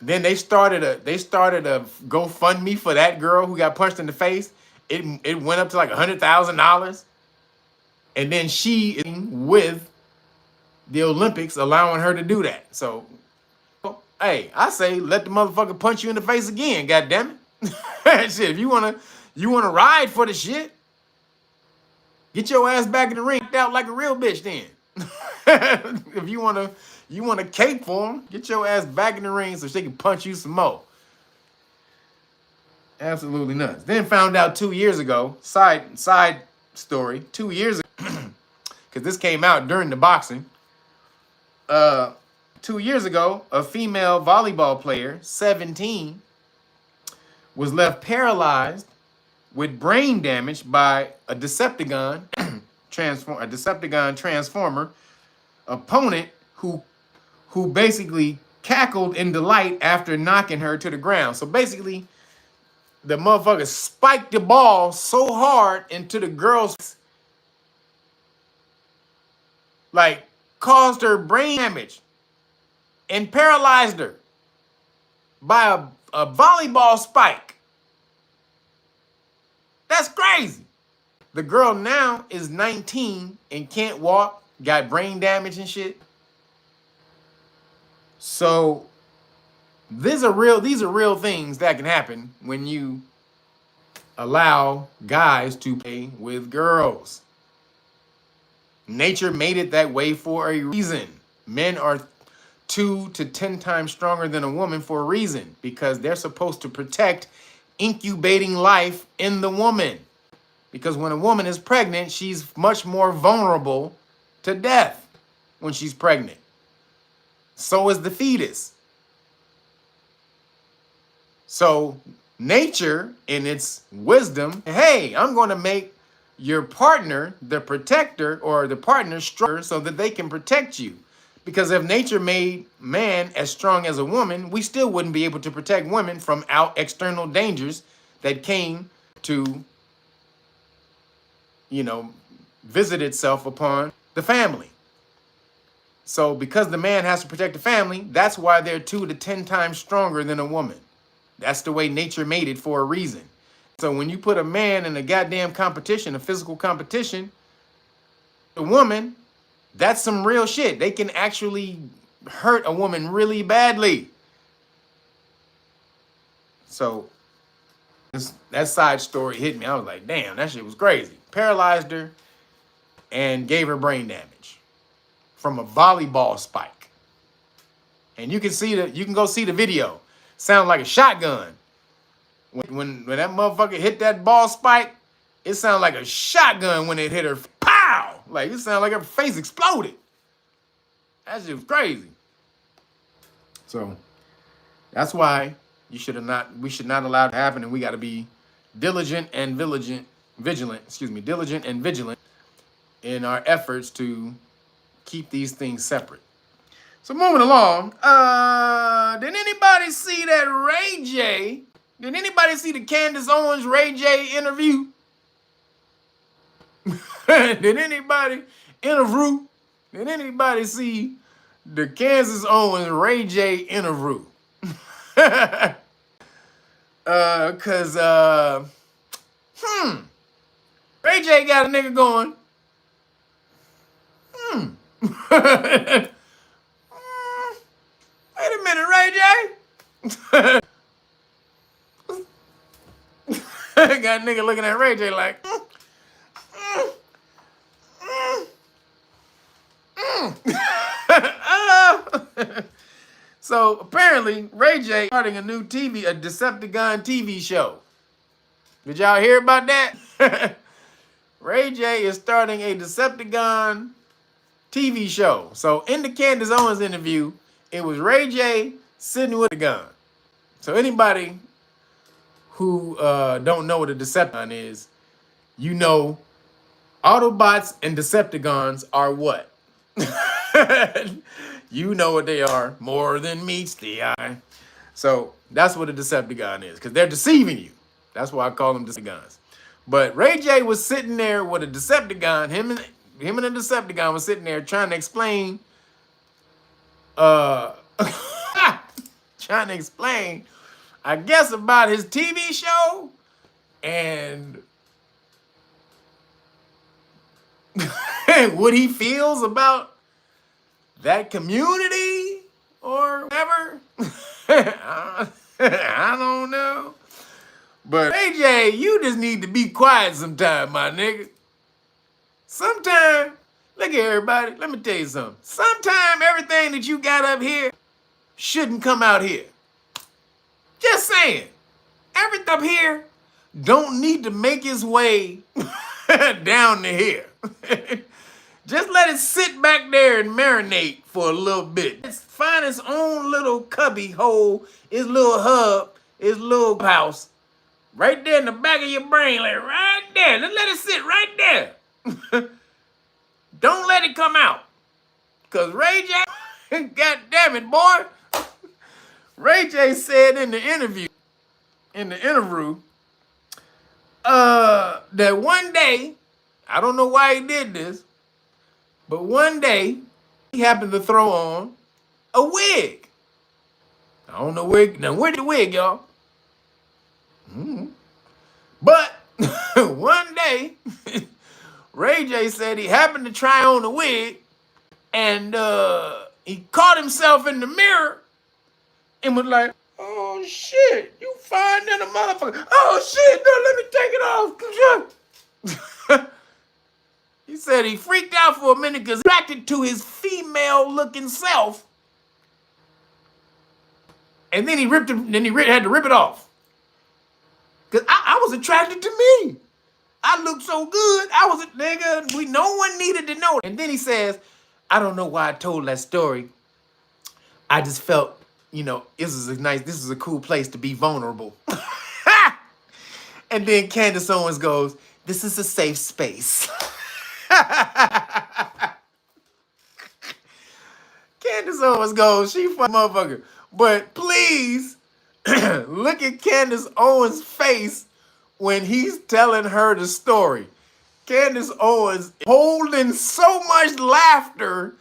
then they started a GoFundMe for that girl who got punched in the face. It went up to like $100,000, and then she is with the Olympics allowing her to do that. So, hey, I say let the motherfucker punch you in the face again. God damn it! Shit, if you wanna ride for the shit, get your ass back in the ring out like a real bitch. Then, if you wanna cape for him, get your ass back in the ring so she can punch you some more. Absolutely nuts. Then found out 2 years ago. Side story. 2 years ago, because this came out during the boxing. 2 years ago, a female volleyball player, 17, was left paralyzed with brain damage by a Decepticon transformer opponent who basically cackled in delight after knocking her to the ground. So basically, the motherfucker spiked the ball so hard into the girl's, like, caused her brain damage and paralyzed her by a volleyball spike. That's crazy. The girl now is 19 and can't walk, got brain damage and shit. So these are real things that can happen when you allow guys to play with girls. Nature made it that way for a reason. Men are 2 to 10 times stronger than a woman for a reason, because they're supposed to protect incubating life in the woman. Because when a woman is pregnant, she's much more vulnerable to death when she's pregnant. So is the fetus. So nature, in its wisdom, hey, I'm going to make your partner the protector, or the partner stronger, so that they can protect you. Because if nature made man as strong as a woman, we still wouldn't be able to protect women from external dangers that came to, visit itself upon the family. So because the man has to protect the family, that's why they're 2 to 10 times stronger than a woman. That's the way nature made it for a reason. So when you put a man in a goddamn competition, a physical competition, a woman, that's some real shit. They can actually hurt a woman really badly. So that side story hit me. I was like, damn, that shit was crazy. Paralyzed her and gave her brain damage from a volleyball spike. And you can go see the video. Sound like a shotgun. When that motherfucker hit that ball spike, it sounded like a shotgun when it hit her. Pow! Like, it sounded like her face exploded. That shit was crazy. So that's why we should not allow it to happen, and we got to be diligent and vigilant in our efforts to keep these things separate. So moving along, did anybody see that Ray J? Did anybody see the Candace Owens Ray J interview? Did anybody see the Candace Owens Ray J interview? Cause Ray J got a nigga going. Wait a minute, Ray J. Got a nigga looking at Ray J like, So apparently Ray J starting a new a Decepticon TV show. Did y'all hear about that? Ray J is starting a Decepticon TV show. So in the Candace Owens interview, it was Ray J sitting with a gun. So anybody who don't know what a Decepticon is, you know Autobots and Decepticons are what? You know what they are. More than meets the eye. So that's what a Decepticon is, because they're deceiving you. That's why I call them Decepticons. But Ray J was sitting there with a Decepticon. Him and a Decepticon was sitting there trying to explain, uh, trying to explain, I guess, about his TV show and what he feels about that community or whatever. I don't know. But AJ, you just need to be quiet sometime, my nigga. Sometime, look at everybody, let me tell you something. Sometime everything that you got up here shouldn't come out here. Just saying. Everything up here don't need to make its way down to here. Just let it sit back there and marinate for a little bit. It's find its own little cubby hole, its little hub, its little house, right there in the back of your brain, like right there. Just let it sit right there. Don't let it come out. Cause Ray J, god damn it, boy. Ray J said in the interview, that one day, I don't know why he did this, but one day he happened to throw on a wig. I don't know where. Now where's the wig, y'all? But one day, Ray J said he happened to try on a wig, and he caught himself in the mirror and was like, "Oh shit, you fine than a motherfucker. Oh shit, no, let me take it off." He said he freaked out for a minute because attracted to his female-looking self, and then he had to rip it off. Cause I was attracted to me. I looked so good. I was a nigga. No one needed to know. And then he says, "I don't know why I told that story. I just felt, this is a cool place to be vulnerable." And then Candace Owens goes, "This is a safe space." Candace Owens goes, "She fuck motherfucker." But please look at Candace Owens' face when he's telling her the story. Candace Owens holding so much laughter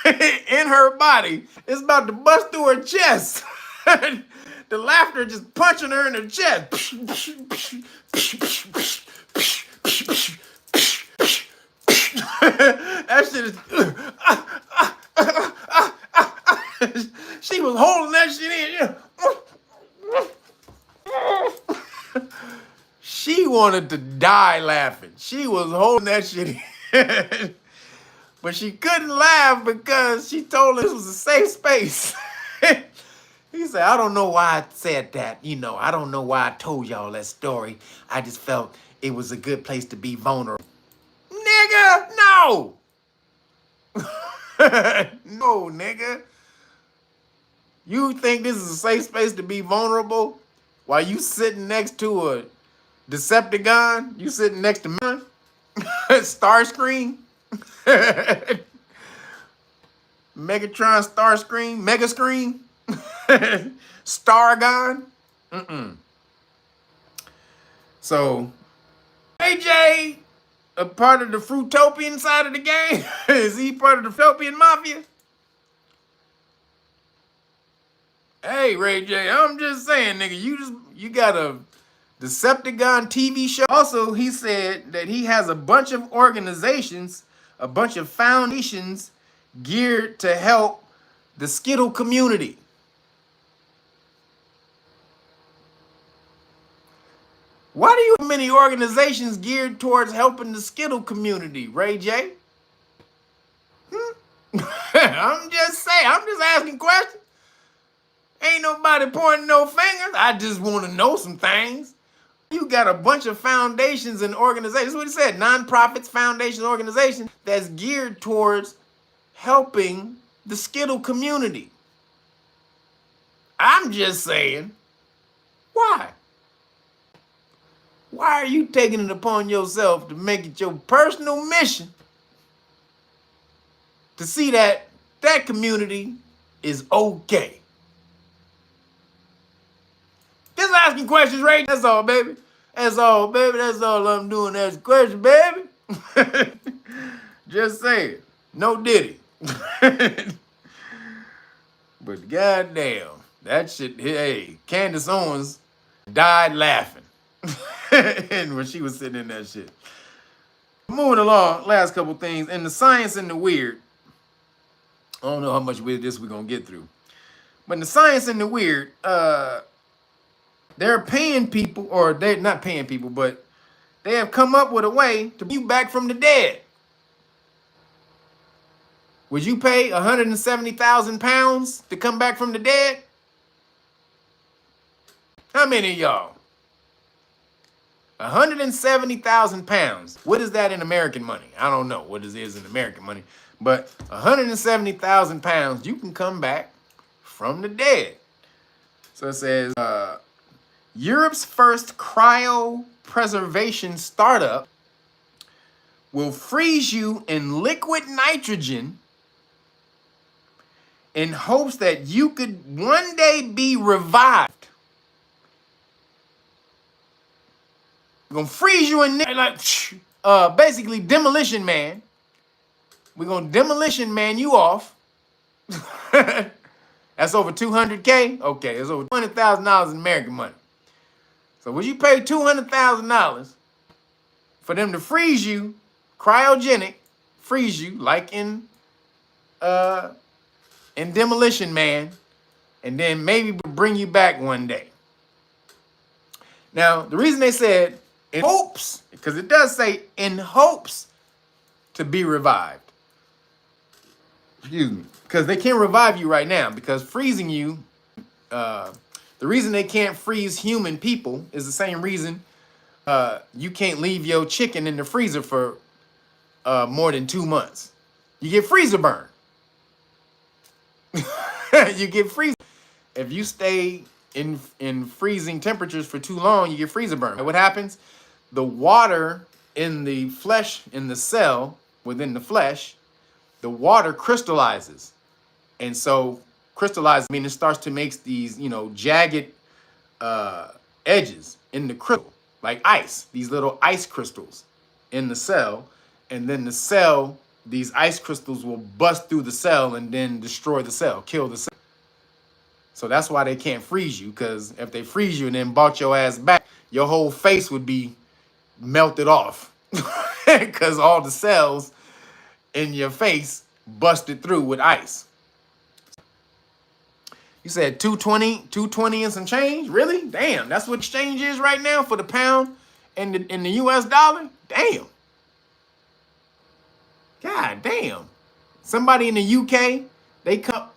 in her body, it's about to bust through her chest. The laughter just punching her in her chest. That shit is. She was holding that shit in. She wanted to die laughing. She was holding that shit in. But she couldn't laugh because she told us it was a safe space. He said, "I don't know why I said that. I don't know why I told y'all that story. I just felt it was a good place to be vulnerable." Nigga, no. No, nigga. You think this is a safe space to be vulnerable while you sitting next to a Decepticon? You sitting next to me? Starscream? Megatron Starscream? Megascream? Stargon? So, AJ, a part of the Fruitopian side of the game? Is he part of the Fruitopian Mafia? Hey, Ray J, I'm just saying, nigga, you got a Decepticon TV show. Also, he said that he has a bunch of organizations, a bunch of foundations geared to help the Skittle community. Why do you have many organizations geared towards helping the Skittle community, Ray J? I'm just saying, I'm just asking questions. Ain't nobody pointing no fingers. I just want to know some things. You got a bunch of foundations and organizations. That's what he said. Nonprofits, foundations, organizations that's geared towards helping the Skittle community. I'm just saying, why? Why are you taking it upon yourself to make it your personal mission to see that that community is okay? Just asking questions, right? That's all, baby. That's all, baby. That's all I'm doing. That's question, baby. Just saying. No diddy. But goddamn, that shit, hey, Candace Owens died laughing. And when she was sitting in that shit. Moving along, last couple things. In the science and the weird, I don't know how much weird this we're gonna get through. But in the science and the weird, they're paying people, or they're not paying people, but they have come up with a way to bring you back from the dead. Would you pay 170,000 pounds to come back from the dead? How many of y'all? 170,000 pounds. What is that in American money? I don't know what it is in American money, but 170,000 pounds, you can come back from the dead. So it says, Europe's first cryopreservation startup will freeze you in liquid nitrogen in hopes that you could one day be revived. We're gonna freeze you in there like basically Demolition Man. We're gonna Demolition Man you off. That's over 200K? Okay, it's over $200,000 in American money. So would you pay $200,000 for them to freeze you, cryogenic, freeze you like in Demolition Man, and then maybe bring you back one day? Now, the reason they said in hopes, because it does say in hopes to be revived. Excuse me. Because they can't revive you right now, because freezing you, the reason they can't freeze human people is the same reason you can't leave your chicken in the freezer for more than 2 months. You get freezer burn. You get freezer. If you stay in freezing temperatures for too long, you get freezer burn. And what happens? The water in the flesh, in the cell, within the flesh, the water crystallizes. And so crystallizes, I mean, it starts to make these, jagged edges in the crystal, like ice, these little ice crystals in the cell. And then the cell, these ice crystals will bust through the cell and then destroy the cell, kill the cell. So that's why they can't freeze you, because if they freeze you and then brought your ass back, your whole face would be melted off because all the cells in your face busted through with ice. You said 220 and some change? Really? Damn, that's what exchange is right now for the pound and the US dollar? Damn. God damn. Somebody in the UK, they come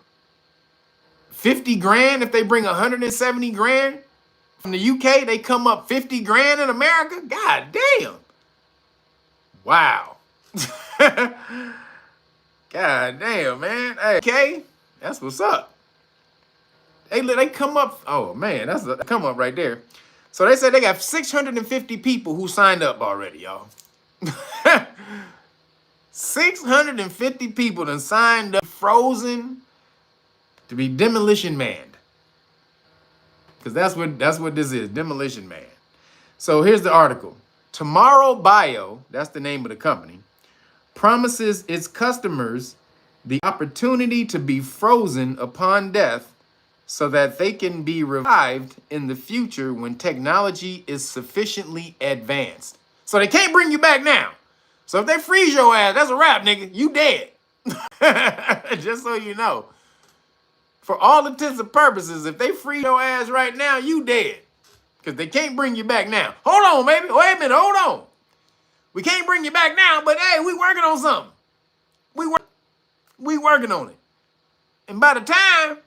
50 grand if they bring 170 grand. From the UK, they come up 50 grand in America? God damn. Wow. God damn, man. Hey, okay, that's what's up. They come up, oh man, that's a come up right there. So they said they got 650 people who signed up already, y'all. 650 people that signed up, frozen to be Demolition Man. Because that's what this is, Demolition Man. So here's the article. Tomorrow Bio, that's the name of the company, promises its customers the opportunity to be frozen upon death so that they can be revived in the future when technology is sufficiently advanced. So they can't bring you back now. So if they freeze your ass, that's a wrap, nigga. You dead. Just so you know. For all intents and purposes, if they freeze your ass right now, you dead. Because they can't bring you back now. Hold on, baby. Wait a minute. Hold on. We can't bring you back now, but hey, we working on something. We working on it. And by the time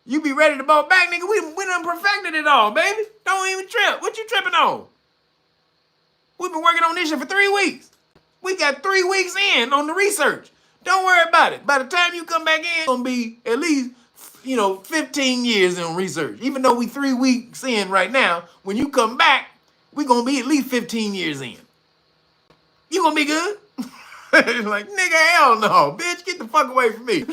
you be ready to ball back, nigga, we done perfected it all, baby. Don't even trip. What you tripping on? We've been working on this shit for 3 weeks. We got 3 weeks in on the research. Don't worry about it. By the time you come back in, it's gonna be at least 15 years in research. Even though we 3 weeks in right now, when you come back, we gonna be at least 15 years in. You gonna be good? Like, nigga, hell no, bitch, get the fuck away from me.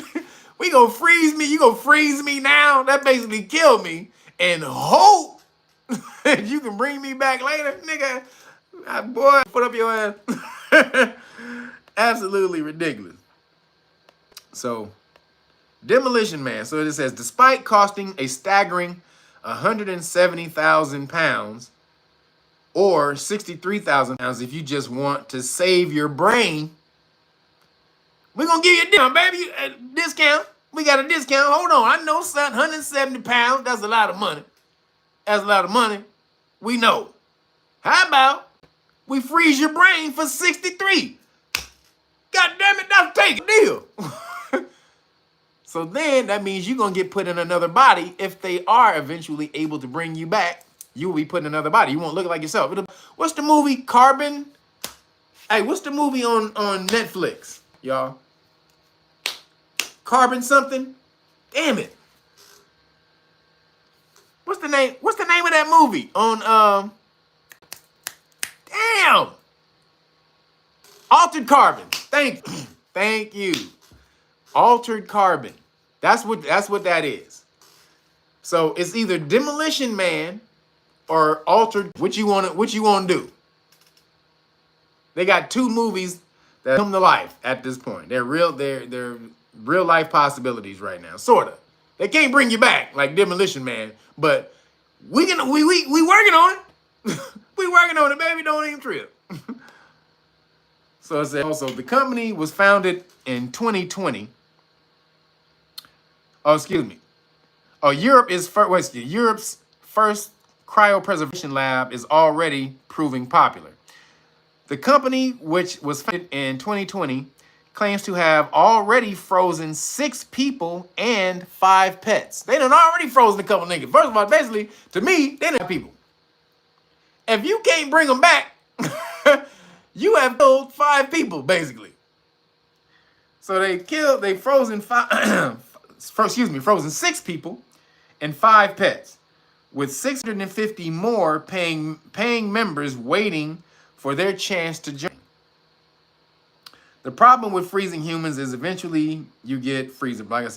We gonna freeze me. You gonna freeze me now? That basically kill me and hope that you can bring me back later, nigga. Boy, put up your ass. Absolutely ridiculous. So, Demolition Man. So it says, despite costing a staggering 170,000 pounds or 63,000 pounds if you just want to save your brain, we're going to give you a discount, baby. A discount. We got a discount. Hold on. I know, son, 170 pounds. That's a lot of money. That's a lot of money. We know. How about we freeze your brain for 63? God damn it, that's a deal. So then that means you're going to get put in another body. If they are eventually able to bring you back, you will be put in another body. You won't look like yourself. What's the movie? Carbon? Hey, what's the movie on Netflix, y'all? Carbon something? Damn it. What's the name? What's the name of that movie? On damn. Altered Carbon. Thank you. Altered Carbon. That's what that is. So it's either Demolition Man or Altered. What you want to do? They got 2 movies that come to life at this point. They're real life possibilities right now. Sorta. They can't bring you back like Demolition Man, but we working on it. We working on it, baby. Don't even trip. So it says also the company was founded in 2020. Oh, excuse me. Oh, Europe's first cryopreservation lab is already proving popular. The company, which was founded in 2020, claims to have already frozen 6 people and 5 pets. They done already frozen a couple niggas. First of all, basically, to me, they done have people. If you can't bring them back, you have killed 5 people, basically. So they frozen 6 people and 5 pets, with 650 more paying members waiting for their chance to join. The problem with freezing humans is eventually you get freezer burn.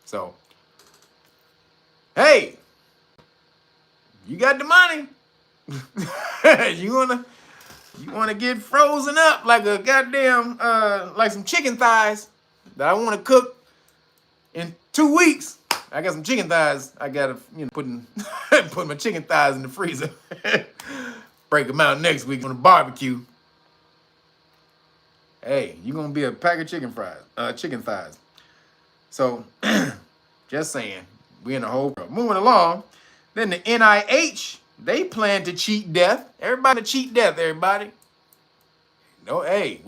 So, hey, you got the money. You wanna get frozen up like a goddamn like some chicken thighs that I want to cook in 2 weeks. I got some chicken thighs. I gotta put my chicken thighs in the freezer. Break them out next week on the barbecue. Hey, you gonna be a pack of chicken thighs. So, just saying, we in a whole world. Moving along, then the NIH, they plan to cheat death. Everybody cheat death, everybody. No, hey,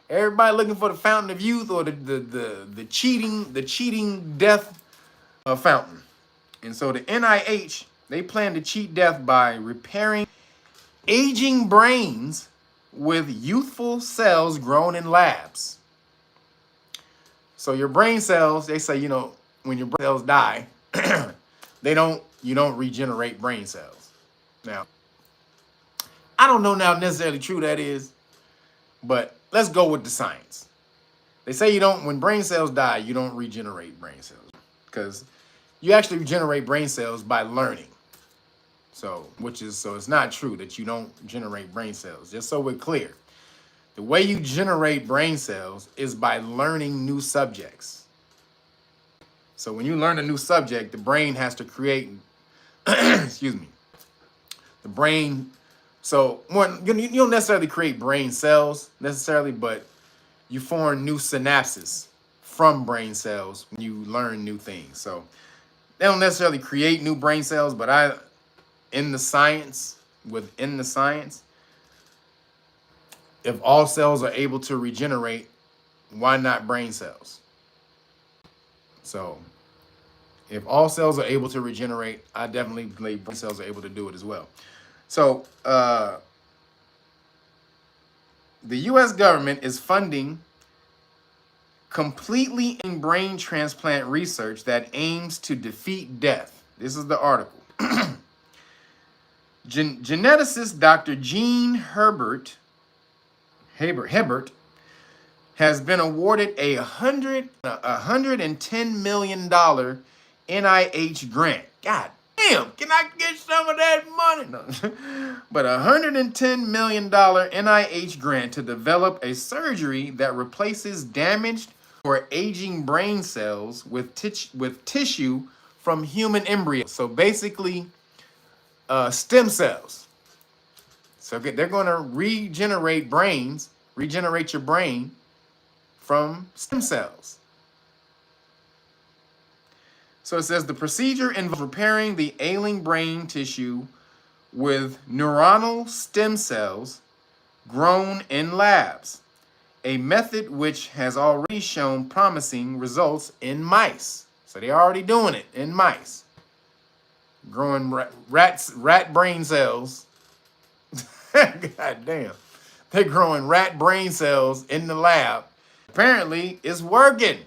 everybody looking for the fountain of youth or the cheating death fountain. And so the NIH, they plan to cheat death by repairing aging brains with youthful cells grown in labs. So your brain cells, they say, when your brain cells die, you don't regenerate brain cells. Now, I don't know how necessarily true that is, but let's go with the science. They say when brain cells die, you don't regenerate brain cells, because you actually regenerate brain cells by learning. So it's not true that you don't generate brain cells. Just so we're clear, the way you generate brain cells is by learning new subjects. So when you learn a new subject, the brain has to create, excuse me, the brain. So you don't necessarily create brain cells necessarily, but you form new synapses from brain cells when you learn new things. So they don't necessarily create new brain cells, but within the science, if all cells are able to regenerate, why not brain cells? So if all cells are able to regenerate, I definitely believe brain cells are able to do it as well. So the U.S. government is funding completely in brain transplant research that aims to defeat death. This is the article. Geneticist Dr. Gene Hebert has been awarded a $110 million NIH grant. God damn, can I get some of that money? No. But a $110 million NIH grant to develop a surgery that replaces damaged or aging brain cells with tissue from human embryos. So basically, stem cells. So they're going to regenerate your brain from stem cells. So it says the procedure involves repairing the ailing brain tissue with neuronal stem cells grown in labs, a method which has already shown promising results in mice. So they're already doing it in mice, growing rat brain cells. God damn. They're growing rat brain cells in the lab. Apparently, it's working.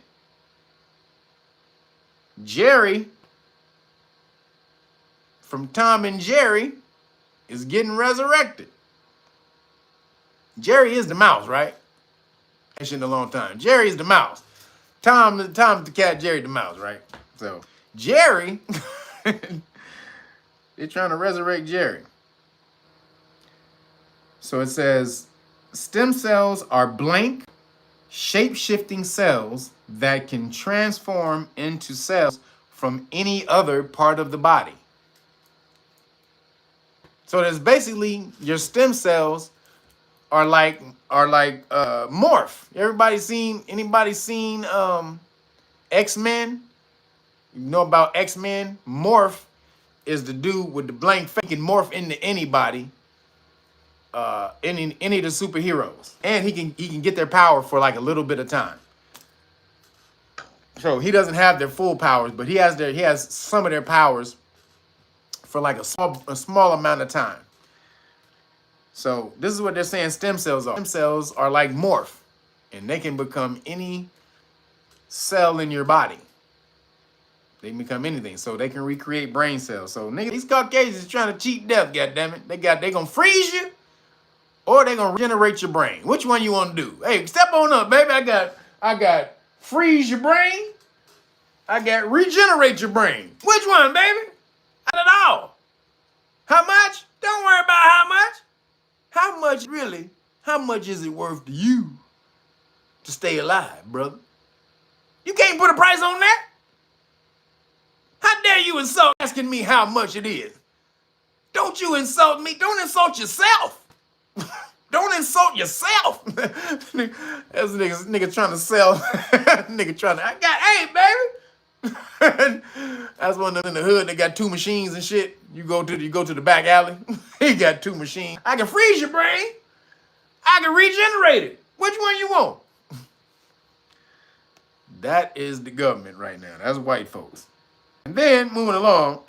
Jerry from Tom and Jerry is getting resurrected. Jerry is the mouse, right? That's in a long time. Jerry is the mouse. Tom the cat, Jerry the mouse, right? So Jerry, they're trying to resurrect Jerry. So it says, stem cells are blank, shape-shifting cells that can transform into cells from any other part of the body. So there's basically, your stem cells are like morph. Anybody seen X-Men? You know about X-Men? Morph is the dude with the blank face. He can morph into anybody. Any of the superheroes, and he can get their power for like a little bit of time. So he doesn't have their full powers, but he has some of their powers for like a small amount of time. So this is what they're saying stem cells are. Stem cells are like morph, and they can become any cell in your body. They can become anything, so they can recreate brain cells. So nigga, these Caucasians trying to cheat death. Goddammit, they gonna freeze you, or they gonna regenerate your brain. Which one you want to do? Hey, step on up, baby. I got freeze your brain. I got regenerate your brain. Which one, baby? Not at all. How much? Don't worry about how much. How much really? How much is it worth to you to stay alive, brother? You can't put a price on that. How dare you insult asking me how much it is? Don't you insult me. Don't insult yourself. Don't insult yourself. That's nigga trying to sell. Nigga trying to, hey, baby. That's one of them in the hood. They got two machines and shit. You go to the back alley. He got two machines. I can freeze your brain. I can regenerate it. Which one you want? That is the government right now. That's white folks. And then moving along.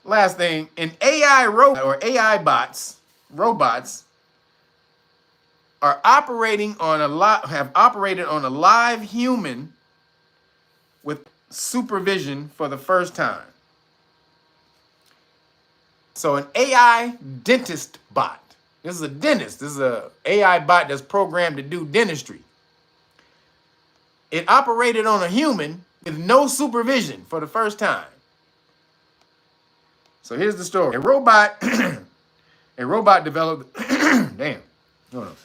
Last thing, an AI robot or AI robots are operating on have operated on a live human with supervision for the first time. So an AI dentist bot. This is a dentist. This is a AI bot that's programmed to do dentistry. It operated on a human with no supervision for the first time. So here's the story. A robot developed, damn, hold on.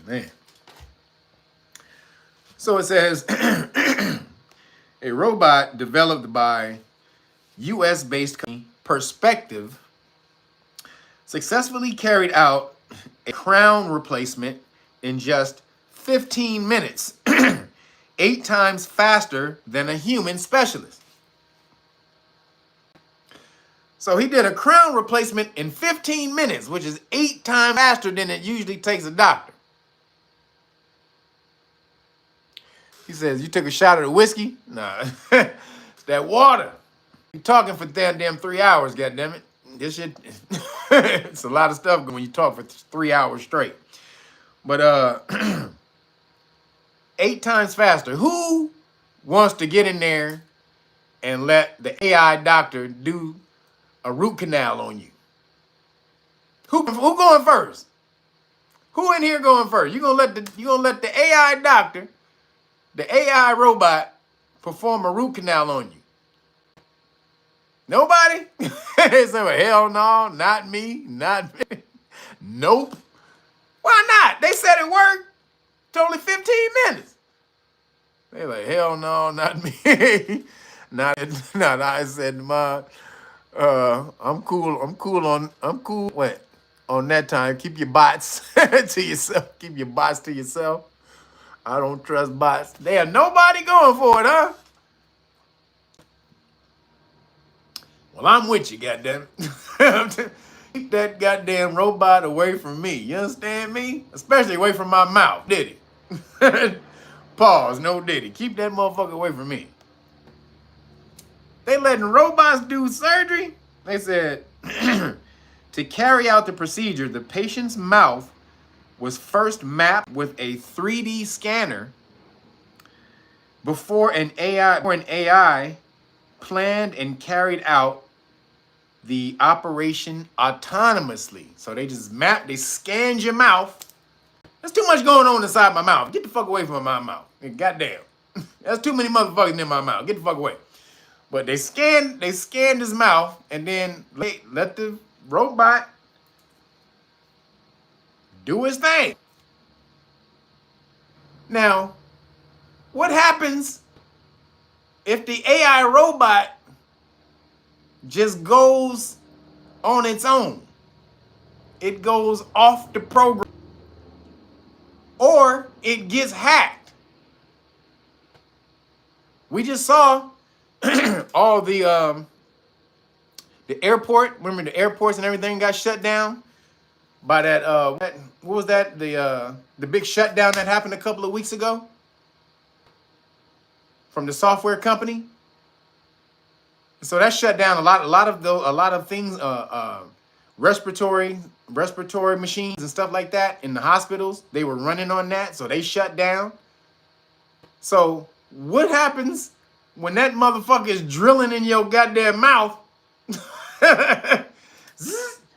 Man. So it says, a robot developed by US-based company Perspective successfully carried out a crown replacement in just 15 minutes, 8 times faster than a human specialist. So he did a crown replacement in 15 minutes, which is 8 times faster than it usually takes a doctor. He says, you took a shot of the whiskey? Nah. That water. You talking for damn 3 hours, goddammit. This shit, it's a lot of stuff when you talk for 3 hours straight. But 8 times faster. Who wants to get in there and let the AI doctor do a root canal on you? Who going first? Who in here going first? You gonna let the AI doctor, the AI robot, perform a root canal on you? Nobody? They say, hell no, not me, not me. Nope. Why not? They said it worked. It's only 15 minutes. They like, hell no, not me. not. I said, I'm cool. What? On that time, keep your bots to yourself. Keep your bots to yourself. I don't trust bots. They have nobody going for it, huh? Well, I'm with you, goddammit. Keep that goddamn robot away from me. You understand me? Especially away from my mouth, did he? Pause, no diddy. Keep that motherfucker away from me. They letting robots do surgery? They said, to carry out the procedure, the patient's mouth was first mapped with a 3D scanner before an AI planned and carried out the operation autonomously. So they just they scanned your mouth. There's too much going on inside my mouth. Get the fuck away from my mouth. Goddamn. There's too many motherfuckers in my mouth. Get the fuck away. But they scanned his mouth and then let the robot do his thing. Now, what happens if the AI robot just goes on its own? It goes off the program. Or it gets hacked. We just saw all the airport. Remember the airports and everything got shut down by that what was that? The big shutdown that happened a couple of weeks ago from the software company. So that shut down a lot of things, respiratory machines and stuff like that in the hospitals. They were running on that, so they shut down. So what happens when that motherfucker is drilling in your goddamn mouth?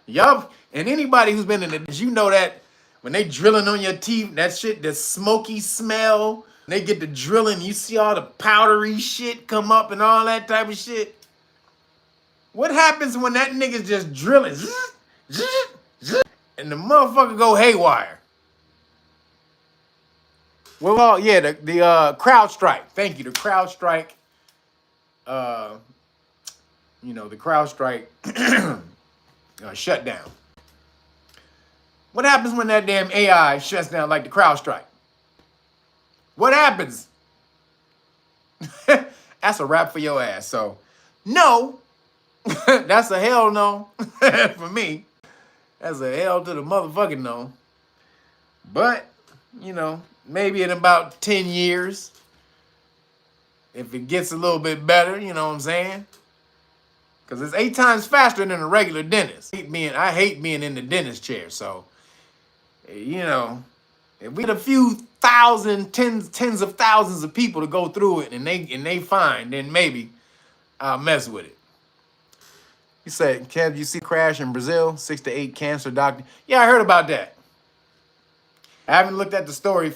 Yup. And anybody who's been in it, you know that when they drilling on your teeth, that shit, the smoky smell, they get the drilling, you see all the powdery shit come up and all that type of shit. What happens when that nigga's just drilling? And the motherfucker go haywire. Well, yeah, the crowd strike. Thank you. The crowd strike. The crowd strike shut down. What happens when that damn AI shuts down like the crowd strike? What happens? That's a wrap for your ass. So, no. That's a hell no for me. That's a hell to the motherfucking no. But, maybe in about 10 years, if it gets a little bit better, you know what I'm saying? Because it's 8 times faster than a regular dentist. I hate being in the dentist chair. So, if we had a few thousand, tens of thousands of people to go through it and they fine, then maybe I'll mess with it. He said, Kev, you see crash in Brazil? 6 to 8 cancer doctor. Yeah, I heard about that. I haven't looked at the story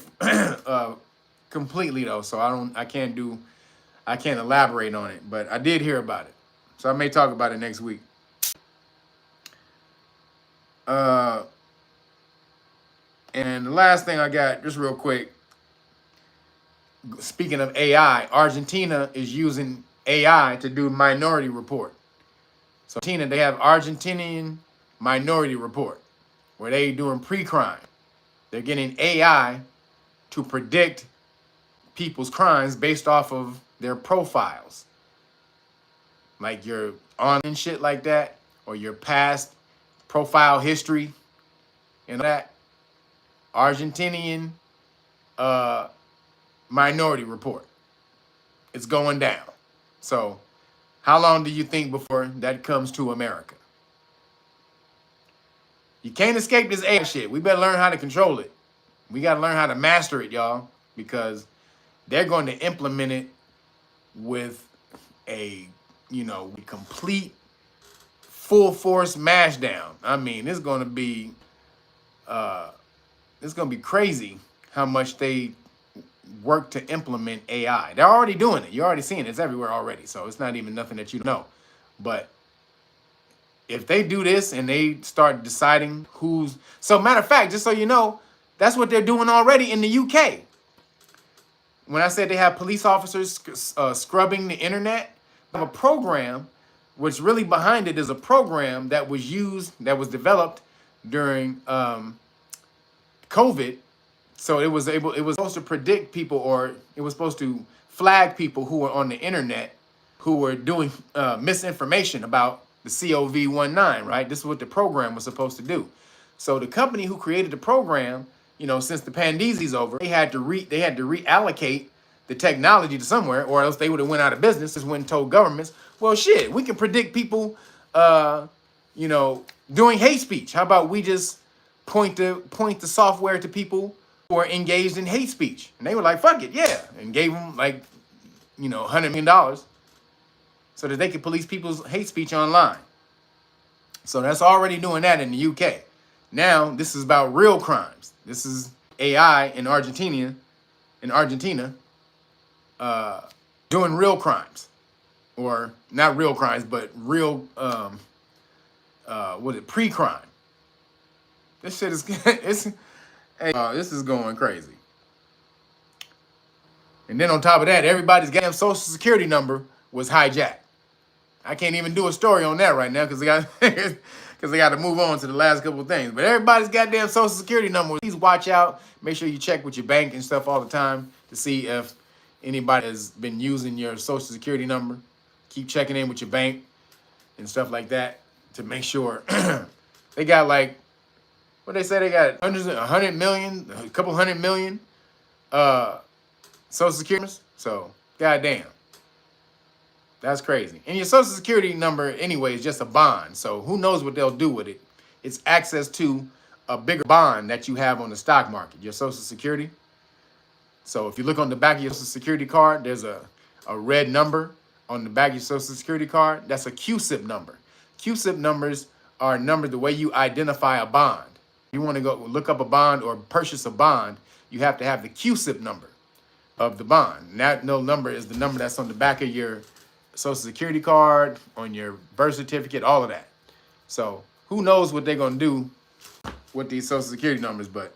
completely though, so I can't elaborate on it, but I did hear about it. So I may talk about it next week. And the last thing I got, just real quick, speaking of AI, Argentina is using AI to do Minority Report. So Argentina, they have Argentinian Minority Report, where they doing pre-crime. They're getting AI to predict people's crimes based off of their profiles. Like your on and shit like that, or your past profile history and that. Argentinian Minority Report. It's going down. So How long do you think before that comes to America? You can't escape this AI shit. We better learn how to control it. We got to learn how to master it, y'all, because they're going to implement it with a, complete full force mash down. I mean, it's going to be crazy how much they work to implement AI. They're already doing it. You're already seeing it. It's everywhere already. So it's not even nothing that you don't know. But if they do this and they start deciding so matter of fact, just so you know, that's what they're doing already in the UK. When I said they have police officers scrubbing the internet, they have a program, which really behind it is a program that was developed during COVID. So it was supposed to predict people, or it was supposed to flag people who were on the internet who were doing misinformation about the COVID-19, right? This is what the program was supposed to do. So the company who created the program, since the pandemy's over, they had to reallocate the technology to somewhere, or else they would have went out of business. Just went and told governments, well, shit, we can predict people, doing hate speech. How about we just point the software to people who are engaged in hate speech? And they were like, fuck it, yeah, and gave them like, $100 million so that they could police people's hate speech online. So that's already doing that in the UK. Now this is about real crimes. This is AI in Argentina, doing real crimes, or not real crimes, but real pre-crime. This shit is this is going crazy. And then on top of that, everybody's goddamn social security number was hijacked. I can't even do a story on that right now because they got to move on to the last couple of things. But everybody's goddamn social security number. Please watch out. Make sure you check with your bank and stuff all the time to see if anybody has been using your social security number. Keep checking in with your bank and stuff like that to make sure. They got like, what they say, they got 100 million, a couple 100 million social security. So goddamn. That's crazy. And your social security number anyway is just a bond. So who knows what they'll do with it. It's access to a bigger bond that you have on the stock market, your social security. So if you look on the back of your social security card, there's a red number on the back of your social security card. That's a QSIP number. QSIP numbers are numbers the way you identify a bond. If you want to go look up a bond or purchase a bond, you have to have the QSIP number of the bond. And that number is the number that's on the back of your social security card, on your birth certificate, all of that. So who knows what they're going to do with these social security numbers, but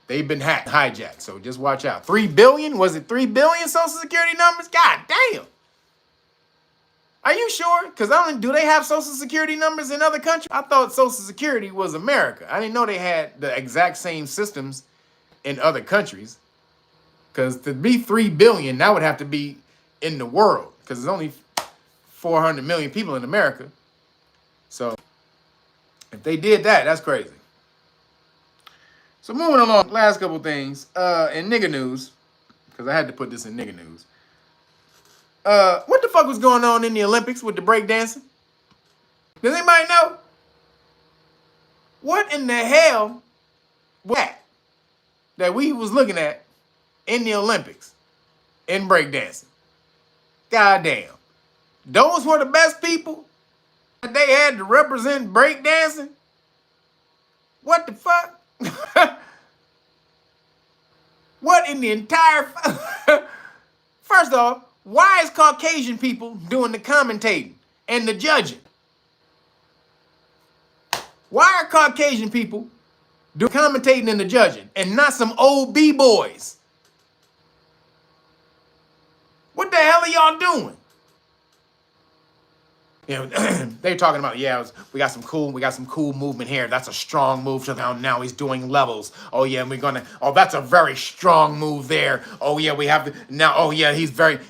they've been hijacked. So just watch out. 3 billion? Was it 3 billion social security numbers? God damn. Are you sure? Because do they have social security numbers in other countries? I thought social security was America. I didn't know they had the exact same systems in other countries. Because to be 3 billion, that would have to be in the world, because there's only 400 million people in America. So if they did that, that's crazy. So moving along, last couple things in nigga news, because I had to put this in nigga news. What the fuck was going on in the Olympics with the breakdancing? Does anybody know? What in the hell was that we was looking at in the Olympics in breakdancing? Goddamn. Those were the best people that they had to represent breakdancing? What the fuck? What in the entire... First off, why is Caucasian people doing the commentating and the judging? Why are Caucasian people doing commentating and the judging and not some old B-boys? What the hell are y'all doing? They're talking about, we got some cool movement here. That's a strong move to now he's doing levels. Oh yeah, and that's a very strong move there. Oh yeah, we have now. Oh yeah, he's very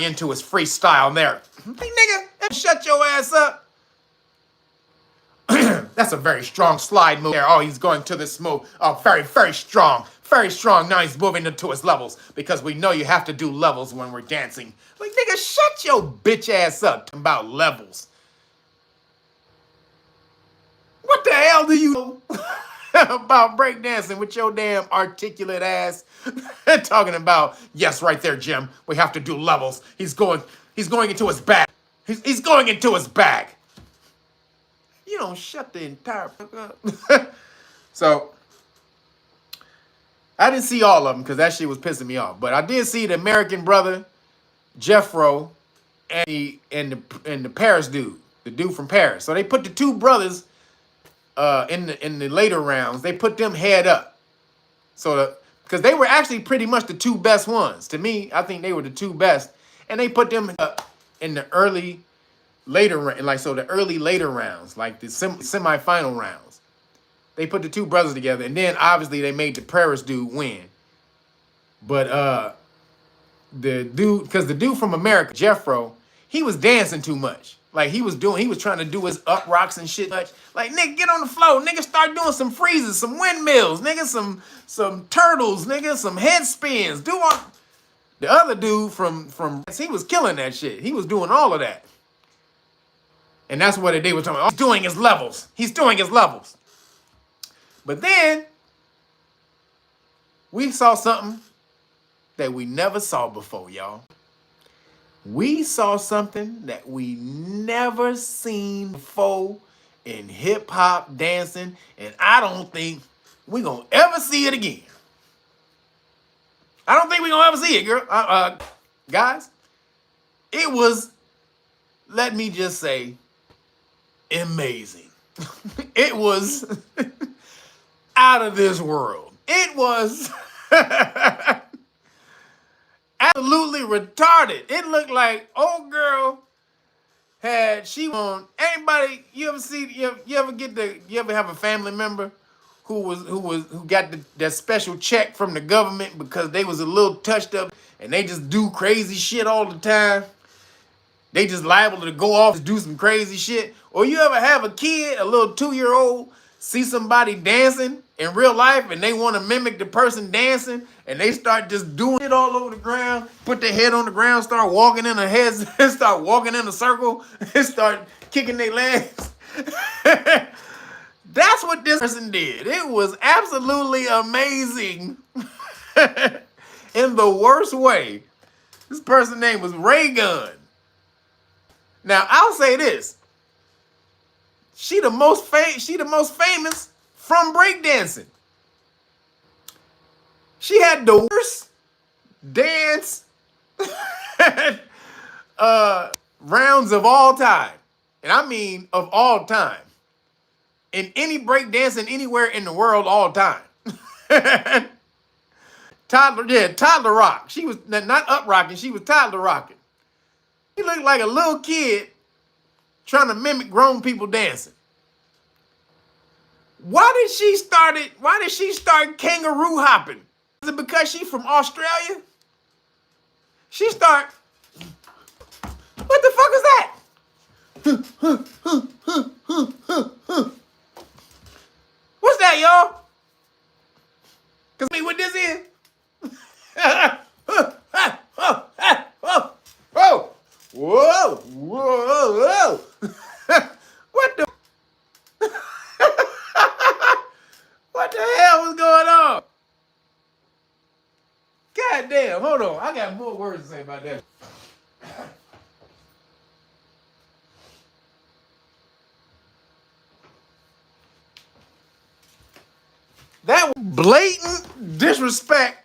into his freestyle there. Hey nigga, shut your ass up. That's a very strong slide move there. Oh, he's going to this move. Oh, very, very strong Very strong. Now he's moving into his levels because we know you have to do levels when we're dancing. Like, nigga, shut your bitch ass up talking about levels. What the hell do you know about breakdancing with your damn articulate ass? Talking about, yes, right there, Jim. We have to do levels. He's going into his bag. He's going into his bag. You don't shut the entire fuck up. So, I didn't see all of them because that shit was pissing me off. But I did see the American brother, Jeffro, and the Paris dude, the dude from Paris. So they put the two brothers in the later rounds. They put them head up. So because they were actually pretty much the two best ones. To me, I think they were the two best. And they put them in the early later rounds, like the semi-final rounds. They put the two brothers together, and then obviously they made the Paris dude win. But the dude from America, Jeffro, he was dancing too much. Like he was trying to do his up rocks and shit much. Like, nigga, get on the floor, nigga, start doing some freezes, some windmills, nigga, some turtles, nigga, some head spins. The other dude from he was killing that shit. He was doing all of that. And that's what they were talking about. He's doing his levels. He's doing his levels. But then we saw something that we never saw before, y'all. We saw something that we never seen before in hip-hop dancing, and I don't think we're going to ever see it again. I don't think we're going to ever see it, girl. Guys, it was, let me just say, amazing. It was out of this world. It was absolutely retarded. It looked like old girl she on anybody. You ever have a family member who got that special check from the government because they was a little touched up and they just do crazy shit all the time? They just liable to go off and do some crazy shit. Or you ever have a kid, a little 2-year-old, see somebody dancing in real life and they want to mimic the person dancing and they start just doing it all over the ground, put their head on the ground, start walking in a head, start walking in a circle, and start kicking their legs. That's what this person did. It was absolutely amazing in the worst way. This person's name was Ray Gun. Now, I'll say this. She the most famous from breakdancing. She had the worst dance rounds of all time. And I mean of all time. In any breakdancing anywhere in the world, all time. Toddler rock. She was not up rocking, she was toddler rocking. She looked like a little kid trying to mimic grown people dancing. Why did she start kangaroo hopping? Is it because she's from Australia? What the fuck is that? What's that, y'all? Cause me what this is? Whoa! What the? What the hell was going on? God damn, hold on. I got more words to say about that. That was blatant disrespect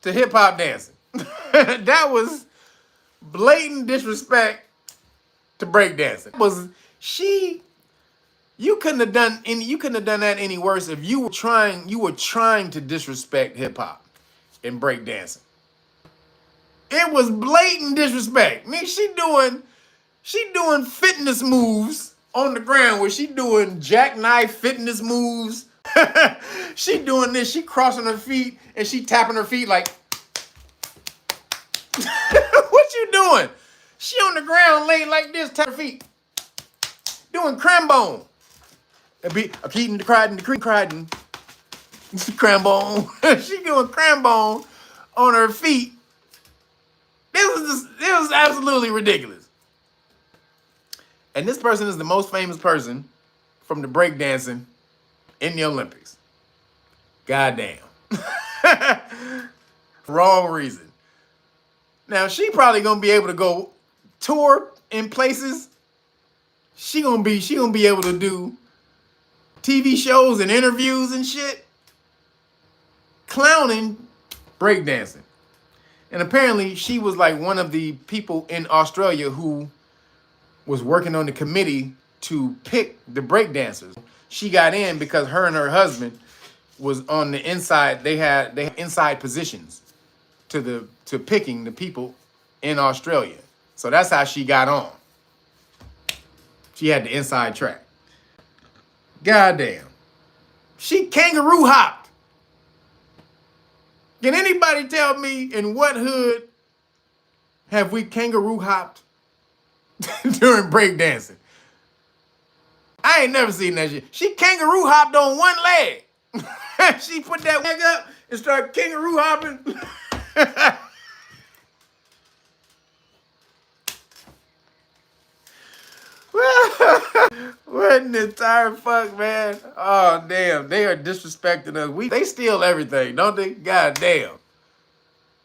to hip-hop dancing. That was blatant disrespect to breakdancing. You couldn't have done that any worse if you were trying to disrespect hip-hop and breakdancing. It was blatant disrespect. I mean, she doing fitness moves on the ground where she doing jackknife fitness moves. She doing this, she crossing her feet and she tapping her feet like, what you doing? She on the ground laying like this, tapping her feet. Doing crambone. Crambone. She doing crambone on her feet. It was absolutely ridiculous. And this person is the most famous person from the breakdancing in the Olympics. Goddamn. Wrong reason. Now she probably gonna be able to go tour in places. She gonna be able to do TV shows and interviews and shit. Clowning breakdancing. And apparently she was like one of the people in Australia who was working on the committee to pick the breakdancers. She got in because her and her husband was on the inside. They had inside positions to picking the people in Australia. So that's how she got on. She had the inside track. Goddamn. She kangaroo hopped. Can anybody tell me in what hood have we kangaroo hopped during breakdancing? I ain't never seen that shit. She kangaroo hopped on one leg. She put that leg up and started kangaroo hopping. What in the entire fuck, man? Oh, damn. They are disrespecting us. They steal everything, don't they? God damn.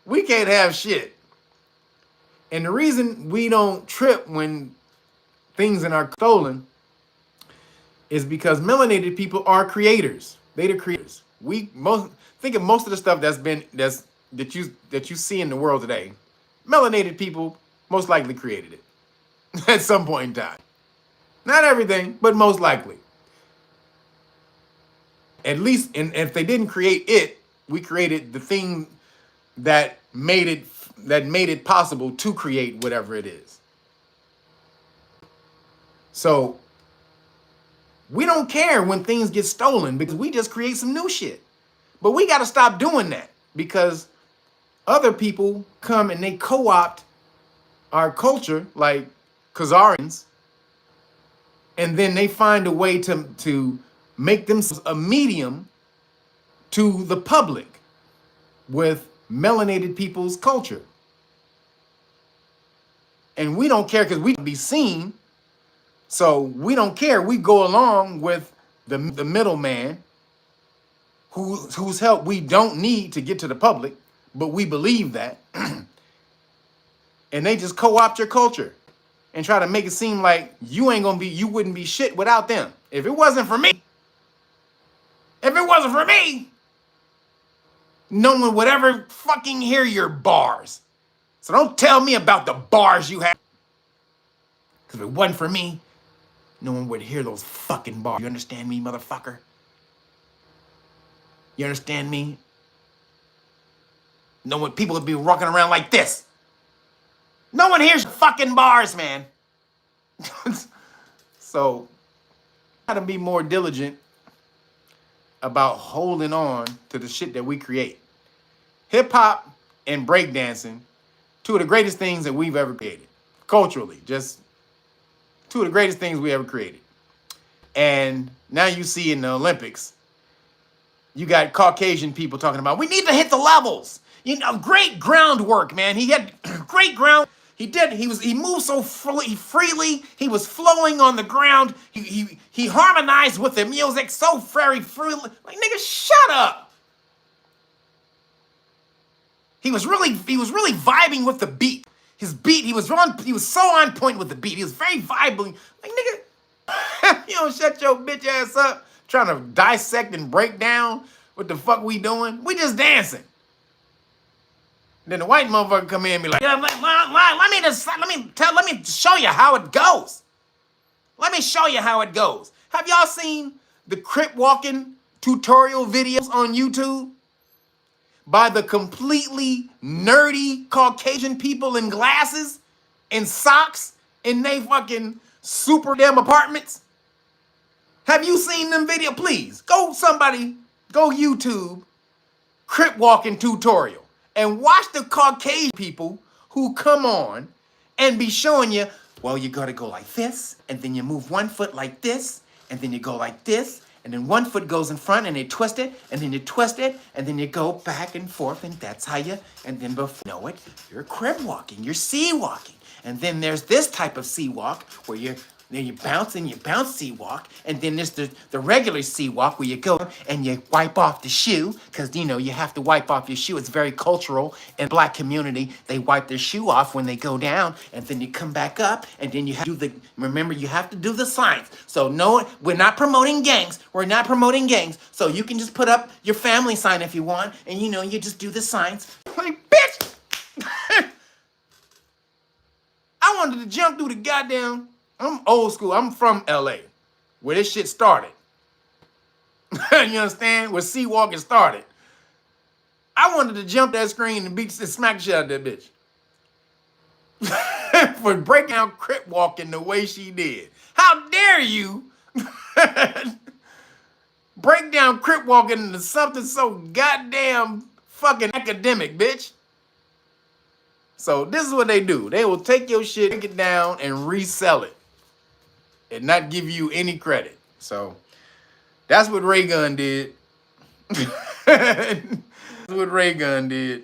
We can't have shit. And the reason we don't trip when things are stolen is because melanated people are creators. They the creators. Think of most of the stuff that you see in the world today. Melanated people most likely created it at some point in time. Not everything, but most likely. At least, and if they didn't create it, we created the thing that made it possible to create whatever it is. So we don't care when things get stolen because we just create some new shit. But we got to stop doing that because other people come and they co-opt our culture, like Khazarians, and then they find a way to make themselves a medium to the public with melanated people's culture. And we don't care because we can be seen. So we don't care. We go along with the middleman whose help we don't need to get to the public, but we believe that. And they just co-opt your culture and try to make it seem like you wouldn't be shit without them. If it wasn't for me, no one would ever fucking hear your bars. So don't tell me about the bars you have. Because if it wasn't for me, no one would hear those fucking bars. You understand me, motherfucker? You understand me? No one, people would be walking around like this. No one hears fucking bars, man. So, gotta be more diligent about holding on to the shit that we create. Hip hop and breakdancing, two of the greatest things that we've ever created. Culturally, just two of the greatest things we ever created. And now you see in the Olympics, you got Caucasian people talking about, we need to hit the levels. You know, great groundwork, man. He had great ground. He moved so freely. He was flowing on the ground. He harmonized with the music so very freely. Like, nigga, shut up. He was really vibing with the beat. His beat, he was so on point with the beat. He was very vibrant. Like, nigga, you don't shut your bitch ass up trying to dissect and break down what the fuck we doing. We just dancing. Then the white motherfucker come in and be like, yeah, let me show you how it goes. Let me show you how it goes. Have y'all seen the crip walking tutorial videos on YouTube by the completely nerdy Caucasian people in glasses and socks in they fucking super damn apartments? Have you seen them videos? Please, go YouTube crip walking tutorial. And watch the Caucasian people who come on and be showing you, well, you gotta go like this, and then you move one foot like this, and then you go like this, and then one foot goes in front, and you twist it, and then you twist it, and then you go back and forth, and that's how you, and then before you know it, you're crib walking, you're sea walking. And then there's this type of sea walk where then you bounce and you bounce sea walk, and then there's the regular sea walk where you go and you wipe off the shoe, because you know you have to wipe off your shoe. It's very cultural in Black community. They wipe their shoe off when they go down, and then you come back up, and then you have to do remember you have to do the signs. So no, we're not promoting gangs. We're not promoting gangs. So you can just put up your family sign if you want, and you know you just do the signs. Like, bitch! I wanted to jump through the goddamn. I'm old school. I'm from LA, where this shit started. You understand? Where sea walking started. I wanted to jump that screen and smack the shit out of that bitch. For breaking out crip walking the way she did. How dare you break down crip walking into something so goddamn fucking academic, bitch. So this is what they do. They will take your shit, take it down, and resell it. And not give you any credit. So that's what Ray Gun did. That's what Ray Gun did.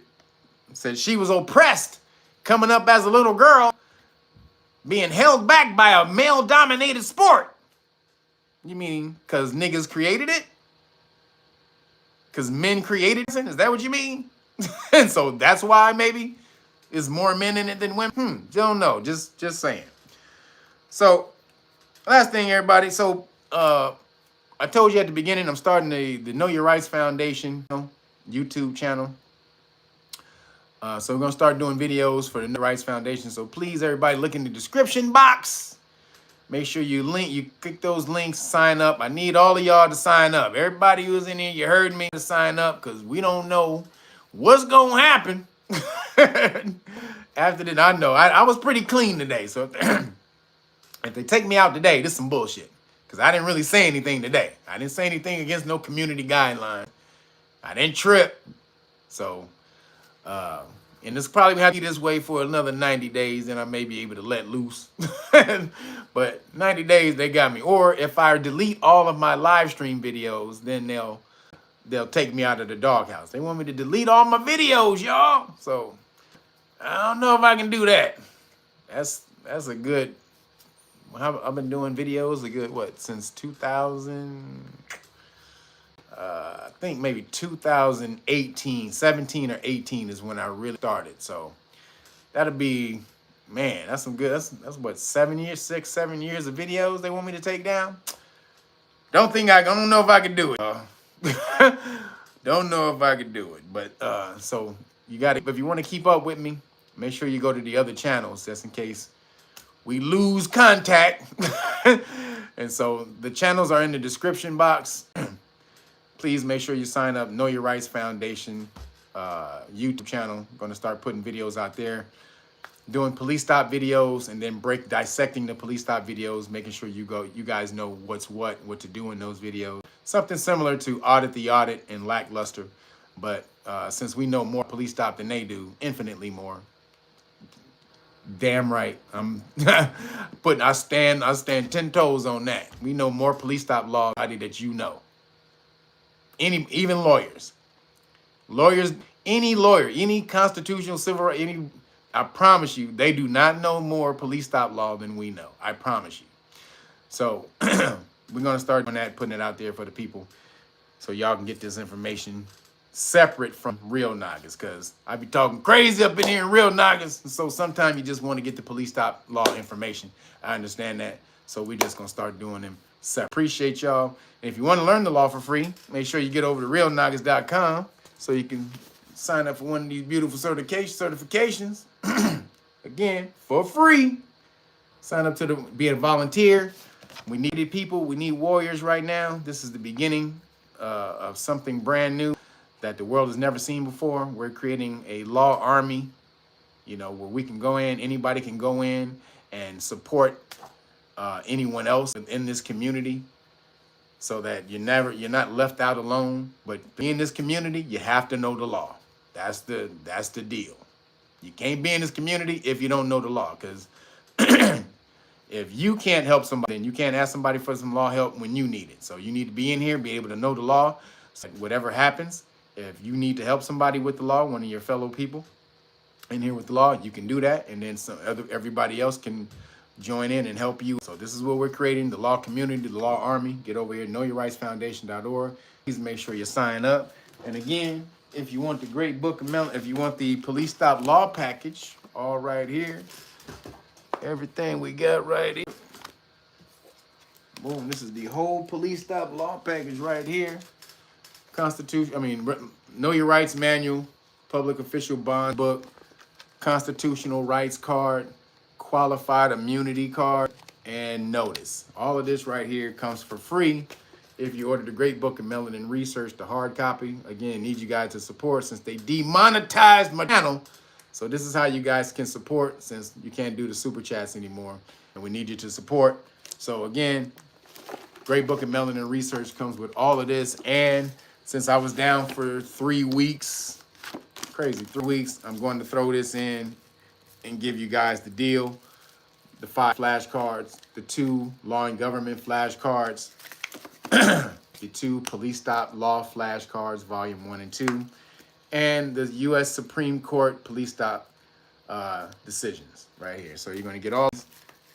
Said she was oppressed coming up as a little girl, being held back by a male-dominated sport. You mean because niggas created it? Because men created it? Is that what you mean? And so that's why maybe there's more men in it than women? Don't know. Just saying. So last thing, everybody. So I told you at the beginning, I'm starting the Know Your Rights Foundation YouTube channel. So we're going to start doing videos for the Know Your Rights Foundation. So please, everybody, look in the description box. Make sure you click those links, sign up. I need all of y'all to sign up. Everybody who's in here, you heard me, to sign up, because we don't know what's going to happen. After that, I know. I was pretty clean today. So if they take me out today, this is some bullshit. Because I didn't really say anything today. I didn't say anything against no community guidelines. I didn't trip. So, and this probably have to be this way for another 90 days, then I may be able to let loose. But 90 days, they got me. Or if I delete all of my live stream videos, then they'll take me out of the doghouse. They want me to delete all my videos, y'all. So, I don't know if I can do that. That's a good... I've been doing videos since 2000, I think maybe 2018, 17 or 18 is when I really started. So that'll be, man, that's some good, that's what, 7 years of videos they want me to take down? Don't know if I can do it. Don't know if I can do it. But so if you want to keep up with me, make sure you go to the other channels just in case we lose contact. And so the channels are in the description box. Please make sure you sign up. Know Your Rights Foundation YouTube channel. I'm going to start putting videos out there. Doing police stop videos, and then dissecting the police stop videos, making sure you guys know what's what to do in those videos. Something similar to Audit the Audit and Lackluster. But since we know more police stop than they do, infinitely more. Damn right. I stand 10 toes on that. We know more police stop law that you know. Even lawyers. Any lawyer, any constitutional civil right, I promise you, they do not know more police stop law than we know. I promise you. So we're gonna start on that, putting it out there for the people, so y'all can get this information separate from real Nagas, because I be talking crazy up in here in real Nagas. And so sometimes you just want to get the police stop law information. I understand that. So we're just going to start doing them separate. Appreciate y'all. And if you want to learn the law for free, make sure you get over to realnagas.com so you can sign up for one of these beautiful certifications. Again, for free. Sign up to be a volunteer. We needed people. We need warriors right now. This is the beginning of something brand new that the world has never seen before. We're creating a law army, where we can go in, anybody can go in and support anyone else in this community, so that you're not left out alone. But in this community, you have to know the law. That's the deal. You can't be in this community if you don't know the law, because If you can't help somebody, then you can't ask somebody for some law help when you need it. So you need to be in here, be able to know the law. So whatever happens, if you need to help somebody with the law, one of your fellow people in here with the law, you can do that. And then everybody else can join in and help you. So this is what we're creating, the law community, the law army. Get over here, knowyourrightsfoundation.org. Please make sure you sign up. And again, if you want the great book of Melon, if you want the police stop law package, all right here, everything we got right here. Boom, this is the whole police stop law package right here. Know Your Rights Manual, Public Official Bond Book, Constitutional Rights Card, Qualified Immunity Card, and Notice. All of this right here comes for free if you order the Great Book of Melanin Research, the hard copy. Again, need you guys to support since they demonetized my channel. So this is how you guys can support since you can't do the super chats anymore. And we need you to support. So again, Great Book of Melanin Research comes with all of this. And since I was down for 3 weeks, crazy 3 weeks, I'm going to throw this in and give you guys the deal. The 5 flashcards, the 2 law and government flashcards, the 2 police stop law flashcards, volume 1 and 2, and the U.S. Supreme Court police stop decisions right here. So you're going to get all this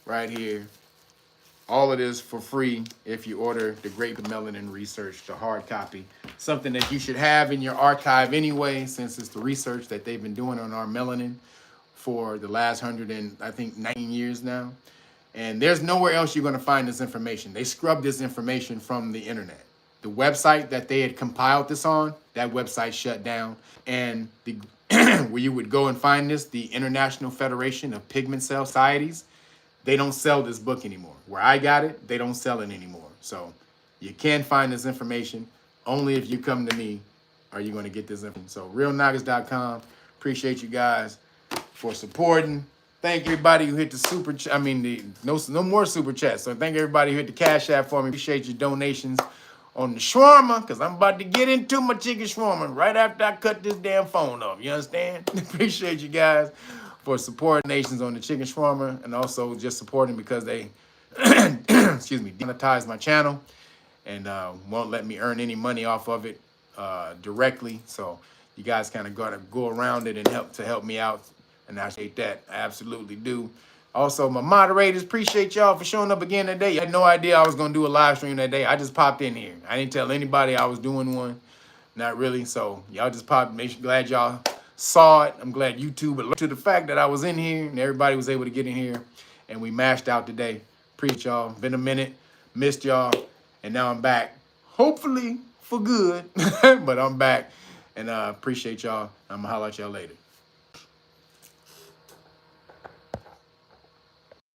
right here. All of this for free if you order the Great Melanin Research, the hard copy. Something that you should have in your archive anyway, since it's the research that they've been doing on our melanin for the last 19 years now. And there's nowhere else you're going to find this information. They scrubbed this information from the internet. The website that they had compiled this on, that website shut down. And the where you would go and find this, the International Federation of Pigment Cell Societies, they don't sell this book anymore. Where I got it, they don't sell it anymore. So you can find this information. Only if you come to me are you going to get this information. So realnagas.com. Appreciate you guys for supporting. Thank everybody who hit the super chat. No more super chats. So thank everybody who hit the Cash App for me. Appreciate your donations on the shawarma, because I'm about to get into my chicken shawarma right after I cut this damn phone off. You understand? Appreciate you guys for supporting nations on the chicken shawarma, and also just supporting because they, demonetized my channel and won't let me earn any money off of it directly. So you guys kind of got to go around it and help me out, and I appreciate that. I absolutely do. Also, my moderators, appreciate y'all for showing up again today. I had no idea I was going to do a live stream that day. I just popped in here. I didn't tell anybody I was doing one. Not really. So y'all just popped. Glad y'all saw it. I'm glad YouTube alerted to the fact that I was in here and everybody was able to get in here, and we mashed out today. Appreciate y'all. Been a minute. Missed y'all. And now I'm back. Hopefully for good. But I'm back. And appreciate y'all. I'm going to holler at y'all later.